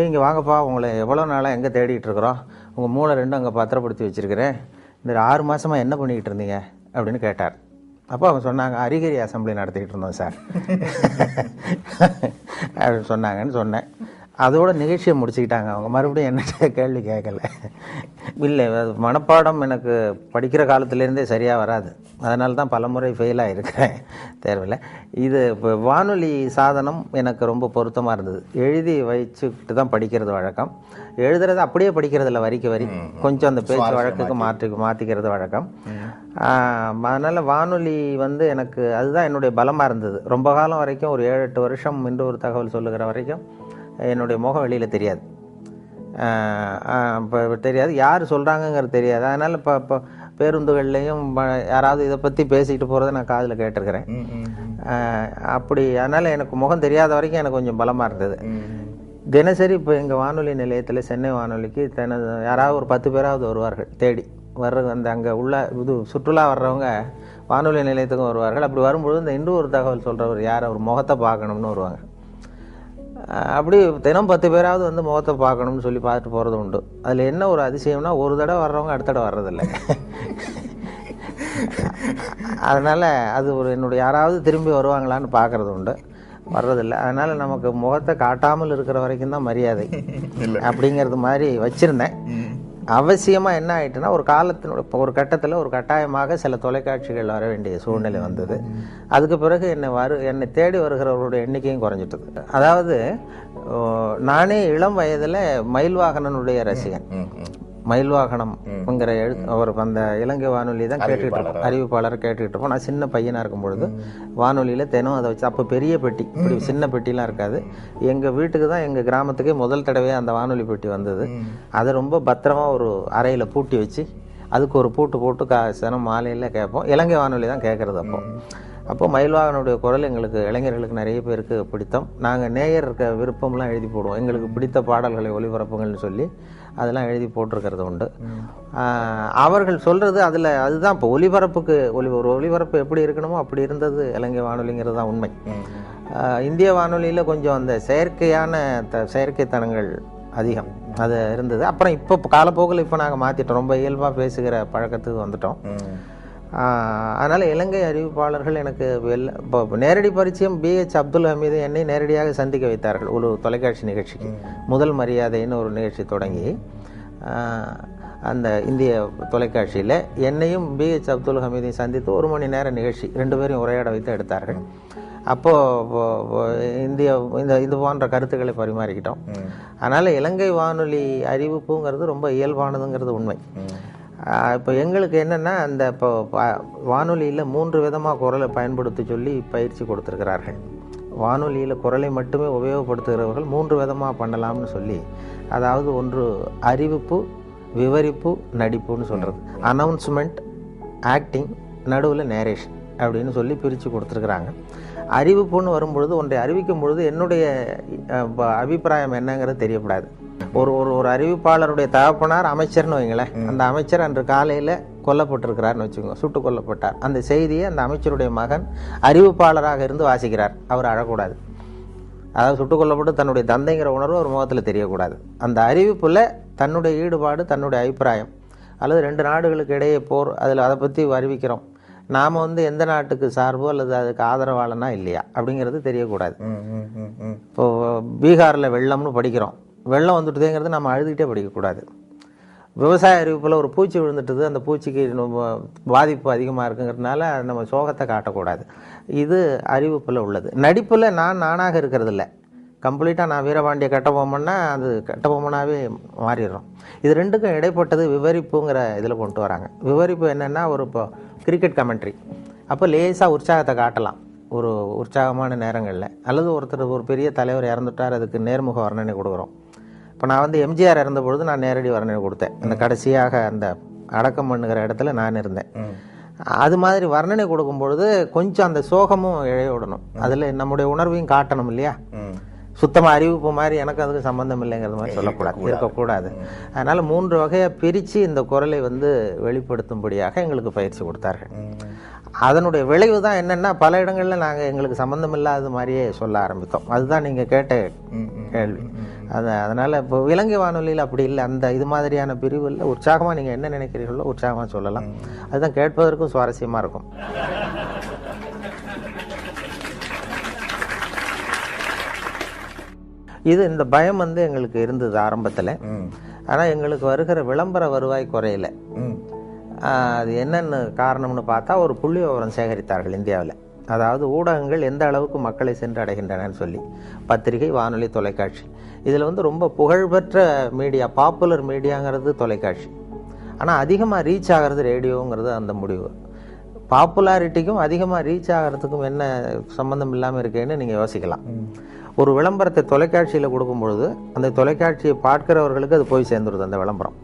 இங்கே வாங்கப்பா, உங்களை எவ்வளோ நாளாக எங்கே தேடிகிட்டு இருக்கிறோம், உங்கள் மூளை 2 அங்கே பத்திரப்படுத்தி வச்சுருக்கிறேன், இந்த 6 மாதமாக என்ன பண்ணிக்கிட்டு இருந்தீங்க அப்படின்னு கேட்டார். அப்போ அவங்க சொன்னாங்க, அரிகிரி அசம்பிளி நடத்திக்கிட்டு இருந்தோம் சார் அப்படின்னு சொன்னாங்கன்னு சொன்னேன். அதோட நிகழ்ச்சியை முடிச்சுக்கிட்டாங்க அவங்க. மறுபடியும் என்ன கேள்வி கேட்கல. இல்லை, அது மனப்பாடம் எனக்கு படிக்கிற காலத்துலேருந்தே சரியாக வராது, அதனால தான் பலமுறை ஃபெயிலாக இருக்கிறேன் தேர்வில். இது இப்போ வானொலி சாதனம் எனக்கு ரொம்ப பொருத்தமாக இருந்தது. எழுதி வச்சுக்கிட்டு தான் படிக்கிறது வழக்கம். எழுதுறது அப்படியே படிக்கிறதில்ல, வரிக்கு வரி, கொஞ்சம் அந்த பேச்சு வழக்குக்கு மாற்றிக்கிறது வழக்கம். அதனால் வானொலி வந்து எனக்கு அதுதான் என்னுடைய பலமாக இருந்தது. ரொம்ப காலம் வரைக்கும், ஒரு 7-8 வருஷம் இன்று ஒரு தகவல் சொல்லுகிற வரைக்கும் என்னுடைய முகம் வெளியில் தெரியாது, இப்போ தெரியாது, யார் சொல்கிறாங்கங்கிறது தெரியாது. அதனால் இப்போ பேருந்துகள்லேயும் யாராவது இதை பற்றி பேசிக்கிட்டு போகிறத நான் காதில் கேட்டிருக்கிறேன். அப்படி அதனால் எனக்கு முகம் தெரியாத வரைக்கும் எனக்கு கொஞ்சம் பலமாக இருந்தது. தினசரி இப்போ எங்கள் வானொலி நிலையத்தில், சென்னை வானொலிக்கு யாராவது ஒரு 10 பேராவது வருவார்கள் தேடி அந்த அங்கே உள்ள சுற்றுலா வர்றவங்க வானொலி நிலையத்துக்கும் வருவார்கள். அப்படி வரும்பொழுது இந்த இன்று ஒரு தகவல் சொல்கிறவர் யார், அவர் முகத்தை பார்க்கணும்னு வருவாங்க. அப்படி தினம் 10 பேராவது வந்து முகத்தை பார்க்கணும்னு சொல்லி பார்த்துட்டு போகிறது உண்டு. அதில் என்ன ஒரு அதிசயம்னா, ஒரு தடவை வர்றவங்க அடுத்த தடவை வர்றதில்லை. அதனால் அது என்னுடைய யாராவது திரும்பி வருவாங்களான்னு பார்க்குறது உண்டு, வர்றதில்லை. அதனால் நமக்கு முகத்தை காட்டாமல் இருக்கிற வரைக்கும் தான் மரியாதை அப்படிங்கிறது மாதிரி வச்சுருந்தேன். அவசியமாக என்ன ஆகிட்டுன்னா, ஒரு கட்டத்தில் ஒரு கட்டாயமாக சில தொலைக்காட்சிகள் வர வேண்டிய சூழ்நிலை வந்தது. அதுக்கு பிறகு என்னை தேடி வருகிறவர்களுடைய எண்ணிக்கையும் குறைஞ்சிட்டது. அதாவது நானே இளம் வயதில் மயில்வாகனனுடைய ரசிகன். மயில்வாகனம்ங்கிற அவர் அந்த இலங்கை வானொலி தான் கேட்டுக்கிட்டு இருப்போம், அறிவிப்பாளர் கேட்டுக்கிட்டு இருப்போம். நான் சின்ன பையனாக இருக்கும் பொழுது வானொலியில் தினம் அதை வச்சு, அப்போ பெரிய பெட்டி, இப்படி சின்ன பெட்டிலாம் இருக்காது. எங்கள் வீட்டுக்கு தான், எங்கள் கிராமத்துக்கே முதல் தடவையாக அந்த வானொலி பெட்டி வந்தது. அதை ரொம்ப பத்திரமாக ஒரு அறையில் பூட்டி வச்சு அதுக்கு ஒரு பூட்டு போட்டு தினம் மாலையில் கேட்போம். இலங்கை வானொலி தான் கேட்குறது. அப்போ மயில்வாகனுடைய குரல் எங்களுக்கு இளைஞர்களுக்கு நிறைய பேருக்கு பிடித்தம். நாங்கள் நேயர் விருப்பம்லாம் எழுதி போடுவோம், எங்களுக்கு பிடித்த பாடல்களை ஒளிபரப்புங்கள்னு சொல்லி அதெல்லாம் எழுதி போட்டிருக்கிறது உண்டு. அவர்கள் சொல்கிறது அதில் அதுதான் இப்போ ஒலிபரப்புக்கு ஒரு ஒலிபரப்பு எப்படி இருக்கணுமோ அப்படி இருந்தது இலங்கை வானொலிங்கிறது தான் உண்மை. இந்திய வானொலியில் கொஞ்சம் அந்த செயற்கைத்தனங்கள் அதிகம் அது இருந்தது. அப்புறம் இப்போ காலப்போக்கில் இப்போ நாங்கள் மாற்றிட்டோம், ரொம்ப இயல்பாக பேசுகிற பழக்கத்துக்கு வந்துட்டோம். அதனால் இலங்கை அறிவிப்பாளர்கள் எனக்கு இப்போ நேரடி பரிச்சயம் BH அப்துல் ஹமீது என்னை நேரடியாக சந்திக்க வைத்தார்கள் ஒரு தொலைக்காட்சி நிகழ்ச்சிக்கு. முதல் மரியாதைன்னு ஒரு நிகழ்ச்சி தொடங்கி அந்த இந்திய தொலைக்காட்சியில் என்னையும் BH அப்துல் ஹமீதையும் சந்தித்து 1 மணி நேர நிகழ்ச்சி 2 பேரையும் உரையாட வைத்து எடுத்தார்கள். அப்போது இது போன்ற கருத்துக்களை பரிமாறிக்கிட்டோம். அதனால் இலங்கை வானொலி அறிவிப்புங்கிறது ரொம்ப இயல்பானதுங்கிறது உண்மை. இப்போ எங்களுக்கு என்னென்னா அந்த இப்போ வானொலியில் 3 விதமாக குரலை பயன்படுத்தி சொல்லி பயிற்சி கொடுத்துருக்கிறார்கள். வானொலியில் குரலை மட்டுமே உபயோகப்படுத்துகிறவர்கள் 3 விதமாக பண்ணலாம்னு சொல்லி, அதாவது ஒன்று அறிவிப்பு, விவரிப்பு, நடிப்புன்னு சொல்கிறது. அனௌன்ஸ்மெண்ட், ஆக்டிங், நடுவில் நேரேஷன் அப்படின்னு சொல்லி பிரித்து கொடுத்துருக்குறாங்க. அறிவிப்புன்னு வரும்பொழுது ஒன்றை அறிவிக்கும் பொழுது என்னுடைய அபிப்பிராயம் என்னங்கிறது தெரியப்படாது. ஒரு அறிவிப்பாளருடைய தகப்பனார் அமைச்சர்னு வைங்களேன், அந்த அமைச்சர் அன்று காலையில் கொல்லப்பட்டிருக்கிறார்னு வச்சுக்கோங்க, சுட்டு கொல்லப்பட்டார். அந்த செய்தியை அந்த அமைச்சருடைய மகன் அறிவிப்பாளராக இருந்து வாசிக்கிறார். அவர் அழக்கூடாது. அதாவது சுட்டு கொல்லப்பட்டு தன்னுடைய தந்தைங்கிற உணர்வு ஒரு முகத்தில் தெரியக்கூடாது. அந்த அறிவிப்பில் தன்னுடைய ஈடுபாடு, தன்னுடைய அபிப்பிராயம், அல்லது 2 நாடுகளுக்கு இடையே போர், அதில் அதை பற்றி அறிவிக்கிறோம், நாம் எந்த நாட்டுக்கு சார்போ அல்லது அதுக்கு ஆதரவாளனா இல்லையா அப்படிங்கிறது தெரியக்கூடாது. இப்போது பீகாரில் வெள்ளம்னு படிக்கிறோம், வெள்ளம் வந்துட்டுதேங்கிறது நம்ம அழுதுகிட்டே படிக்கக்கூடாது. விவசாய அறிவிப்பில் ஒரு பூச்சி விழுந்துட்டுது, அந்த பூச்சிக்கு பாதிப்பு அதிகமாக இருக்குங்கிறதுனால நம்ம சோகத்தை காட்டக்கூடாது. இது அறிவிப்பில் உள்ளது. நடிப்பில் நானாக இருக்கிறது இல்லை, கம்ப்ளீட்டாக நான் வீரபாண்டிய கட்டபொம்மன்னா அது கட்டபொம்மனாகவே மாறிடுறோம். இது 2க்கும் இடைப்பட்டது விவரிப்புங்கிற இதில் கொண்டு வராங்க. விவரிப்பு என்னென்னா இப்போ கிரிக்கெட் கமெண்ட்ரி, அப்போ லேசாக உற்சாகத்தை காட்டலாம் ஒரு உற்சாகமான நேரங்களில், அல்லது ஒரு பெரிய தலைவர் இறந்துட்டார், அதுக்கு நேர்முக வர்ணனை கொடுக்குறோம். இப்போ நான் எம்ஜிஆர் இறந்த பொழுது நான் நேரடி வர்ணனை கொடுத்தேன். அந்த கடைசியாக அந்த அடக்கம் பண்ணுகிற இடத்துல நான் இருந்தேன். அது மாதிரி வர்ணனை கொடுக்கும் பொழுது கொஞ்சம் அந்த சோகமும் இழைய விடணும், அதில் நம்முடைய உணர்வையும் காட்டணும் இல்லையா. சுத்தமாக அறிவிப்பு மாதிரி எனக்கு அதுக்கு சம்பந்தம் இல்லைங்கிறது மாதிரி சொல்லக்கூடாது, இருக்கக்கூடாது. அதனால் 3 வகையாக பிரித்து இந்த குரலை வெளிப்படுத்தும்படியாக எங்களுக்கு பயிற்சி கொடுத்தார்கள். அதனுடைய விளைவு தான் என்னென்னா, பல இடங்களில் நாங்கள் எங்களுக்கு சம்மந்தம் இல்லாத மாதிரியே சொல்ல ஆரம்பித்தோம். அதுதான் நீங்கள் கேட்ட கேள்வி. அதனால் இப்போ இலங்கை வானொலியில் அப்படி இல்லை, அந்த இது மாதிரியான பிரிவில் உற்சாகமாக நீங்கள் என்ன நினைக்கிறீர்களோ உற்சாகமாக சொல்லலாம். அதுதான் கேட்பதற்கும் சுவாரஸ்யமாக இருக்கும். இந்த பயம் எங்களுக்கு இருந்தது ஆரம்பத்தில். ஆனால் எங்களுக்கு வருகிற விளம்பர வருவாய் குறையில. அது என்னென்னு காரணம்னு பார்த்தா, ஒரு புள்ளி விவரம் சேகரித்தார்கள் இந்தியாவில். அதாவது ஊடகங்கள் எந்த அளவுக்கு மக்களை சென்று அடைகின்றனன்னு சொல்லி, பத்திரிகை, வானொலி, தொலைக்காட்சி. இதில் ரொம்ப புகழ்பெற்ற மீடியா, பாப்புலர் மீடியாங்கிறது தொலைக்காட்சி. ஆனால் அதிகமாக ரீச் ஆகிறது ரேடியோங்கிறது அந்த முடிவு. பாப்புலாரிட்டிக்கும் அதிகமாக ரீச் ஆகிறதுக்கும் என்ன சம்மந்தம் இல்லாமல் இருக்கேன்னு நீங்கள் யோசிக்கலாம். ஒரு விளம்பரத்தை தொலைக்காட்சியில் கொடுக்கும் பொழுது அந்த தொலைக்காட்சியை பார்க்கிறவர்களுக்கு அது போய் சேர்ந்துருது அந்த விளம்பரம்.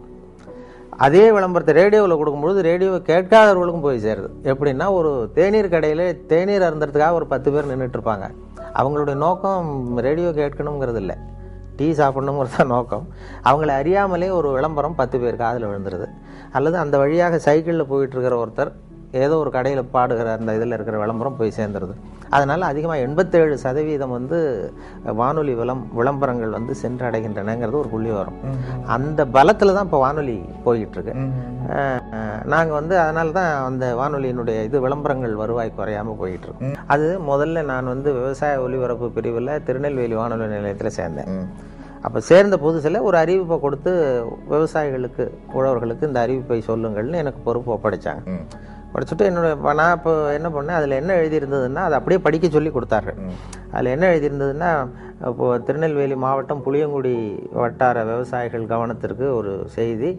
அதே விளம்பரத்தை ரேடியோவில் கொடுக்கும்பொழுது ரேடியோவை கேட்காதவர்களுக்கும் போய் சேருது. எப்படின்னா, ஒரு தேநீர் கடையில் தேநீர் அருந்துறதுக்காக ஒரு 10 பேர் நின்றுட்டு இருப்பாங்க. அவங்களுடைய நோக்கம் ரேடியோ கேட்கணுங்கிறது இல்லை, டீ சாப்பிடணுங்கிறது தான் நோக்கம். அவங்கள அறியாமலே ஒரு விளம்பரம் 10 பேர் காதில் விழுந்துருது. அல்லது அந்த வழியாக சைக்கிளில் போயிட்டுருக்கிற ஒருத்தர் ஏதோ ஒரு கடையில் பாடுகிற அந்த இதில் இருக்கிற விளம்பரம் போய் சேர்ந்துருது. அதனால் அதிகமாக 87% வானொலி விளம்பரங்கள் சென்றடைகின்றனங்கிறது ஒரு புள்ளி வரும். அந்த பலத்தில் தான் இப்போ வானொலி போய்கிட்டுருக்கு. நாங்கள் அதனால தான் அந்த வானொலியினுடைய விளம்பரங்கள் வருவாய் குறையாமல் போயிட்டுருக்கு. அது முதல்ல நான் விவசாய ஒலிபரப்பு பிரிவில் திருநெல்வேலி வானொலி நிலையத்தில் சேர்ந்தேன். அப்போ சேர்ந்த புதுசில் ஒரு அறிவிப்பை கொடுத்து விவசாயிகளுக்கு, உழவர்களுக்கு இந்த அறிவிப்பை சொல்லுங்கள்னு எனக்கு பொறுப்பு ஒப்படைச்சாங்க. படிச்சுட்டு நான் இப்போ என்ன பண்ணேன், அதில் என்ன எழுதியிருந்ததுன்னா அதை அப்படியே படிக்க சொல்லி கொடுத்தார்கள். அதில் என்ன எழுதியிருந்ததுன்னா, இப்போது திருநெல்வேலி மாவட்டம் புளியங்குடி வட்டார விவசாயிகள் கவனத்திற்கு ஒரு செய்தி.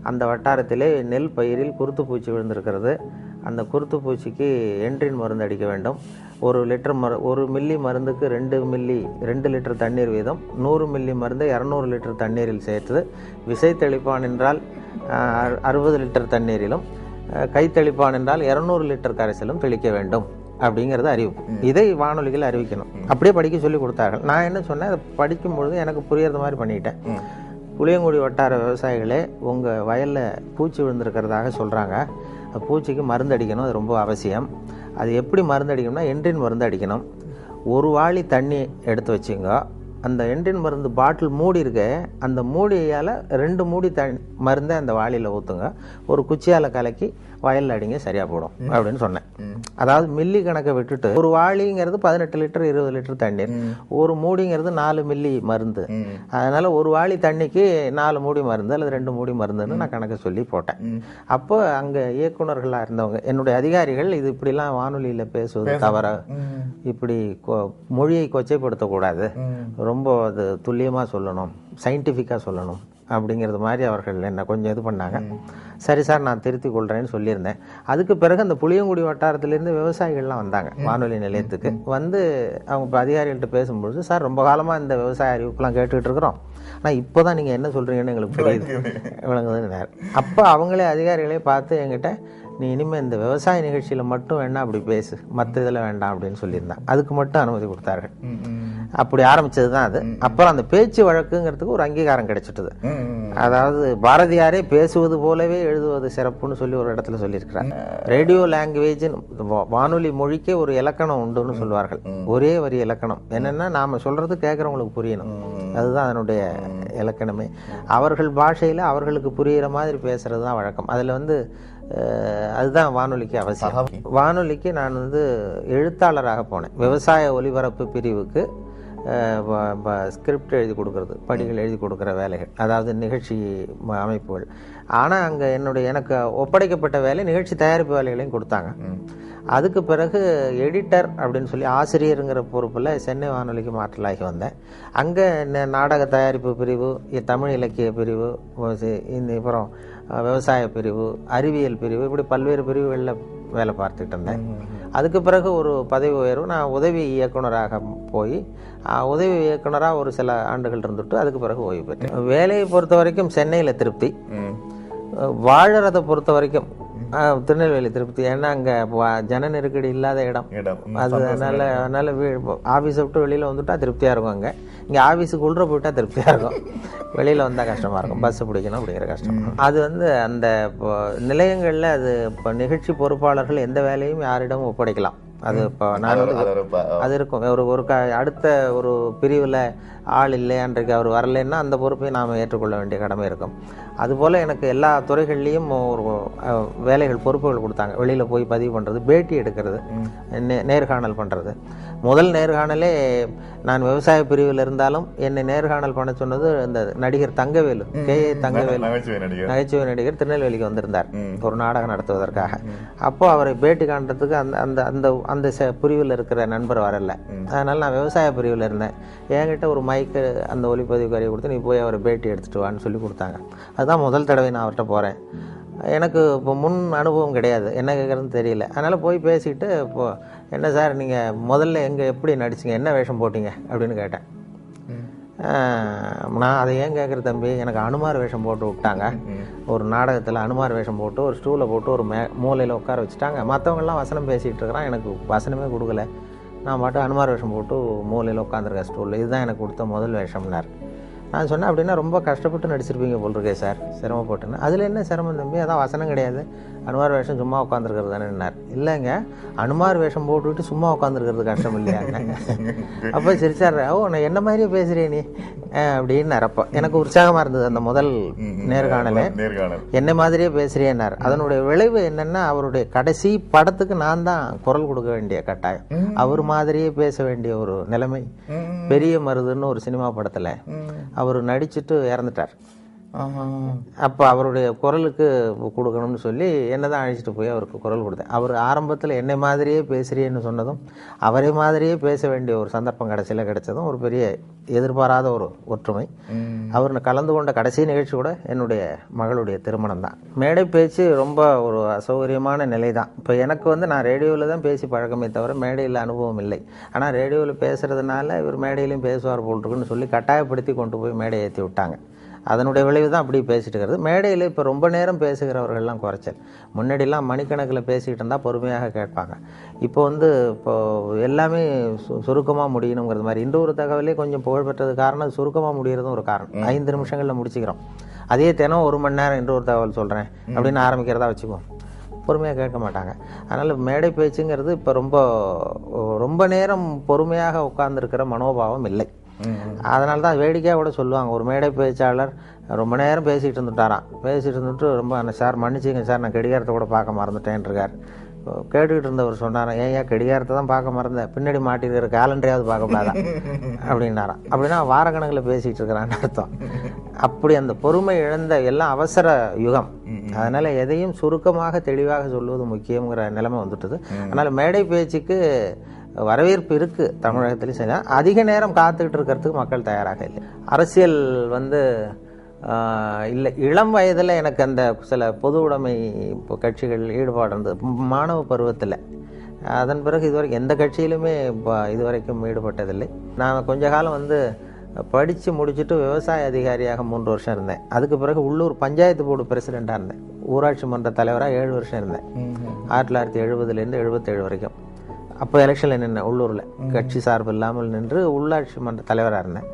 அந்த வட்டாரத்திலே நெல் பயிரில் குருத்துப்பூச்சி விழுந்திருக்கிறது. அந்த குருத்துப்பூச்சிக்கு என்ட்ரின் மருந்து அடிக்க வேண்டும். 1 மில்லி மருந்துக்கு 2 லிட்டர் தண்ணீர் வீதம். 100 மில்லி மருந்தை 200 லிட்டர் தண்ணீரில் சேர்த்து, விசை தெளிப்பான் என்றால் 60 லிட்டர் தண்ணீரிலும், கைத்தெளிப்பான் என்றால் 200 லிட்டர் கரைசலும் தெளிக்க வேண்டும் அப்படிங்கிறது அறிவிப்பு. இதை வானொலிகள் அறிவிக்கணும். அப்படியே படிக்க சொல்லி கொடுத்தார்கள். நான் என்ன சொன்னேன், அதை படிக்கும்பொழுது எனக்கு புரியறது மாதிரி பண்ணிட்டேன். புளியங்குடி வட்டார விவசாயிகளே, உங்கள் வயலில் பூச்சி விழுந்திருக்கிறதாக சொல்கிறாங்க. பூச்சிக்கு மருந்து அடிக்கணும், அது ரொம்ப அவசியம். அது எப்படி மருந்து அடிக்கணும்னா என்ட்ரின் மருந்து அடிக்கணும். ஒரு வாளி தண்ணி எடுத்து வச்சுங்க. அந்த என்ட்ரின் மருந்து பாட்டில் மூடி இருக்கு, அந்த மூடியால் 2 மூடி மருந்தை அந்த வாளியில் ஊற்றுங்க. ஒரு குச்சியால் கலக்கி வயலில் அடிங்க, சரியாக போடும் அப்படின்னு சொன்னேன். அதாவது மில்லி கணக்கை விட்டுட்டு, ஒரு வாளிங்கிறது 18 லிட்டர் 20 லிட்டர் தண்ணீர், ஒரு மூடிங்கிறது 4 மில்லி மருந்து. அதனால ஒரு வாளி தண்ணிக்கு 4 மூடி மருந்து அல்லது 2 மூடி மருந்துன்னு நான் கணக்கு சொல்லி போட்டேன். அப்போ அங்கே இயக்குநர்களாக இருந்தவங்க, என்னுடைய அதிகாரிகள், இது இப்படிலாம் வானொலியில் பேசுவது தவிர, இப்படி மொழியை கொச்சைப்படுத்தக்கூடாது, ரொம்ப அது துல்லியமாக சொல்லணும், சயின்டிஃபிக்காக சொல்லணும் அப்படிங்கிறது மாதிரி அவர்கள் என்னை கொஞ்சம் இது பண்ணாங்க. சரி சார், நான் திருத்தி கொள்கிறேன்னு சொல்லியிருந்தேன். அதுக்கு பிறகு அந்த புளியங்குடி வட்டாரத்திலேருந்து விவசாயிகள்லாம் வந்தாங்க வானொலி நிலையத்துக்கு. வந்து அவங்க அதிகாரிகள்கிட்ட பேசும்பொழுது, சார் ரொம்ப காலமாக இந்த விவசாய அறிவிப்புலாம் கேட்டுக்கிட்டு இருக்கிறோம், ஆனால் இப்போ தான் நீங்கள் என்ன சொல்கிறீங்கன்னு எங்களுக்கு புரியுது விளங்குதுன்னு. அப்போ அவங்களே அதிகாரிகளே பார்த்து என்கிட்ட, நீ இனிமேல் இந்த விவசாய நிகழ்ச்சியில் மட்டும் வேணா அப்படி பேசு, மற்ற இதில் வேண்டாம் அப்படின்னு சொல்லியிருந்தாங்க. அதுக்கு மட்டும் அனுமதி கொடுத்தார்கள். அப்படி ஆரம்பிச்சது தான் அது. அப்புறம் அந்த பேச்சு வழக்குங்கிறதுக்கு ஒரு அங்கீகாரம் கிடைச்சிட்டது. அதாவது பாரதியாரே பேசுவது போலவே எழுதுவது சிறப்புன்னு சொல்லி ஒரு இடத்துல சொல்லியிருக்கிறார். ரேடியோ லாங்குவேஜ், வானொலி மொழிக்கே ஒரு இலக்கணம் உண்டுன்னு சொல்வார்கள். ஒரே வரி இலக்கணம். என்னன்னா, நாம சொல்றது கேட்கறவங்களுக்கு புரியணும், அதுதான் அதனுடைய இலக்கணமே. அவர்கள் பாஷையில் அவர்களுக்கு புரிகிற மாதிரி பேசுறது தான் வழக்கம். அதில் வந்து அதுதான் வானொலிக்கு அவசியம். வானொலிக்கு நான் வந்து எழுத்தாளராக போனேன். விவசாய ஒலிபரப்பு பிரிவுக்கு ஸ்கிரிப்ட் எழுதி கொடுக்கறது, படிகள் எழுதி கொடுக்குற வேலைகள், அதாவது நிகழ்ச்சி அமைப்புகள். ஆனால் அங்கே எனக்கு ஒப்படைக்கப்பட்ட வேலை நிகழ்ச்சி தயாரிப்பு வேலைகளையும் கொடுத்தாங்க. அதுக்கு பிறகு எடிட்டர் அப்படின்னு சொல்லி ஆசிரியருங்கிற பொறுப்பில் சென்னை வானொலிக்கு மாற்றலாகி வந்தேன். அங்கே நாடக தயாரிப்பு பிரிவு, தமிழ் இலக்கிய பிரிவு, அப்புறம் விவசாய பிரிவு, அறிவியல் பிரிவு, இப்படி பல்வேறு பிரிவுகளில் வேலை பார்த்துட்டு இருந்தேன். அதுக்கு பிறகு ஒரு பதவி உயர்வு, நான் உதவி இயக்குனராக போய் உதவி இயக்குனராக ஒரு சில ஆண்டுகள் இருந்துட்டு அதுக்கு பிறகு ஓய்வு பெற்றேன். வேலையை பொறுத்த வரைக்கும் சென்னையில் திருப்தி, வாழறதை பொறுத்த வரைக்கும் திருநெல்வேலி திருப்தி. ஏன்னா அங்கே ஜன நெருக்கடி இல்லாத இடம், அதனால ஆஃபீஸை விட்டு வெளியில் வந்துட்டா திருப்தியாக இருக்கும். இங்கே ஆஃபீஸுக்கு உள்ள போயிட்டா திருப்தியாக இருக்கும், வெளியில் வந்தால் கஷ்டமாக இருக்கும், பஸ்ஸு பிடிக்கணும் அப்படிங்கிற கஷ்டம். அது வந்து அந்த நிலையங்களில் அது இப்போ நிகழ்ச்சி பொறுப்பாளர்கள் எந்த வேலையும் யாரிடமும் ஒப்படைக்கலாம். அது இப்போ நான் வந்து அது இருக்கும். ஒரு அடுத்த ஒரு பிரிவில் ஆள் இல்லை, அன்றைக்கு அவர் வரலைன்னா அந்த பொறுப்பை நாம் ஏற்றுக்கொள்ள வேண்டிய கடமை இருக்கும். அதுபோல் எனக்கு எல்லா துறைகள்லேயும் ஒரு வேலைகள், பொறுப்புகள் கொடுத்தாங்க. வெளியில் போய் பதிவு பண்ணுறது, பேட்டி எடுக்கிறது, நேர்காணல் பண்ணுறது. முதல் நேர்காணலே நான் விவசாய பிரிவில் இருந்தாலும் என்னை நேர்காணல் பண்ண சொன்னது இந்த நடிகர் தங்கவேலு, K.A. தங்கவேலு, நகைச்சுவை நடிகர், திருநெல்வேலிக்கு வந்திருந்தார் ஒரு நாடகம் நடத்துவதற்காக. அப்போ அவரை பேட்டி காண்றதுக்கு அந்த அந்த அந்த பிரிவில் இருக்கிற நண்பர் வரல. அதனால நான் விவசாய பிரிவில் இருந்தேன். என்கிட்ட ஒரு மைக்கு, அந்த ஒலிப்பதிவு கருவி கொடுத்து, நீ போய் அவரை பேட்டி எடுத்துட்டு வான்னு சொல்லி கொடுத்தாங்க. அதுதான் முதல் தடவை நான் அவர்கிட்ட போகிறேன். எனக்கு இப்போ முன் அனுபவம் கிடையாது, என்ன கேட்குறதுன்னு தெரியல. அதனால் போய் பேசிட்டு, இப்போ என்ன சார் நீங்கள் முதல்ல எங்கே எப்படி நடிச்சிங்க, என்ன வேஷம் போட்டிங்க அப்படின்னு கேட்டேன். நான் அதை ஏன் கேட்குற தம்பி, எனக்கு அனுமார் வேஷம் போட்டு விட்டாங்க. ஒரு நாடகத்தில் அனுமார் வேஷம் போட்டு ஒரு ஸ்டூலை போட்டு ஒரு மூலையில் உட்கார வச்சுட்டாங்க. மற்றவங்கெல்லாம் வசனம் பேசிகிட்டு இருக்கிறான், எனக்கு வசனமே கொடுக்கல. நான் மட்டும் அனுமார் வேஷம் போட்டு மூலையில் உட்காந்துருக்கேன் ஸ்டூலில். இதுதான் எனக்கு கொடுத்த முதல் வேஷம்னார். நான் சொன்னேன், அப்படின்னா ரொம்ப கஷ்டப்பட்டு நடிச்சிருப்பீங்க போல் இருக்கே சார், சிரமப்பட்டுன்னு. அதில் என்ன சிரமம் தம்பி, அதான் வசனம் கிடையாது, அனுமார் வேஷம் சும்மா உட்காந்துருக்கிறது தானேன்னார். இல்லைங்க, அனுமார் வேஷம் போட்டுவிட்டு சும்மா உட்காந்துருக்கிறது கஷ்டம் இல்லையாங்க. அப்போ சிரிச்சார். நான் என்ன மாதிரியே பேசுகிறேன் நீ அப்படின்னார். அப்போ எனக்கு உற்சாகமாக இருந்தது அந்த முதல் நேர்காணலே. என்ன மாதிரியே பேசுகிறேன்னார். அதனுடைய விளைவு என்னென்னா, அவருடைய கடைசி படத்துக்கு நான் தான் குரல் கொடுக்க வேண்டிய கட்டாயம், அவர் மாதிரியே பேச வேண்டிய ஒரு நிலைமை. பெரிய மருதுன்னு ஒரு சினிமா படத்தில் அவர் நடிச்சுட்டு இறந்துட்டார். அப்போ அவருடைய குரலுக்கு கொடுக்கணும்னு சொல்லி என்ன தான் அழைச்சிட்டு போய் அவருக்கு குரல் கொடுத்தேன். அவர் ஆரம்பத்தில் என்னை மாதிரியே பேசுகிறேன்னு சொன்னதும், அவரை மாதிரியே பேச வேண்டிய ஒரு சந்தர்ப்பம் கடைசியில் கிடைச்சதும் ஒரு பெரிய எதிர்பாராத ஒரு ஒற்றுமை. அவர் கலந்து கொண்ட கடைசி நிகழ்ச்சி கூட என்னுடைய மகளுடைய திருமணம் தான். மேடை பேச்சு ரொம்ப ஒரு அசௌகரியமான நிலை தான். இப்போ எனக்கு வந்து நான் ரேடியோவில் தான் பேசி பழக்கமே தவிர மேடையில் அனுபவம் இல்லை. ஆனால் ரேடியோவில் பேசுகிறதுனால இவர் மேடையிலையும் பேசுவார் போல் இருக்குன்னு சொல்லி கட்டாயப்படுத்தி கொண்டு போய் மேடை ஏற்றி விட்டாங்க. அதனுடைய விளைவு தான் அப்படி பேசிட்டு இருக்கிறது. மேடையில் இப்போ ரொம்ப நேரம் பேசுகிறவர்கள்லாம் குறைச்சல். முன்னாடிலாம் மணிக்கணக்கில் பேசிக்கிட்டு இருந்தால் பொறுமையாக கேட்பாங்க. இப்போது எல்லாமே சுருக்கமாக முடியணுங்கிறது மாதிரி. இன்று ஒரு தகவலே கொஞ்சம் புகழ்பெற்றது காரணம் அது சுருக்கமாக முடிகிறதும் ஒரு காரணம். 5 நிமிஷங்களில் முடிச்சுக்கிறோம். அதே தினம் 1 மணி நேரம் இன்று ஒரு தகவல் சொல்கிறேன் அப்படின்னு ஆரம்பிக்கிறதா வச்சுக்குவோம், பொறுமையாக கேட்க மாட்டாங்க. அதனால் மேடை பேச்சுங்கிறது இப்போ ரொம்ப நேரம் பொறுமையாக உட்கார்ந்துருக்கிற மனோபாவம் இல்லை. அதனால தான் வேடிக்கையாக கூட சொல்லுவாங்க, ஒரு மேடை பேச்சாளர் ரொம்ப நேரம் பேசிகிட்டு இருந்துட்டு ரொம்ப சார் மன்னிச்சிங்க சார், நான் கடிகாரத்தை கூட பார்க்க மறந்துட்டேன் இருக்கார். கேட்டுக்கிட்டு இருந்தவர் சொன்னாராம், ஏன் கடிகாரத்தை தான் பார்க்க மறந்தேன், பின்னாடி மாட்டிருக்கிற கேலண்டரையாவது பார்க்கக்கூடாதான் அப்படின்னாராம். அப்படின்னா வாரக்கணக்கில் பேசிகிட்டு இருக்கிறான்னு அர்த்தம். அப்படி அந்த பொறுமை இழந்த எல்லாம் அவசர யுகம். அதனால் எதையும் சுருக்கமாக தெளிவாக சொல்வது முக்கியங்கிற நிலைமை வந்துட்டுது. அதனால் மேடை பேச்சுக்கு வரவேற்பு இருக்குது தமிழகத்திலையும். சரி, அதிக நேரம் காத்துக்கிட்டு இருக்கிறதுக்கு மக்கள் தயாராக இல்லை. அரசியல் இல்லை, இளம் வயதில் எனக்கு அந்த சில பொது உடைமை கட்சிகள் ஈடுபாடு இருந்தது மாணவ பருவத்தில். அதன் பிறகு இதுவரைக்கும் எந்த கட்சியிலுமே இதுவரைக்கும் ஈடுபட்டதில்லை. நான் கொஞ்ச காலம் படித்து முடிச்சுட்டு விவசாய அதிகாரியாக 3 வருஷம் இருந்தேன். அதுக்கு பிறகு உள்ளூர் பஞ்சாயத்து போர்டு பிரசிடெண்ட்டாக இருந்தேன். ஊராட்சி மன்ற தலைவராக 7 வருஷம் இருந்தேன். 1970 77 வரைக்கும். அப்போ எலெக்ஷனில் நின்றேன் உள்ளூரில், கட்சி சார்பு இல்லாமல் நின்று உள்ளாட்சி மன்ற தலைவராக இருந்தேன்.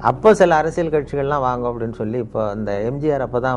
அப்போ சில அரசியல் கட்சிகள்லாம் வாங்க அப்படின்னு சொல்லி இப்போ இந்த எம்ஜிஆர் அப்போ தான்